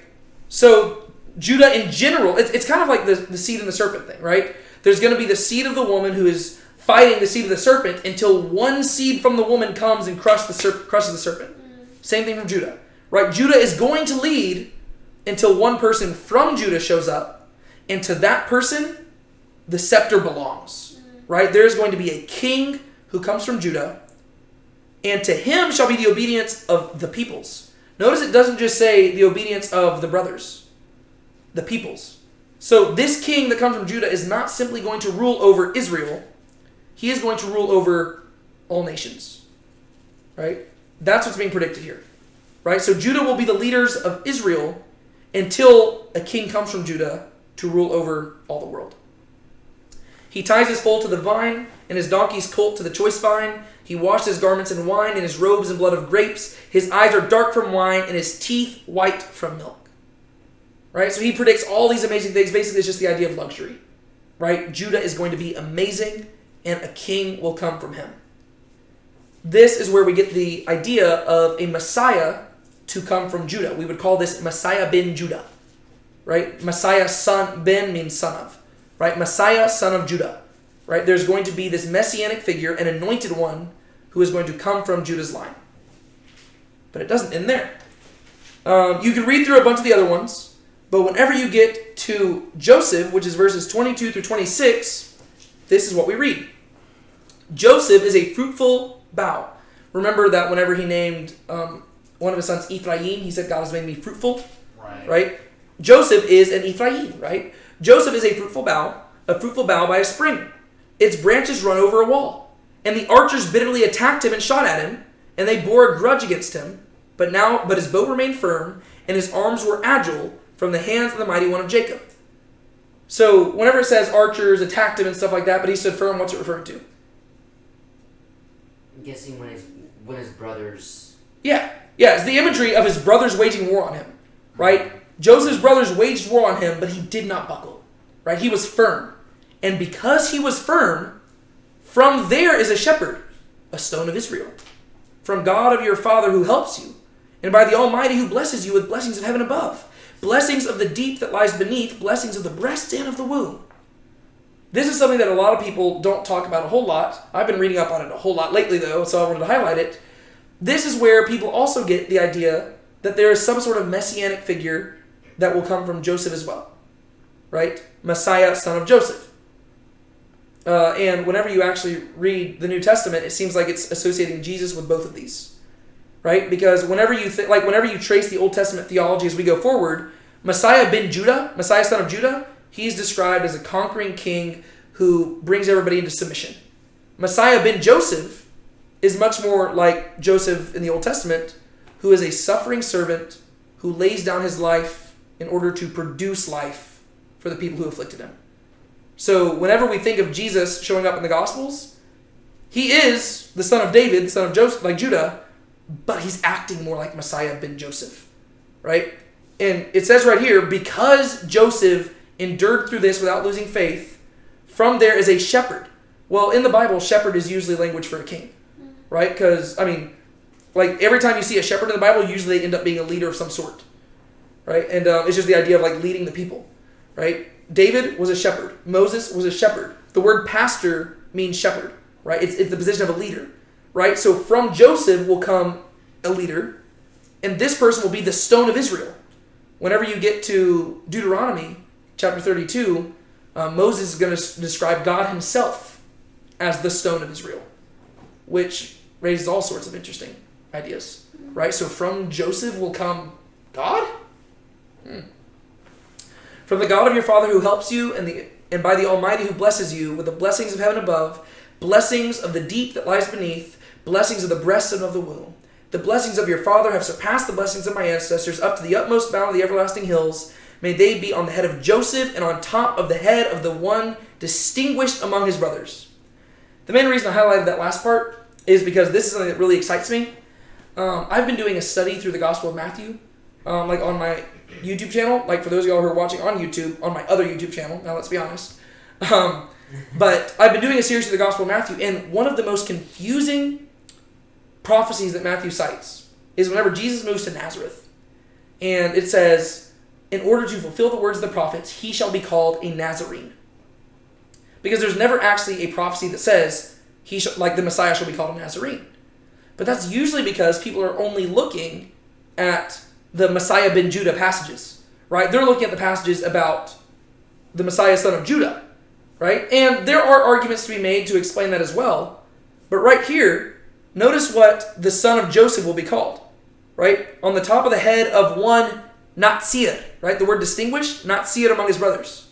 So Judah in general, it's kind of like the seed and the serpent thing, right? There's going to be the seed of the woman who is fighting the seed of the serpent until one seed from the woman comes and crushes the serpent. Same thing from Judah. Right? Judah is going to lead until one person from Judah shows up, and to that person, the scepter belongs. Right? There's going to be a king who comes from Judah, and to him shall be the obedience of the peoples. Notice it doesn't just say the obedience of the brothers, the peoples. So this king that comes from Judah is not simply going to rule over Israel. He is going to rule over all nations. Right? That's what's being predicted here. Right? So Judah will be the leaders of Israel until a king comes from Judah to rule over all the world. He ties his foal to the vine, and his donkey's colt to the choice vine. He washed his garments in wine, and his robes in blood of grapes. His eyes are dark from wine, and his teeth white from milk. Right? So he predicts all these amazing things. Basically, it's just the idea of luxury. Right? Judah is going to be amazing, and a king will come from him. This is where we get the idea of a Messiah to come from Judah. We would call this Messiah ben Judah. Right? Messiah son, ben means son of. Right? Messiah, son of Judah. Right? There's going to be this messianic figure, an anointed one, who is going to come from Judah's line. But it doesn't end there. You can read through a bunch of the other ones, but whenever you get to Joseph, which is verses 22 through 26, this is what we read. Joseph is a fruitful bough. Remember that whenever he named one of his sons Ephraim, he said, God has made me fruitful. Right? Joseph is an Ephraim, right? Joseph is a fruitful bough by a spring. Its branches run over a wall. And the archers bitterly attacked him and shot at him, and they bore a grudge against him. But his bow remained firm, and his arms were agile from the hands of the mighty one of Jacob. So whenever it says archers attacked him and stuff like that, but he stood firm, what's it referring to? I'm guessing when his brothers... Yeah, it's the imagery of his brothers waging war on him, right? Joseph's brothers waged war on him, but he did not buckle, right? He was firm. And because he was firm, from there is a shepherd, a stone of Israel, from God of your father who helps you, and by the Almighty who blesses you with blessings of heaven above, blessings of the deep that lies beneath, blessings of the breast and of the womb. This is something that a lot of people don't talk about a whole lot. I've been reading up on it a whole lot lately, though, so I wanted to highlight it. This is where people also get the idea that there is some sort of messianic figure that will come from Joseph as well. Right? Messiah, son of Joseph. And whenever you actually read the New Testament, it seems like it's associating Jesus with both of these. Right? Because whenever you trace the Old Testament theology as we go forward, Messiah ben Judah, Messiah son of Judah, he's described as a conquering king who brings everybody into submission. Messiah ben Joseph is much more like Joseph in the Old Testament, who is a suffering servant who lays down his life in order to produce life for the people who afflicted him. So whenever we think of Jesus showing up in the Gospels, he is the son of David, the son of Joseph, like Judah, but he's acting more like Messiah ben Joseph, right? And it says right here, because Joseph endured through this without losing faith, from there is a shepherd. Well, in the Bible, shepherd is usually language for a king, right? Because, I mean, like every time you see a shepherd in the Bible, usually they end up being a leader of some sort, right? And it's just the idea of like leading the people, right? David was a shepherd. Moses was a shepherd. The word pastor means shepherd, right? It's the position of a leader, right? So from Joseph will come a leader, and this person will be the stone of Israel. Whenever you get to Deuteronomy chapter 32, Moses is going to describe God himself as the stone of Israel, which raises all sorts of interesting ideas, right? So from Joseph will come God? From the God of your father who helps you, and by the Almighty who blesses you with the blessings of heaven above, blessings of the deep that lies beneath, blessings of the breast and of the womb. The blessings of your father have surpassed the blessings of my ancestors up to the utmost bound of the everlasting hills. May they be on the head of Joseph and on top of the head of the one distinguished among his brothers. The main reason I highlighted that last part is because this is something that really excites me. I've been doing a study through the Gospel of Matthew, like on my YouTube channel, like for those of y'all who are watching on YouTube, on my other YouTube channel, now let's be honest. But I've been doing a series through the Gospel of Matthew, and one of the most confusing prophecies that Matthew cites is whenever Jesus moves to Nazareth. And it says, in order to fulfill the words of the prophets, he shall be called a Nazarene. Because there's never actually a prophecy that says like the Messiah shall be called a Nazarene. But that's usually because people are only looking at the Messiah ben Judah passages, right? They're looking at the passages about the Messiah son of Judah, right? And there are arguments to be made to explain that as well. But right here, notice what the son of Joseph will be called, right? On the top of the head of one Natsir, right? The word distinguished, Natsir among his brothers,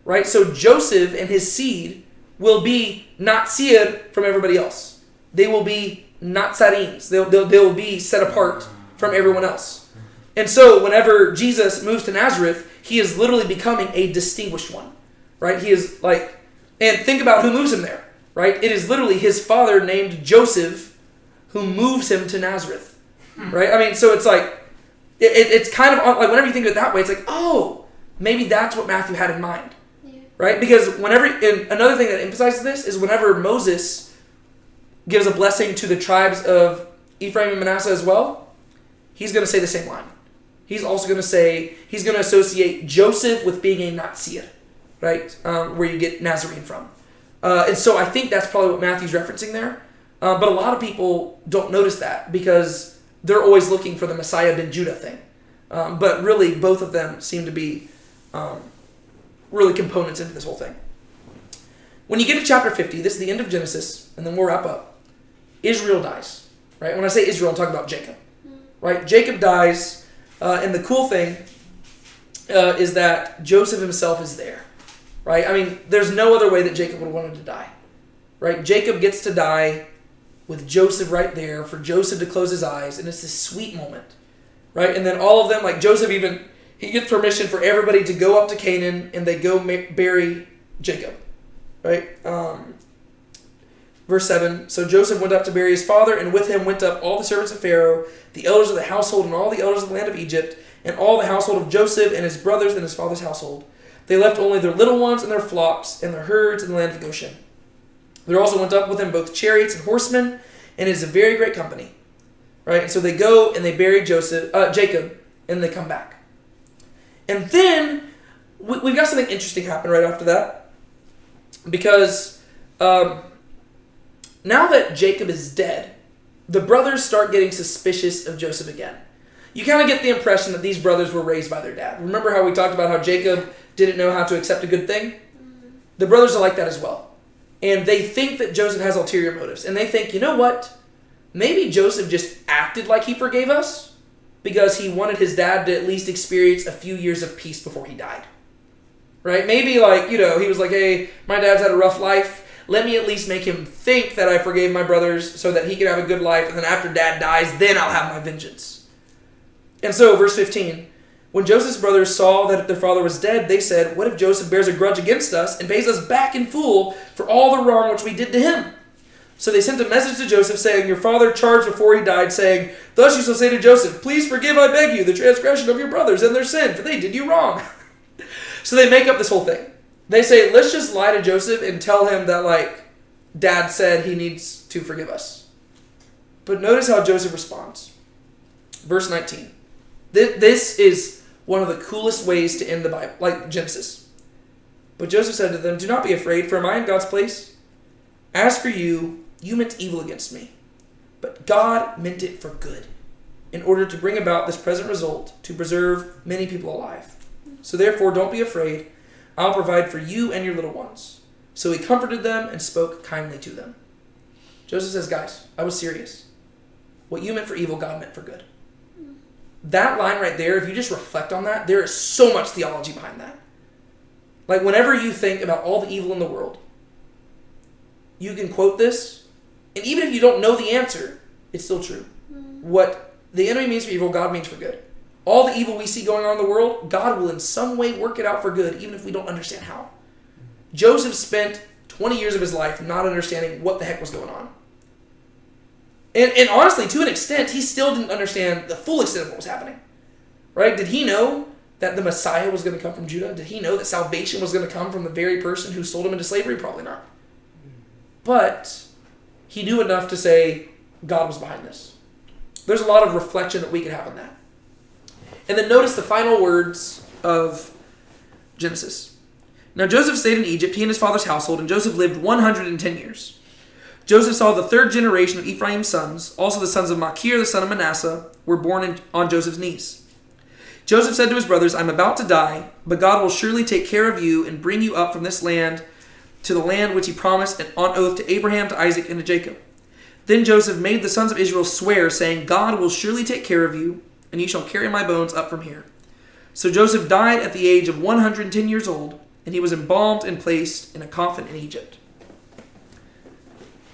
right? So Joseph and his seed will be Natsir from everybody else. They will be Nazarenes. They'll be set apart from everyone else. And so whenever Jesus moves to Nazareth, he is literally becoming a distinguished one, right? He is like, and think about who moves him there, right? It is literally his father named Joseph who moves him to Nazareth, right? I mean, so it's like, it's kind of like whenever you think of it that way, it's like, oh, maybe that's what Matthew had in mind, right? Because whenever, and another thing that emphasizes this is whenever Moses gives a blessing to the tribes of Ephraim and Manasseh as well, he's going to say the same line. He's also going to say, he's going to associate Joseph with being a Natsir, right? Where you get Nazarene from. And so I think that's probably what Matthew's referencing there. But a lot of people don't notice that because they're always looking for the Messiah ben Judah thing. But really, both of them seem to be really components into this whole thing. When you get to chapter 50, this is the end of Genesis, and then we'll wrap up. Israel dies, right? When I say Israel, I'm talking about Jacob, right? Jacob dies, and the cool thing is that Joseph himself is there, right? I mean, there's no other way that Jacob would have wanted to die, right? Jacob gets to die with Joseph right there for Joseph to close his eyes, and it's this sweet moment, right? And then all of them, like Joseph even, he gets permission for everybody to go up to Canaan, and they go bury Jacob, right? Verse 7, so Joseph went up to bury his father, and with him went up all the servants of Pharaoh, the elders of the household, and all the elders of the land of Egypt, and all the household of Joseph, and his brothers, and his father's household. They left only their little ones, and their flocks, and their herds in the land of Goshen. There also went up with him both chariots and horsemen, and it is a very great company. Right? And so they go, and they bury Jacob, and they come back. And then, we've got something interesting happen right after that. Because now that Jacob is dead, the brothers start getting suspicious of Joseph again. You kind of get the impression that these brothers were raised by their dad. Remember how we talked about how Jacob didn't know how to accept a good thing? The brothers are like that as well. And they think that Joseph has ulterior motives. And they think, you know what? Maybe Joseph just acted like he forgave us because he wanted his dad to at least experience a few years of peace before he died. Right? Maybe like, he was like, hey, my dad's had a rough life. Let me at least make him think that I forgave my brothers so that he can have a good life. And then after dad dies, then I'll have my vengeance. And so, verse 15, When Joseph's brothers saw that their father was dead, they said, "What if Joseph bears a grudge against us and pays us back in full for all the wrong which we did to him?" So they sent a message to Joseph, saying, "Your father charged before he died, saying, 'Thus you shall say to Joseph, Please forgive, I beg you, the transgression of your brothers and their sin, for they did you wrong.'" So they make up this whole thing. They say, let's just lie to Joseph and tell him that, like, Dad said he needs to forgive us. But notice how Joseph responds. Verse 19. This is one of the coolest ways to end the Bible, like Genesis. "But Joseph said to them, 'Do not be afraid, for am I in God's place? As for you, you meant evil against me, but God meant it for good, in order to bring about this present result, to preserve many people alive. So therefore, don't be afraid. I'll provide for you and your little ones.' So he comforted them and spoke kindly to them." Joseph says, "Guys, I was serious. What you meant for evil, God meant for good." That line right there, if you just reflect on that, there is so much theology behind that. Like, whenever you think about all the evil in the world, you can quote this, and even if you don't know the answer, it's still true. What the enemy means for evil, God means for good. All the evil we see going on in the world, God will in some way work it out for good, even if we don't understand how. Joseph spent 20 years of his life not understanding what the heck was going on. And honestly, to an extent, he still didn't understand the full extent of what was happening. Right? Did he know that the Messiah was going to come from Judah? Did he know that salvation was going to come from the very person who sold him into slavery? Probably not. But he knew enough to say God was behind this. There's a lot of reflection that we could have on that. And then notice the final words of Genesis. "Now Joseph stayed in Egypt, he and his father's household, and Joseph lived 110 years. Joseph saw the third generation of Ephraim's sons. Also the sons of Machir, the son of Manasseh, were born on Joseph's knees. Joseph said to his brothers, 'I'm about to die, but God will surely take care of you and bring you up from this land to the land which he promised on oath to Abraham, to Isaac, and to Jacob.' Then Joseph made the sons of Israel swear, saying, 'God will surely take care of you, and you shall carry my bones up from here.' So Joseph died at the age of 110 years old, and he was embalmed and placed in a coffin in Egypt."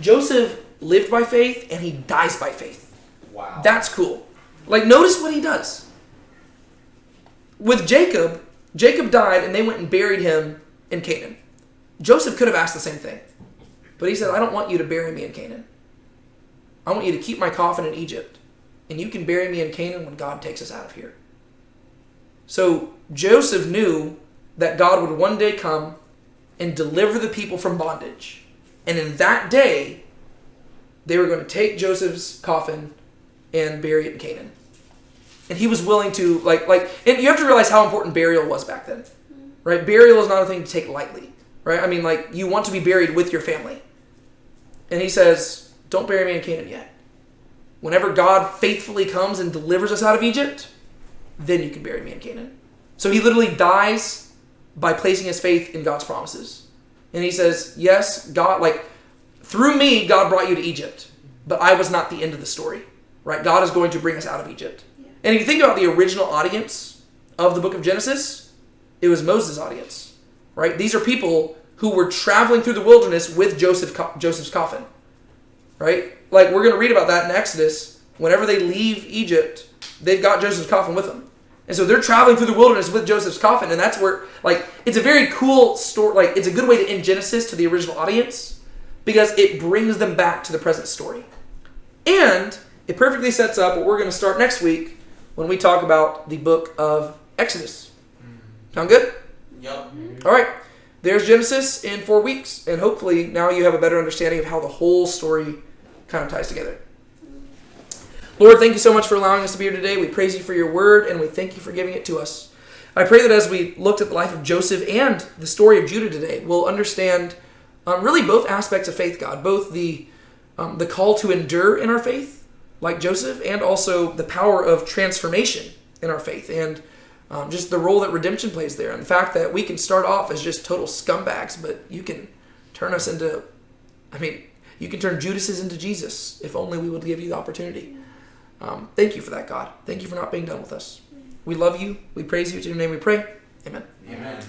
Joseph lived by faith, and he dies by faith. Wow. That's cool. Like, notice what he does. With Jacob died, and they went and buried him in Canaan. Joseph could have asked the same thing. But he said, "I don't want you to bury me in Canaan. I want you to keep my coffin in Egypt, and you can bury me in Canaan when God takes us out of here." So Joseph knew that God would one day come and deliver the people from bondage. And in that day, they were going to take Joseph's coffin and bury it in Canaan. And he was willing to, and you have to realize how important burial was back then. Right? Burial is not a thing to take lightly. Right? I mean, like, you want to be buried with your family. And he says, "Don't bury me in Canaan yet. Whenever God faithfully comes and delivers us out of Egypt, then you can bury me in Canaan." So he literally dies by placing his faith in God's promises. And he says, yes, God, through me, God brought you to Egypt, but I was not the end of the story. Right? God is going to bring us out of Egypt. Yeah. And if you think about the original audience of the book of Genesis, it was Moses' audience. Right? These are people who were traveling through the wilderness with Joseph's coffin. Right? Like, we're going to read about that in Exodus. Whenever they leave Egypt, they've got Joseph's coffin with them. And so they're traveling through the wilderness with Joseph's coffin. And that's where, it's a very cool story. It's a good way to end Genesis to the original audience, because it brings them back to the present story. And it perfectly sets up what we're going to start next week when we talk about the book of Exodus. Sound good? Yep. All right. There's Genesis in 4 weeks. And hopefully now you have a better understanding of how the whole story kind of ties together. Lord, thank you so much for allowing us to be here today. We praise you for your word, and we thank you for giving it to us. I pray that as we looked at the life of Joseph and the story of Judah today, we'll understand really both aspects of faith, God. Both the call to endure in our faith, like Joseph, and also the power of transformation in our faith, and just the role that redemption plays there. And the fact that we can start off as just total scumbags, but you can turn us into, you can turn Judases into Jesus, if only we would give you the opportunity. Thank you for that, God. Thank you for not being done with us. We love you. We praise you. In your name we pray. Amen. Amen.